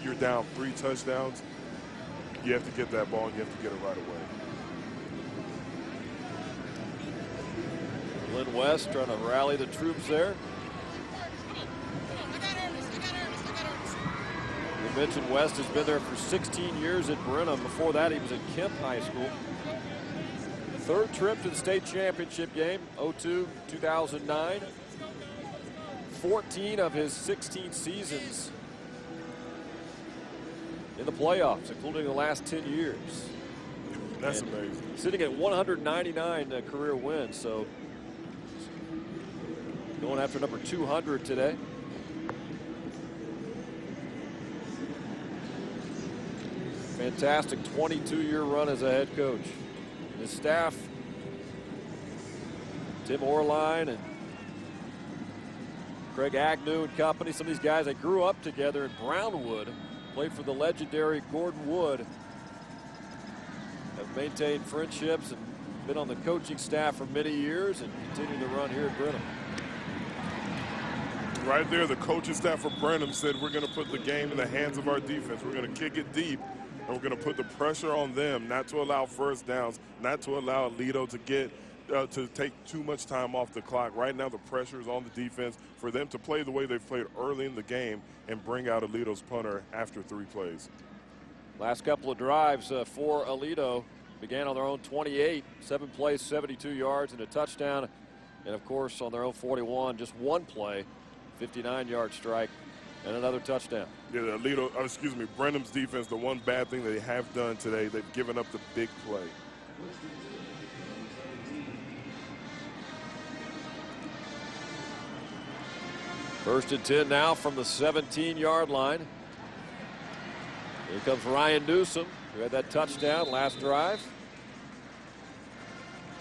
you're down 3 touchdowns, you have to get that ball and you have to get it right away. Glenn West trying to rally the troops there. You mentioned West has been there for 16 years at Brenham. Before that, he was at Kemp High School. 3rd trip to the state championship game, 02, 2009. 14 of his 16 seasons in the playoffs, including the last 10 years. That's amazing. Sitting at 199 career wins, so going after number 200 today. Fantastic 22-year run as a head coach. And his staff, Tim Orline and Craig Agnew and company, some of these guys that grew up together in Brownwood, played for the legendary Gordon Wood, have maintained friendships and been on the coaching staff for many years and continue to run here at Brenham. Right there, the coaching staff for Brenham said, we're going to put the game in the hands of our defense. We're going to kick it deep, and we're going to put the pressure on them, not to allow first downs, not to allow Aledo to get to take too much time off the clock. Right now, the pressure is on the defense for them to play the way they've played early in the game and bring out Aledo's punter after 3 plays. Last couple of drives for Aledo began on their own 28, 7 plays, 72 yards, and a touchdown. And, of course, on their own 41, just 1 play, 59-yard strike, and another touchdown. Yeah, the Brenham's defense, the one bad thing they have done today, they've given up the big play. First and 10 now from the 17-yard line. Here comes Ryan Newsom, who had that touchdown last drive.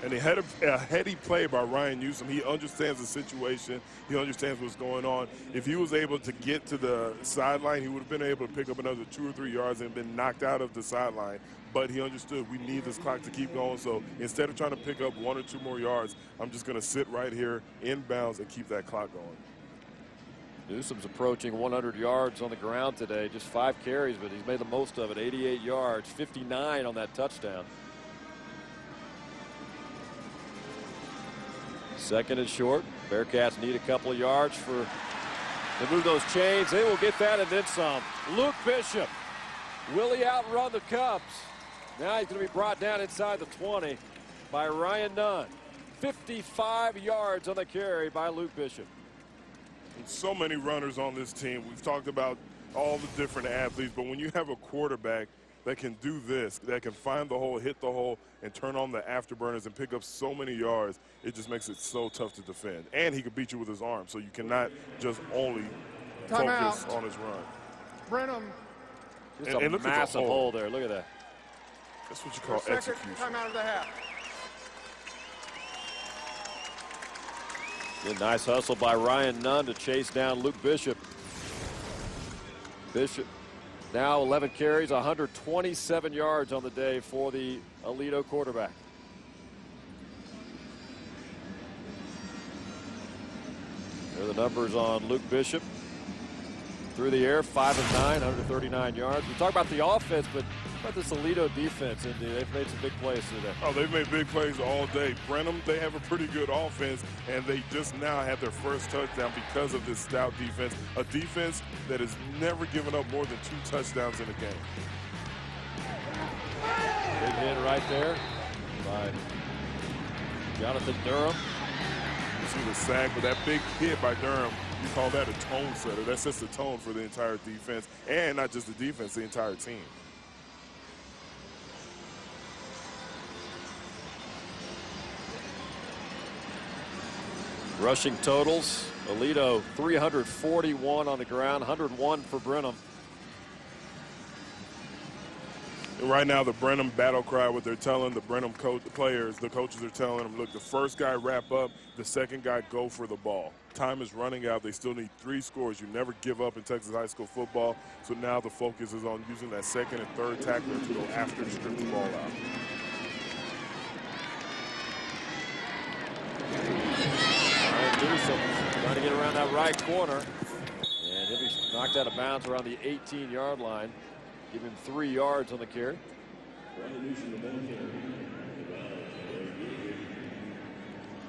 And he had a heady play by Ryan Newsom. He understands the situation. He understands what's going on. If he was able to get to the sideline, he would have been able to pick up another 2 or 3 yards and been knocked out of the sideline. But he understood we need this clock to keep going. So instead of trying to pick up 1 or 2 more yards, I'm just going to sit right here in bounds and keep that clock going. Newsom's approaching 100 yards on the ground today. Just 5 carries, but he's made the most of it. 88 yards, 59 on that touchdown. Second and short. Bearcats need a couple of yards to move those chains. They will get that and then some. Luke Bishop. Will he outrun the Cubs? Now he's going to be brought down inside the 20 by Ryan Nunn. 55 yards on the carry by Luke Bishop. And so many runners on this team. We've talked about all the different athletes, but when you have a quarterback that can do this, that can find the hole, hit the hole, and turn on the afterburners and pick up so many yards, it just makes it so tough to defend. And he can beat you with his arm, so you cannot just only focus on his run. Brenham. Just a massive hole there. Look at that. That's what you call execution. Timeout of the half. Good, nice hustle by Ryan Nunn to chase down Luke Bishop. Bishop now 11 carries, 127 yards on the day for the Aledo quarterback. There are the numbers on Luke Bishop. Through the air, 5 of 9, 139 yards. We talk about the offense, but about this Aledo defense, and they've made some big plays today. Oh, they've made big plays all day. Brenham, they have a pretty good offense, and they just now had their first touchdown because of this stout defense. A defense that has never given up more than 2 touchdowns in a game. Big hit right there by Jonathan Durham. You see the sack, but that big hit by Durham, you call that a tone setter. That sets the tone for the entire defense, and not just the defense, the entire team. Rushing totals Aledo 341 on the ground, 101 for Brenham. Right now, the Brenham battle cry, what they're telling the Brenham players, the coaches are telling them, look, the first guy wrap up, the second guy go for the ball. Time is running out. They still need 3 scores. You never give up in Texas high school football. So now the focus is on using that second and third tackler to go after and strip the ball out. Newsom trying to get around that right corner. And he'll be knocked out of bounds around the 18-yard line. Give him 3 yards on the carry.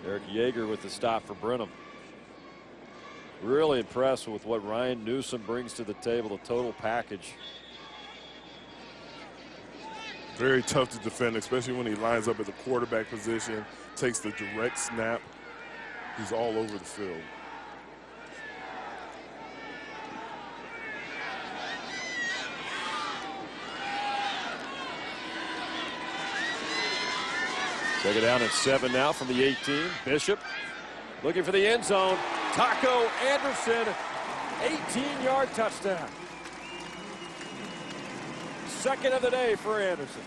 Eric Yeager with the stop for Brenham. Really impressed with what Ryan Newsom brings to the table, the total package. Very tough to defend, especially when he lines up at the quarterback position, takes the direct snap. He's all over the field. Second down and 7 now from the 18. Bishop looking for the end zone. Taco Anderson, 18-yard touchdown. Second of the day for Anderson.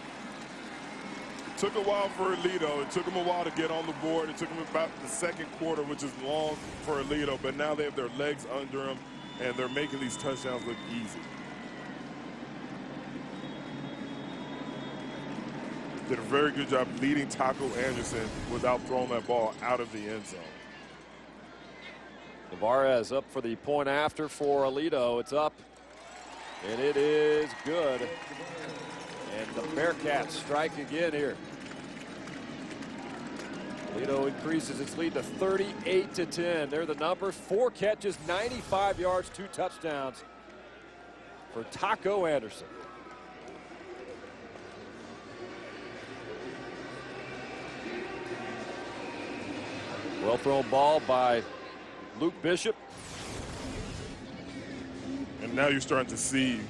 It took a while for Aledo. It took him a while to get on the board. It took him about the second quarter, which is long for Aledo, but now they have their legs under him, and they're making these touchdowns look easy. Did a very good job leading Taco Anderson without throwing that ball out of the end zone. Navarez up for the point after for Aledo. It's up, and it is good. And the Bearcats strike again here. Aledo increases its lead to 38-10. They're the numbers. 4 catches, 95 yards, 2 touchdowns for Taco Anderson. Well thrown ball by Luke Bishop. And now you're starting to see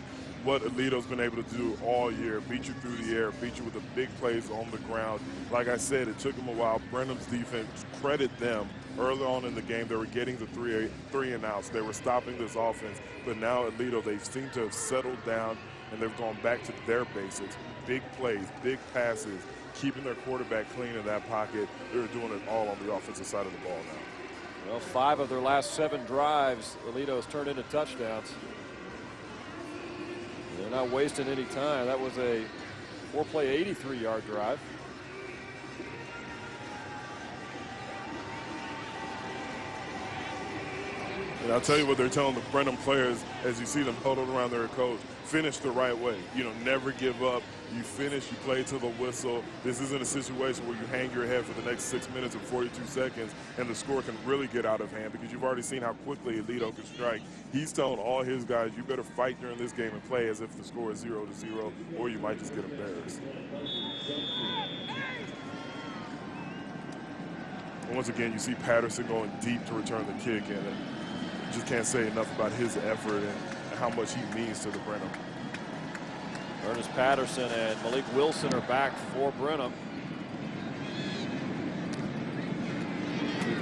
what Aledo's been able to do all year. Beat you through the air, beat you with the big plays on the ground. Like I said, it took them a while. Brenham's defense, credit them. Early on in the game, they were getting the three and outs. They were stopping this offense. But now Aledo, they seem to have settled down, and they've gone back to their basics. Big plays, big passes, keeping their quarterback clean in that pocket. They're doing it all on the offensive side of the ball now. Well, 5 of their last 7 drives, Aledo has turned into touchdowns. They're not wasting any time. That was a 4-play, 83-yard drive. And I'll tell you what they're telling the Brenham players as you see them huddled around their coach. Finish the right way. You know, never give up. You finish, you play to the whistle. This isn't a situation where you hang your head for the next 6 minutes and 42 seconds and the score can really get out of hand because you've already seen how quickly Aledo can strike. He's telling all his guys, you better fight during this game and play as if the score is 0-0 or you might just get embarrassed. And once again, you see Patterson going deep to return the kick, and you just can't say enough about his effort and how much he means to the Brenham. Ernest Patterson and Malik Wilson are back for Brenham.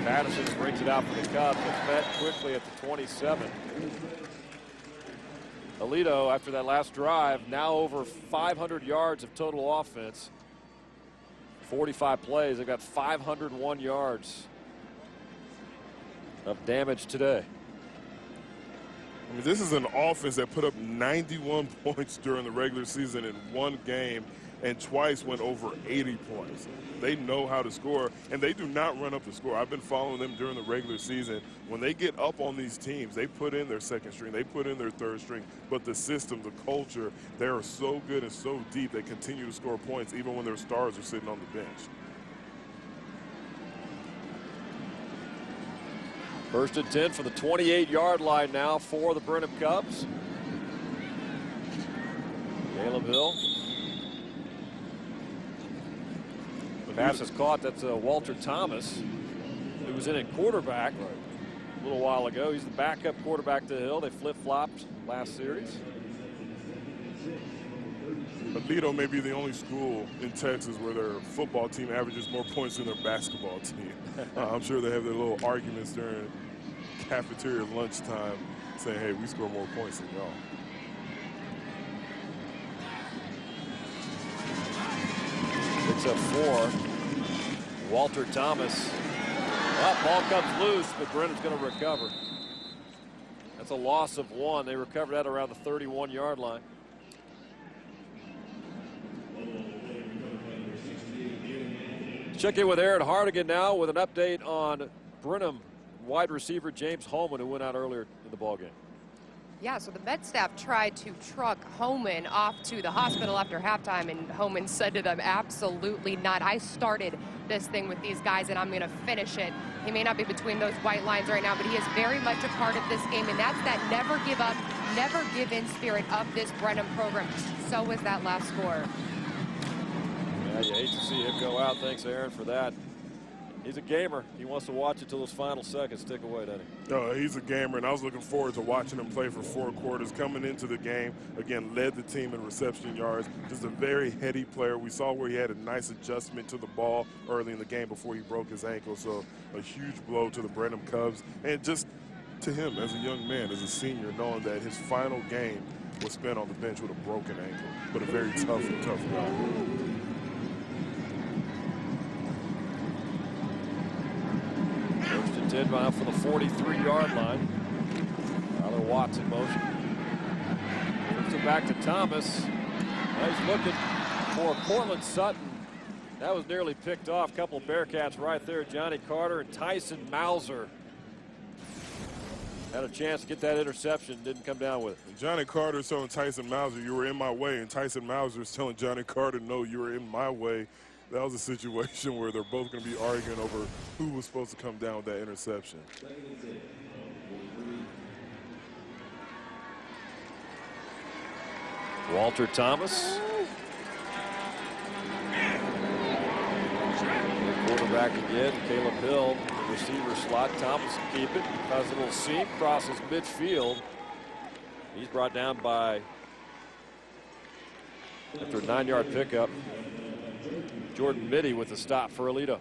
Patterson brings it out for the Cubs. It's met quickly at the 27. Aledo, after that last drive, now over 500 yards of total offense. 45 plays. They've got 501 yards of damage today. I mean, this is an offense that put up 91 points during the regular season in one game and twice went over 80 points. They know how to score, and they do not run up the score. I've been following them during the regular season. When they get up on these teams, they put in their second string, they put in their third string, but the system, the culture, they are so good and so deep, they continue to score points even when their stars are sitting on the bench. First and 10 for the 28-yard line now for the Brenham Cubs. Caleb Hill. The pass is caught. That's Walter Thomas, who was in at quarterback a little while ago. He's the backup quarterback to Hill. They flip-flopped last series. Aledo may be the only school in Texas where their football team averages more points than their basketball team. I'm sure they have their little arguments during cafeteria lunchtime saying, hey, we score more points than y'all. Picks up 4. Walter Thomas. Ball comes loose, but Brenham's going to recover. That's a loss of 1. They recovered that around the 31-yard line. Check in with Aaron Hardigan now with an update on Brenham wide receiver James Holman, who went out earlier in the ballgame. Yeah, so the med staff tried to truck Homan off to the hospital after halftime, and Homan said to them, absolutely not. I started this thing with these guys, and I'm going to finish it. He may not be between those white lines right now, but he is very much a part of this game, and that's that never give up, never give in spirit of this Brenham program. So was that last score. Yeah, you hate to see him go out. Thanks, Aaron, for that. He's a gamer. He wants to watch it till those final seconds tick away, doesn't he? Oh, he's a gamer, and I was looking forward to watching him play for 4 quarters. Coming into the game, again, led the team in reception yards. Just a very heady player. We saw where he had a nice adjustment to the ball early in the game before he broke his ankle. So a huge blow to the Brenham Cubs. And just to him as a young man, as a senior, knowing that his final game was spent on the bench with a broken ankle, but a very tough guy. First and 10 out for the 43-yard line. Tyler Watts in motion. Moves it back to Thomas. Now he's looking for Portland Sutton. That was nearly picked off. Couple of Bearcats right there. Johnny Carter and Tyson Mauser had a chance to get that interception. Didn't come down with it. Johnny Carter's telling Tyson Mauser, you were in my way. And Tyson Mauser's telling Johnny Carter, no, you were in my way. That was a situation where they're both going to be arguing over who was supposed to come down with that interception. Walter Thomas. Quarterback again. Caleb Hill, the receiver slot. Thomas will keep it. Has a little seam, crosses midfield. He's brought down by, after a 9-yard pickup, Jordan Mitty with the stop for Aledo.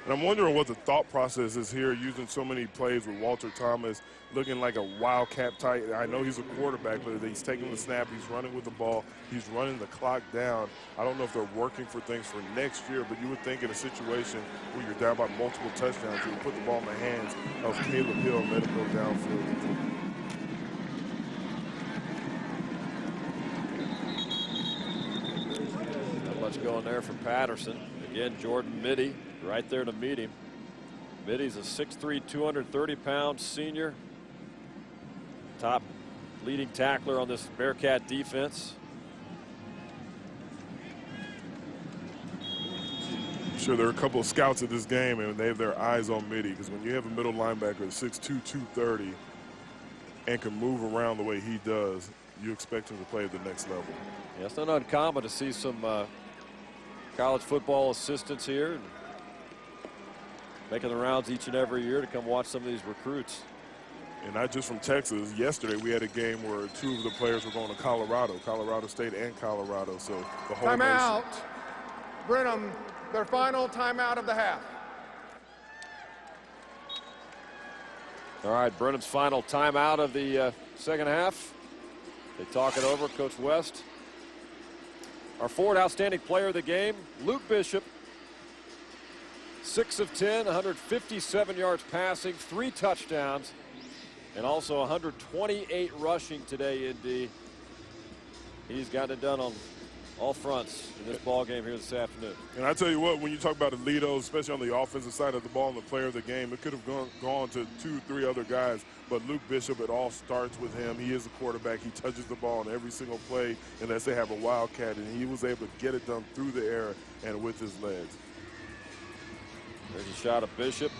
And I'm wondering what the thought process is here, using so many plays with Walter Thomas looking like a wildcat type. I know he's a quarterback, but he's taking the snap, he's running with the ball, he's running the clock down. I don't know if they're working for things for next year, but you would think in a situation where you're down by multiple touchdowns, you would put the ball in the hands of Caleb Hill and let it go downfield. Going there for Patterson. Again, Jordan Mitty right there to meet him. Mitty's a 6'3", 230-pound senior. Top leading tackler on this Bearcat defense. I'm sure there are a couple of scouts at this game, and they have their eyes on Mitty, because when you have a middle linebacker that's 6'2", 230 and can move around the way he does, you expect him to play at the next level. Yeah, it's not uncommon to see some college football assistants here and making the rounds each and every year to come watch some of these recruits. And not just from Texas. Yesterday we had a game where 2 of the players were going to Colorado State and Colorado. So the whole timeout. Brenham, their final timeout of the half. All right, Brenham's final timeout of the second half. They talk it over, Coach West. Our forward outstanding player of the game, Luke Bishop. 6 of 10, 157 yards passing, 3 touchdowns, and also 128 rushing today, Indy. He's gotten it done on all fronts in this ball game here this afternoon. And I tell you what, when you talk about Aledo, especially on the offensive side of the ball and the player of the game, it could have gone to 2, 3 other guys. But Luke Bishop, it all starts with him. He is a quarterback. He touches the ball on every single play unless they have a wildcat, and he was able to get it done through the air and with his legs. There's a shot of Bishop.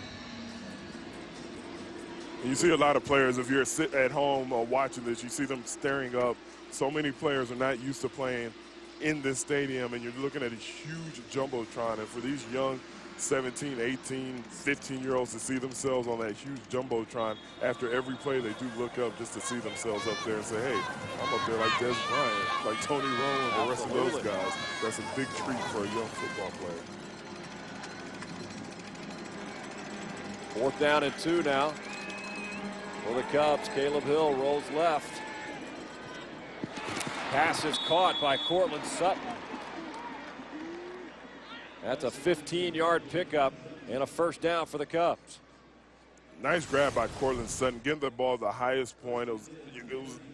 And you see a lot of players, if you're sitting at home or watching this, you see them staring up. So many players are not used to playing in this stadium, and you're looking at a huge jumbotron. And for these young 17, 18, 15-year-olds to see themselves on that huge jumbotron, after every play they do look up just to see themselves up there and say, hey, I'm up there like Des Bryant, like Tony Romo and the rest of those guys. That's a big treat for a young football player. 4th down and 2 now for the Cubs. Caleb Hill rolls left. Pass is caught by Cortland Sutton. That's a 15-yard pickup and a 1st down for the Cubs. Nice grab by Cortland Sutton, getting the ball at the highest point. It was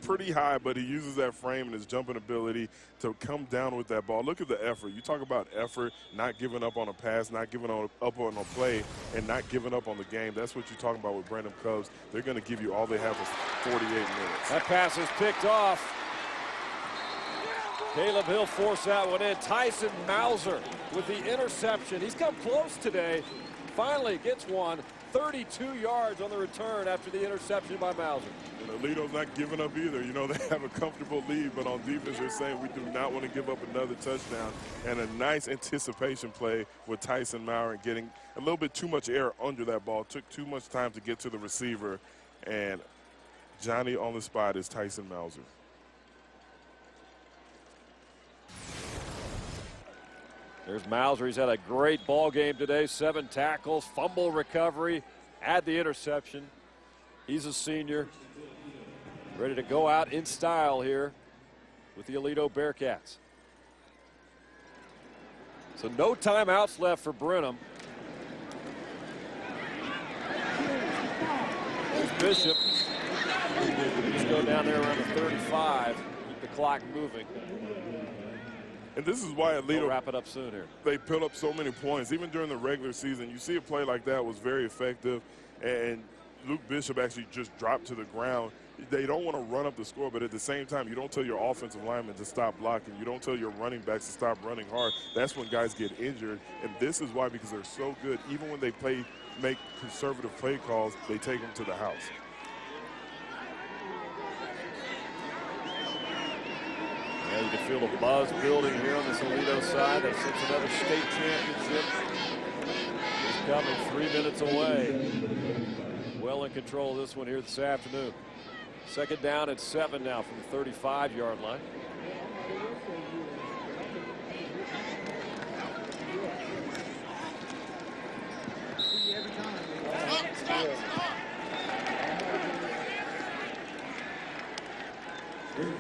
pretty high, but he uses that frame and his jumping ability to come down with that ball. Look at the effort. You talk about effort, not giving up on a pass, not giving up on a play, and not giving up on the game. That's what you're talking about with Brenham Cubs. They're going to give you all they have for 48 minutes. That pass is picked off. Caleb Hill forced that one in. Tyson Mauser with the interception. He's come close today. Finally gets one. 32 yards on the return after the interception by Mauser. And Aledo's not giving up either. You know, they have a comfortable lead, but on defense, they're saying we do not want to give up another touchdown. And a nice anticipation play with Tyson Maurer getting a little bit too much air under that ball. Took too much time to get to the receiver. And Johnny on the spot is Tyson Mauser. There's Mauser. He's had a great ball game today. 7 tackles, fumble recovery, add the interception. He's a senior. Ready to go out in style here with the Aledo Bearcats. So no timeouts left for Brenham. There's Bishop. Just go down there around the 35. Keep the clock moving. And this is why Aledo, they'll wrap it up soon here. They put up so many points. Even during the regular season, you see a play like that was very effective. And Luke Bishop actually just dropped to the ground. They don't want to run up the score, but at the same time, you don't tell your offensive linemen to stop blocking. You don't tell your running backs to stop running hard. That's when guys get injured. And this is why, because they're so good, even when they make conservative play calls, they take them to the house. Yeah, you can feel the buzz building here on this Aledo side. That since another state championship is coming 3 minutes away. Well in control of this one here this afternoon. 2nd down and 7 now from the 35-yard line.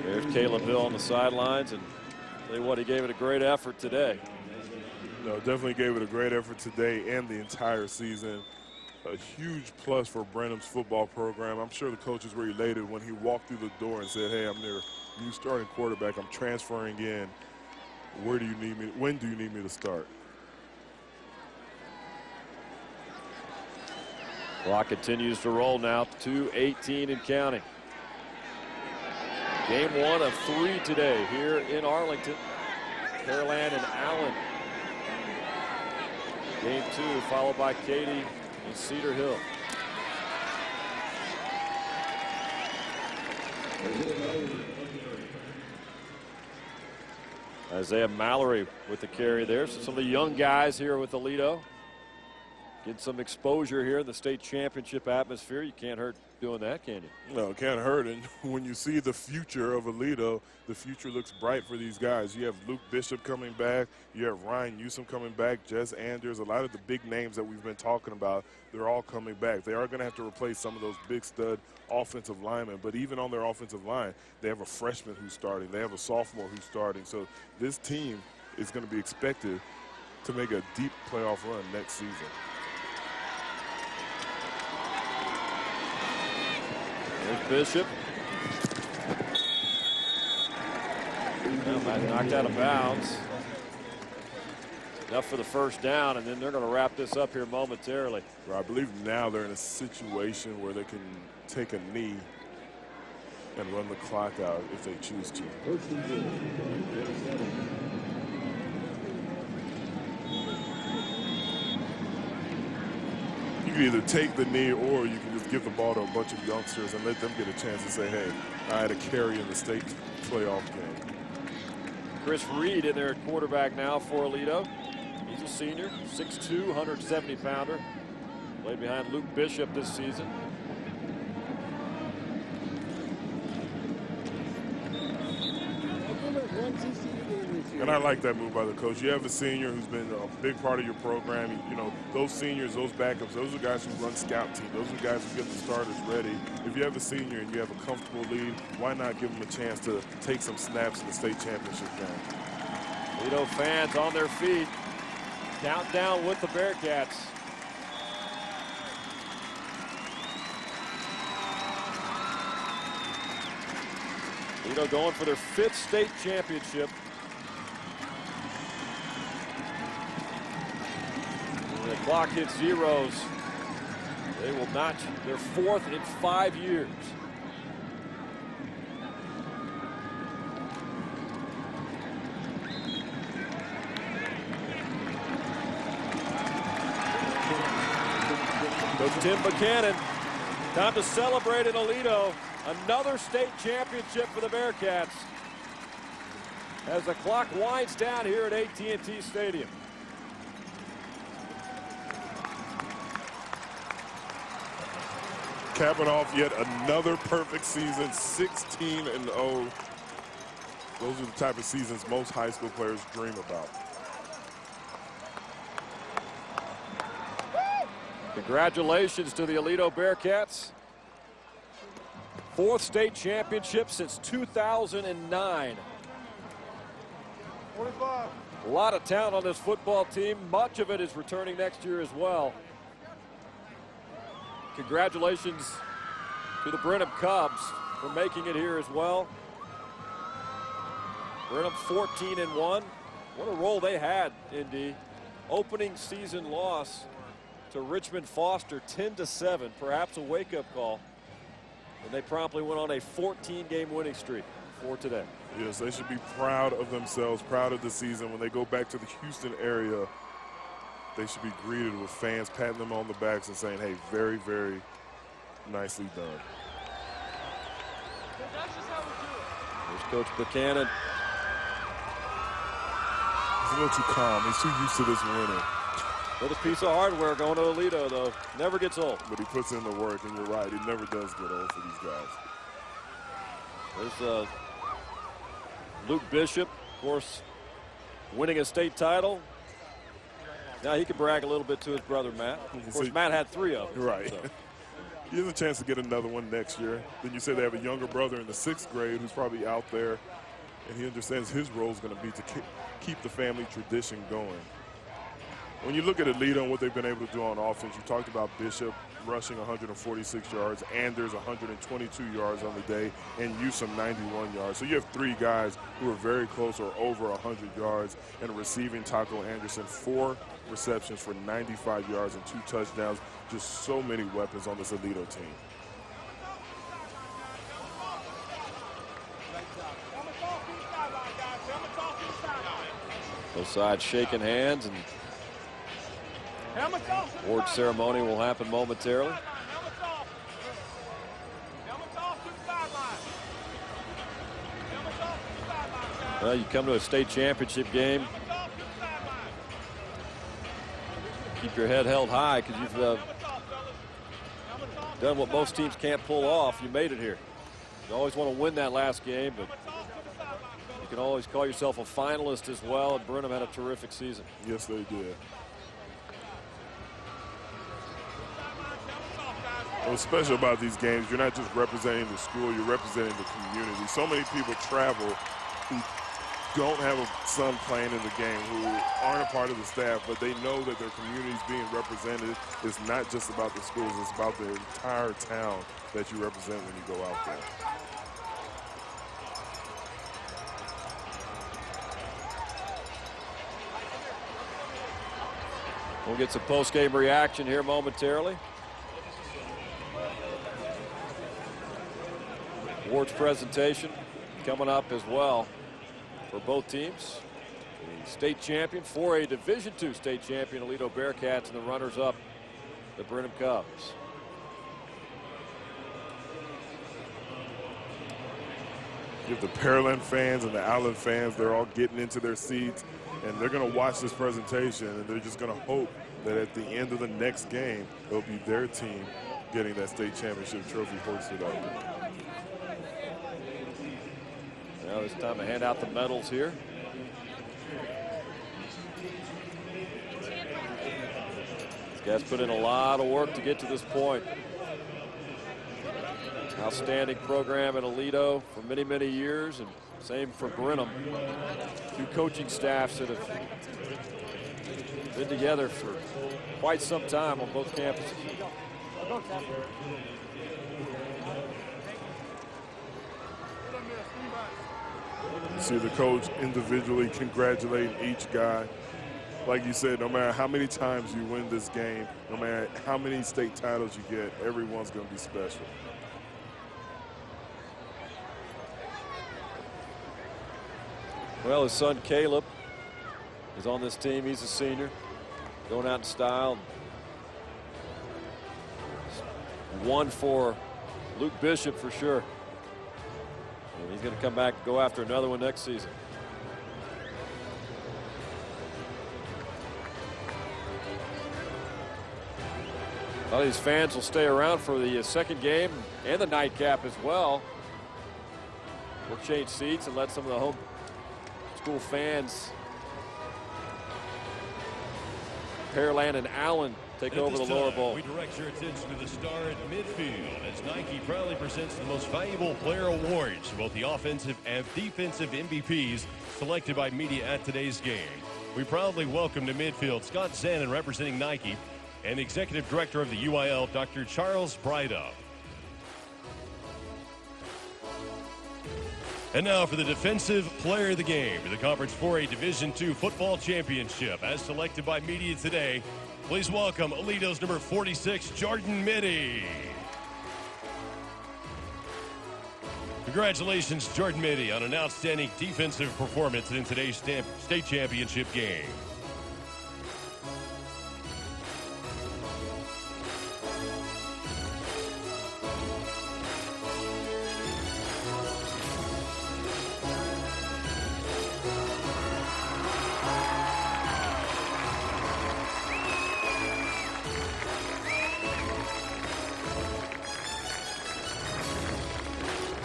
There's Caleb Hill on the sidelines, and tell you what, he gave it a great effort today. No, definitely gave it a great effort today and the entire season. A huge plus for Brenham's football program. I'm sure the coaches were elated when he walked through the door and said, hey, I'm their new starting quarterback. I'm transferring in. Where do you need me? When do you need me to start? Clock continues to roll now. 2:18 and counting. Game 1 of 3 today here in Arlington. Pearland and Allen. Game 2 followed by Katy and Cedar Hill. Isaiah Mallory with the carry there. So some of the young guys here with Aledo get some exposure here in the state championship atmosphere. You can't hurt doing that, can you? No, it can't hurt. And when you see the future of Aledo, the future looks bright for these guys. You have Luke Bishop coming back. You have Ryan Newsom coming back, Jess Anders. A lot of the big names that we've been talking about, they're all coming back. They are going to have to replace some of those big stud offensive linemen. But even on their offensive line, they have a freshman who's starting. They have a sophomore who's starting. So this team is going to be expected to make a deep playoff run next season. There's Bishop. Well, knocked out of bounds. Enough for the 1st down, and then they're going to wrap this up here momentarily. I believe now they're in a situation where they can take a knee and run the clock out if they choose to. You can either take the knee or you can just give the ball to a bunch of youngsters and let them get a chance to say, hey, I had a carry in the state playoff game. Chris Reed in there at quarterback now for Aledo. He's a senior, 6'2", 170-pounder. Played behind Luke Bishop this season. year. And I like that move by the coach. You have a senior who's been a big part of your program. You know, those seniors, those backups, those are guys who run scout team. Those are guys who get the starters ready. If you have a senior and you have a comfortable lead, why not give them a chance to take some snaps in the state championship game? Aledo fans on their feet. Countdown with the Bearcats. Aledo going for their 5th state championship. When the clock hits zeros, they will notch their 4th in 5 years. Goes Tim Buchanan. Time to celebrate in Aledo. Another state championship for the Bearcats as the clock winds down here at AT&T Stadium. Capping off yet another perfect season, 16-0. Those are the type of seasons most high school players dream about. Congratulations to the Aledo Bearcats. 4th state championship since 2009. 45. A lot of talent on this football team. Much of it is returning next year as well. Congratulations to the Brenham Cubs for making it here as well. Brenham 14-1. What a role they had, Indy. Opening season loss to Richmond Foster 10-7, perhaps a wake-up call. And they promptly went on a 14-game winning streak for today. Yes, they should be proud of themselves, proud of the season. When they go back to the Houston area, they should be greeted with fans patting them on the backs and saying, hey, very, very nicely done. Here's Coach Buchanan. He's a little too calm. He's too used to this winning. Another piece of hardware going to Aledo, though. Never gets old. But he puts in the work, and you're right. It never does get old for these guys. There's Luke Bishop, of course, winning a state title. Now he can brag a little bit to his brother, Matt. Of course, Matt had 3 of them. Right. So. He has a chance to get another one next year. Then you say they have a younger brother in the 6th grade who's probably out there, and he understands his role is going to be to keep the family tradition going. When you look at Aledo and what they've been able to do on offense, you talked about Bishop rushing 146 yards, Anders 122 yards on the day, and Newsom 91 yards. So you have 3 guys who are very close or over 100 yards, and receiving Taco Anderson 4 receptions for 95 yards and 2 touchdowns. Just so many weapons on this Aledo team. Both sides shaking hands, and award ceremony will happen momentarily. Well, you come to a state championship game, keep your head held high because you've done what most teams can't pull off. You made it here. You always want to win that last game, but you can always call yourself a finalist as well, and Brenham had a terrific season. Yes, they did. What's special about these games, you're not just representing the school, you're representing the community. So many people travel who don't have a son playing in the game, who aren't a part of the staff, but they know that their community is being represented. It's not just about the schools, it's about the entire town that you represent when you go out there. We'll get some post-game reaction here momentarily. Awards presentation coming up as well for both teams. The state champion, 4A Division II state champion, Aledo Bearcats, and the runners-up, the Brenham Cubs. You have the Pearland fans and the Allen fans, they're all getting into their seats, and they're going to watch this presentation, and they're just going to hope that at the end of the next game, it'll be their team getting that state championship trophy hoisted up. Now it's time to hand out the medals here. Guys put in a lot of work to get to this point. Outstanding program at Aledo for many, many years, and same for Brenham. Two coaching staffs that have been together for quite some time on both campuses. You see the coach individually congratulating each guy. Like you said, no matter how many times you win this game, no matter how many state titles you get, everyone's going to be special. Well, his son Caleb is on this team. He's a senior, going out in style. One for Luke Bishop for sure. And he's going to come back and go after another one next season. A lot of these fans will stay around for the second game and the nightcap as well. We'll change seats and let some of the home school fans, Pearland and Allen, take over the lower bowl. We direct your attention to the star at midfield as Nike proudly presents the most valuable player awards for both the offensive and defensive MVPs selected by media at today's game. We proudly welcome to midfield Scott Zanin representing Nike and the executive director of the UIL, Dr. Charles Bryda. And now for the defensive player of the game for the Conference 4A Division II Football Championship as selected by media today. Please welcome Aledo's number 46, Jordan Mitty. Congratulations, Jordan Mitty, on an outstanding defensive performance in today's state championship game.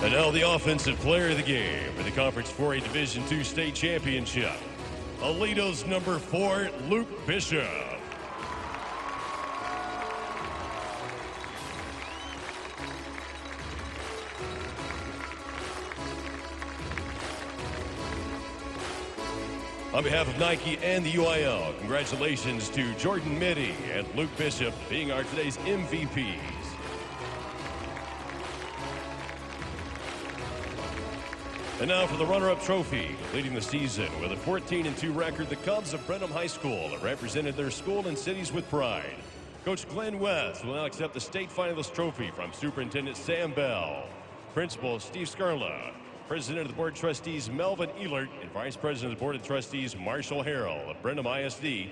And now the offensive player of the game for the Conference 4A Division II State Championship. Aledo's number 4, Luke Bishop. On behalf of Nike and the UIL, congratulations to Jordan Mitty and Luke Bishop being our today's MVPs. And now for the runner-up trophy, leading the season with a 14-2 record, the Cubs of Brenham High School that represented their school and cities with pride. Coach Glenn West will now accept the state finalist trophy from Superintendent Sam Bell, Principal Steve Scarla, President of the Board of Trustees Melvin Elert, and Vice President of the Board of Trustees Marshall Harrell of Brenham ISD,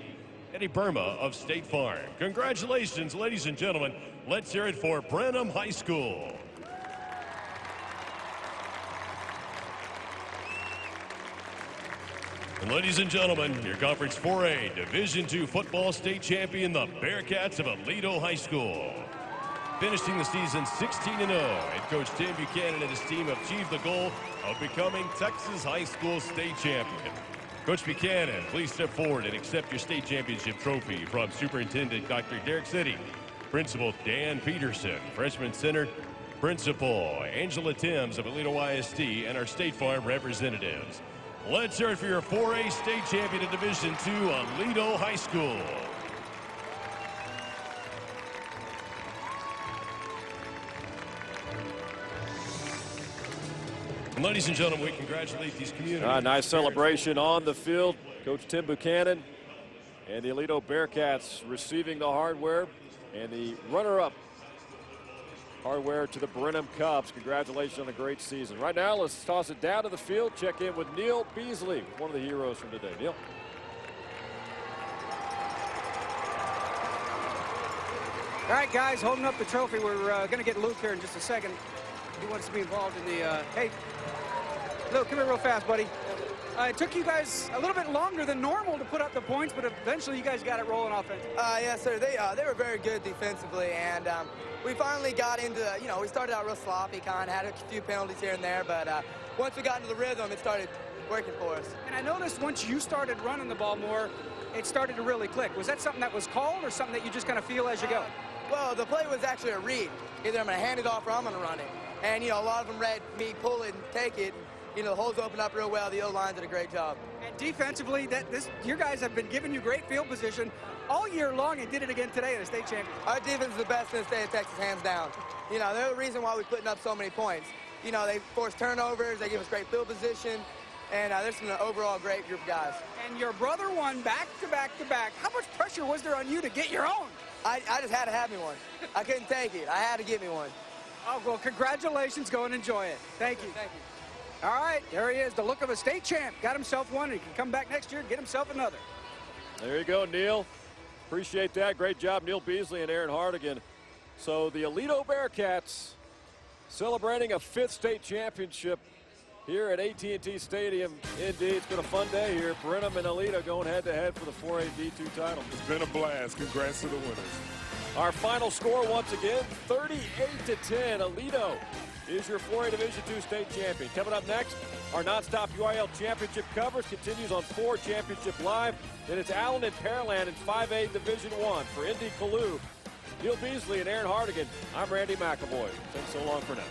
Eddie Burma of State Farm. Congratulations, ladies and gentlemen. Let's hear it for Brenham High School. And ladies and gentlemen, your Conference 4A Division II football state champion, the Bearcats of Aledo High School. Finishing the season 16-0, head coach Tim Buchanan and his team have achieved the goal of becoming Texas High School state champion. Coach Buchanan, please step forward and accept your state championship trophy from Superintendent Dr. Derek City, Principal Dan Peterson, Freshman Center, Principal Angela Timms of Aledo ISD, and our State Farm representatives. Let's hear it for your 4A state champion in Division II, Aledo High School. And ladies and gentlemen, we congratulate these communities. Nice celebration on the field. Coach Tim Buchanan and the Aledo Bearcats receiving the hardware, and the runner-up hardware to the Brenham Cubs. Congratulations on a great season. Right now, let's toss it down to the field. Check in with Neil Beasley, one of the heroes from today. Neil. All right, guys, holding up the trophy. We're going to get Luke here in just a second. He wants to be involved in the, hey, Luke, come here real fast, buddy. It took you guys a little bit longer than normal to put up the points, but eventually you guys got it rolling offensively. Yes, sir. They were very good defensively, and we finally got into, we started out real sloppy, had a few penalties here and there, but once we got into the rhythm, it started working for us. And I noticed once you started running the ball more, it started to really click. Was that something that was called or something that you just kind of feel as you go? Well, the play was actually a read. Either I'm going to hand it off or I'm going to run it. And, you know, a lot of them read me pull it and take it. You know, the holes opened up real well. The O-line did a great job. And defensively, your guys have been giving you great field position all year long and did it again today in a state championship. Our defense is the best in the state of Texas, hands down. You know, they're the reason why we're putting up so many points. You know, they force turnovers, they give us great field position, and there's an overall great group of guys. And your brother won back-to-back-to-back. How much pressure was there on you to get your own? I just had to have me one. I couldn't take it. I had to get me one. Oh, well, congratulations. Go and enjoy it. Thank you. Thank you. All right, there he is, the look of a state champ. Got himself one, and he can come back next year and get himself another. There you go, Neil. Appreciate that. Great job, Neil Beasley and Aaron Hardigan. So the Aledo Bearcats celebrating a 5th state championship here at AT&T Stadium. Indeed, it's been a fun day here. Brenham and Aledo going head-to-head for the 4A D2 title. It's been a blast. Congrats to the winners. Our final score once again, 38-10. Aledo is your 4A Division II state champion. Coming up next, our nonstop UIL championship coverage continues on 4 Championship Live. Then it's Allen and Pearland in 5A Division I. For Indy Kalu, Neil Beasley and Aaron Hardigan, I'm Randy McAvoy. Thanks so long for now.